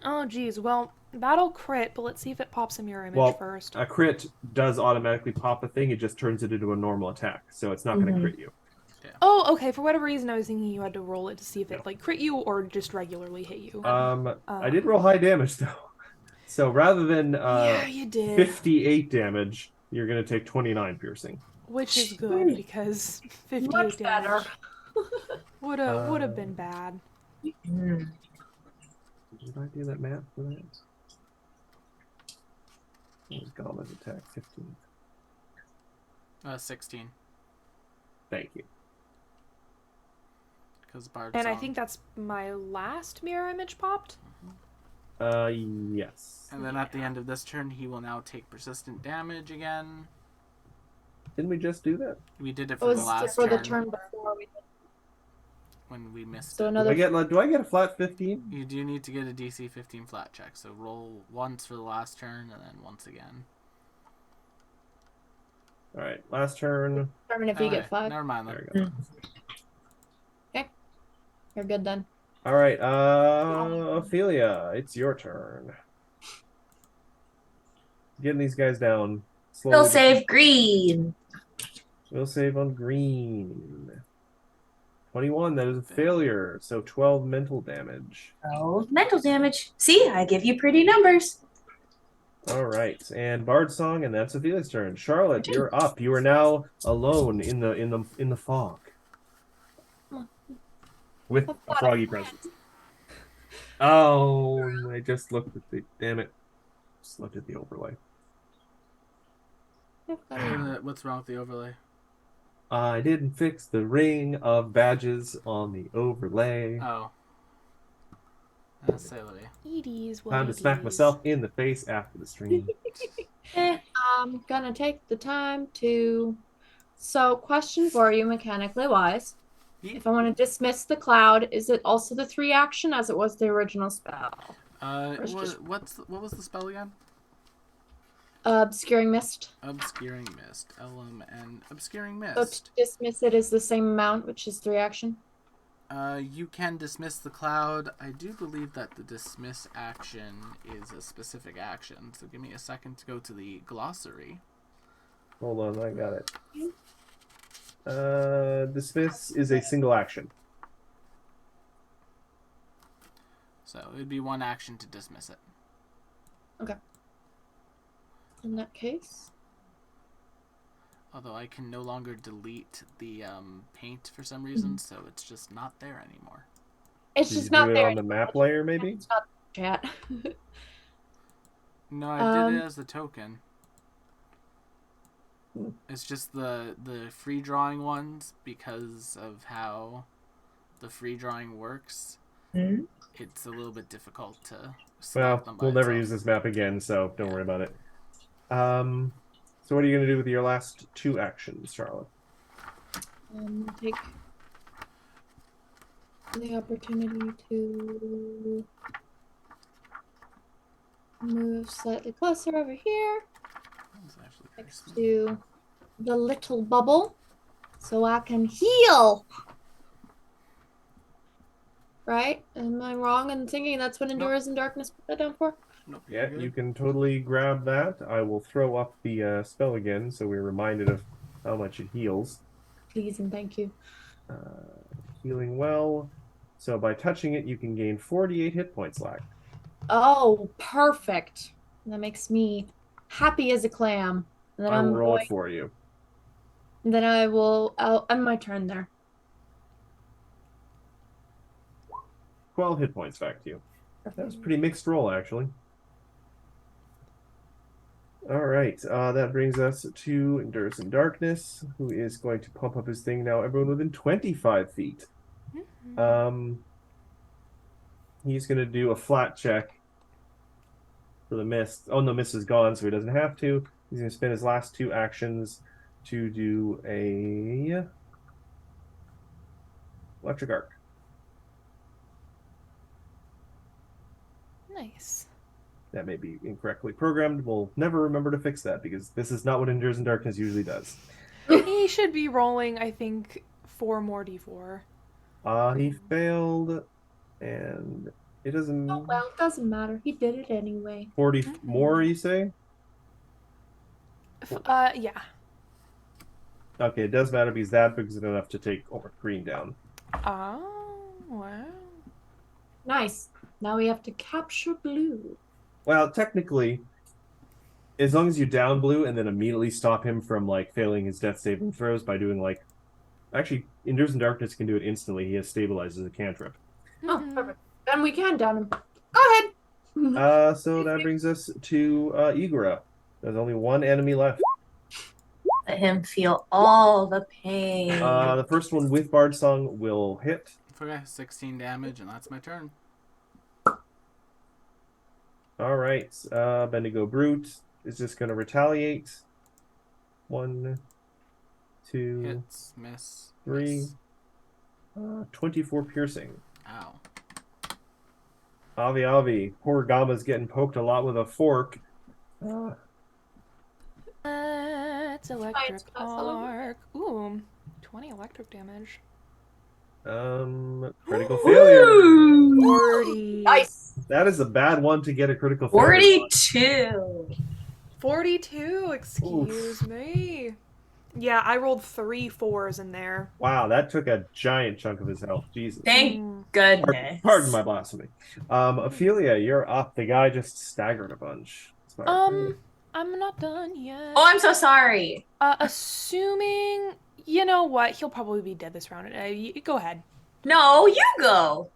Oh, geez. Well, that'll crit, but let's see if it pops a mirror image Well, first. a crit does automatically pop a thing. It just turns it into a normal attack, so it's not going to crit you. Oh, okay. For whatever reason, I was thinking you had to roll it to see if it like crit you or just regularly hit you. I did roll high damage though. So rather than Yeah, you did. 58 damage, you're gonna take 29 piercing. Which is good because 58 Much damage better. would have been bad. Did I do that math for that? What was Gauntlet attack? 15. 16. Thank you. Because Bard And I Song. think that's my last mirror image popped. Yes. And then at the end of this turn, he will now take persistent damage again. Didn't we just do that? We did it It for the was last for turn, the turn before we did. when we missed So it. Do I get a flat 15? You do need to get a DC 15 flat check, so roll once for the last turn and then once again. All right, last turn. Determine if you Okay, get 5. Never mind There then. we go. You're good then. All right, Ophelia, it's your turn. Getting these guys down slowly. We'll save green. We'll save on green. 21, that is a failure. So 12 mental damage. Oh, mental damage. See, I give you pretty numbers. All right, and Bard Song, and that's Ophelia's turn. Charlotte, you're up. You are now alone in the fog. With a froggy presence. Oh, I just looked at the damn it. Just looked at the overlay. What's wrong with the overlay? I didn't fix the ring of badges on the overlay. Oh. Silly. Edie's Time to smack myself in the face after the stream. I'm gonna take the time to. So, question for you, mechanically wise. Yeah. If I want to dismiss the cloud, is it also the 3 action as it was the original spell? it's just- What was the spell again? Obscuring Mist. Obscuring Mist. LMN. Obscuring So to Mist. dismiss it is the same amount, which is 3 action. You can dismiss the cloud. I do believe that the dismiss action is a specific action, so give me a second to go to the glossary. Hold on, I got it. Dismiss is a single action. So it would be 1 action to dismiss it. In that case, Although I can no longer delete the paint for some reason, so it's just not there anymore. it's Did just you not do it there. on the map layer, maybe? It's not chat. No, I did Um, it as a token. It's just the free drawing ones, because of how the free drawing works. Hmm? It's a little bit difficult to select them Well, by we'll never itself. use this map again, so don't worry about it. So what are you going to do with your last 2 actions, Charlotte? Take the opportunity to move slightly closer over here That's actually pretty next small. to the little bubble so I can heal. Right? Am I wrong in thinking that's what Endures in Darkness put that down for? Nope, Yeah, you're you good. can totally grab that. I will throw up the spell again, so we're reminded of how much it heals. Please and thank you. Healing well. So by touching it, you can gain 48 hit points back. Oh, perfect. That makes me happy as a clam. And then I will I'm roll going, it for you. then I'll end my turn there. 12 hit points back to you. That was a pretty mixed roll, actually. All right, that brings us to Endures in Darkness, who is going to pump up his thing now. Everyone within 25 feet. He's going to do a flat check for the mist. Oh, no, mist is gone, so he doesn't have to. He's going to spend his last 2 actions to do a electric arc. Nice. That may be incorrectly programmed. We'll never remember to fix that because this is not what Endures in Darkness usually does. He should be rolling, I think, 4 more d4. He failed, and it doesn't. Oh, well, it doesn't matter. He did it anyway. 40 more, you say? Yeah. Okay, it does matter because that big is enough to take green down. Oh, wow. Nice. Now we have to capture blue. Well, technically, as long as you down blue and then immediately stop him from like failing his death saving throws by doing like, actually, Endures in Darkness can do it instantly. He has stabilized as a cantrip. Oh, Mhm. perfect. Then we can down him. Go ahead. So that brings us to Igora. There's only one enemy left. Let him feel all the pain. The first one with Bard Song will hit. Okay, 16 damage, and that's my turn. All right, Bendigo Brute is just going to retaliate. 1, 2, Hits, miss, 3, miss. 24 piercing. Ow. Avi, poor Gama's getting poked a lot with a fork. Let's electric Science class, hello. arc. Ooh, 20 electric damage. Critical failure. 40. Nice. That is a bad one to get a critical failure on. 42. 42, excuse me. Yeah, I rolled 3 4s in there. Wow, that took a giant chunk of his health. Jesus. Thank Mm. goodness. Pardon my blasphemy. Ophelia, you're up. The guy just staggered a bunch. I'm not done yet. Oh, I'm so sorry. Assuming, you know what, he'll probably be dead this round. Go ahead. No, you go.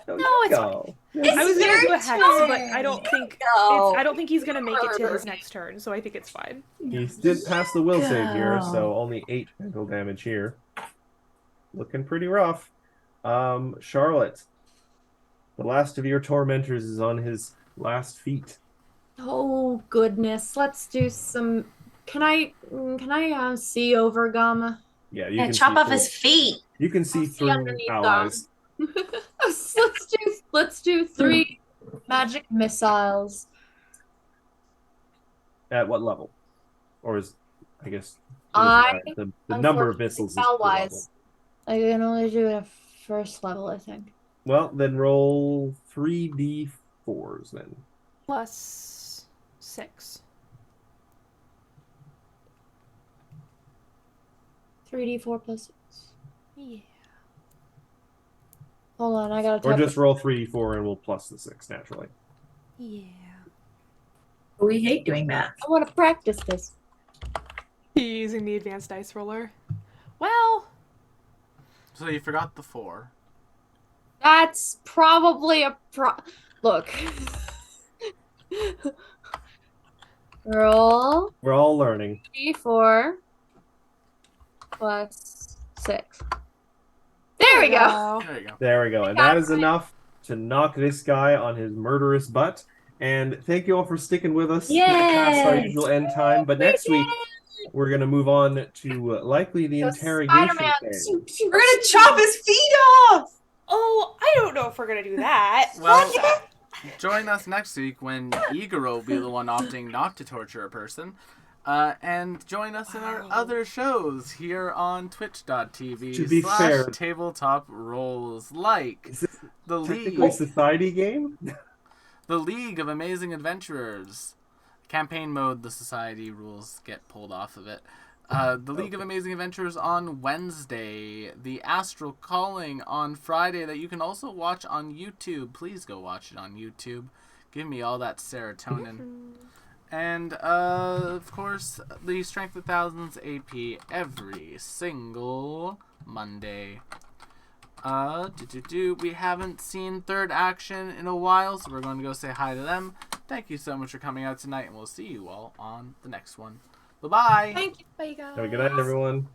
No, it's fine. I was gonna do a hex, but I don't think Go. I don't think he's gonna make it to his next turn, so I think it's fine. He did pass the will save here, Go. so only 8 mental damage here. Looking pretty rough. Charlotte, the last of your tormentors is on his last feet. Oh goodness. Let's do some. Can I see over Gama? Yeah, you Yeah, can chop see off through- his feet. You can see I'll see through underneath allies. let's do 3 magic missiles. At what level? Or is, I guess, I the number of missiles is per level. Spell-wise, I can only do it at first level, I think. Well, then roll 3d4s then. Plus 6. 3d4 plus 6. Yeah. Hold on, I gotta Or type just roll 3d4 and we'll plus the 6 naturally. Yeah. We hate doing math. I want to practice this. Using the advanced dice roller. Well, So you forgot the 4. That's probably a look. Roll We're all learning. d4 plus 6. There we go. There you go. There we go. And that is enough to knock this guy on his murderous butt. And thank you all for sticking with us past our Yes. usual end time. But next week, we're going to move on to likely the interrogation Spider-Man. phase. We're gonna chop his feet off. oh, I don't know if we're gonna do that. Well, join us next week when Igor will be the one opting not to torture a person. And join us in our other shows here on twitch.tv To be fair- /tabletop roles like Is this the technically a League, society game? the League of Amazing Adventurers. Campaign mode, the society rules get pulled off of it. The League of Amazing Adventurers on Wednesday. The Astral Calling on Friday that you can also watch on YouTube. Please go watch it on YouTube. Give me all that serotonin. And, of course, the Strength of Thousands AP every single Monday. We haven't seen Third Action in a while, so we're going to go say hi to them. Thank you so much for coming out tonight, and we'll see you all on the next one. Bye-bye! Thank you. Bye, guys. Have a good night, everyone.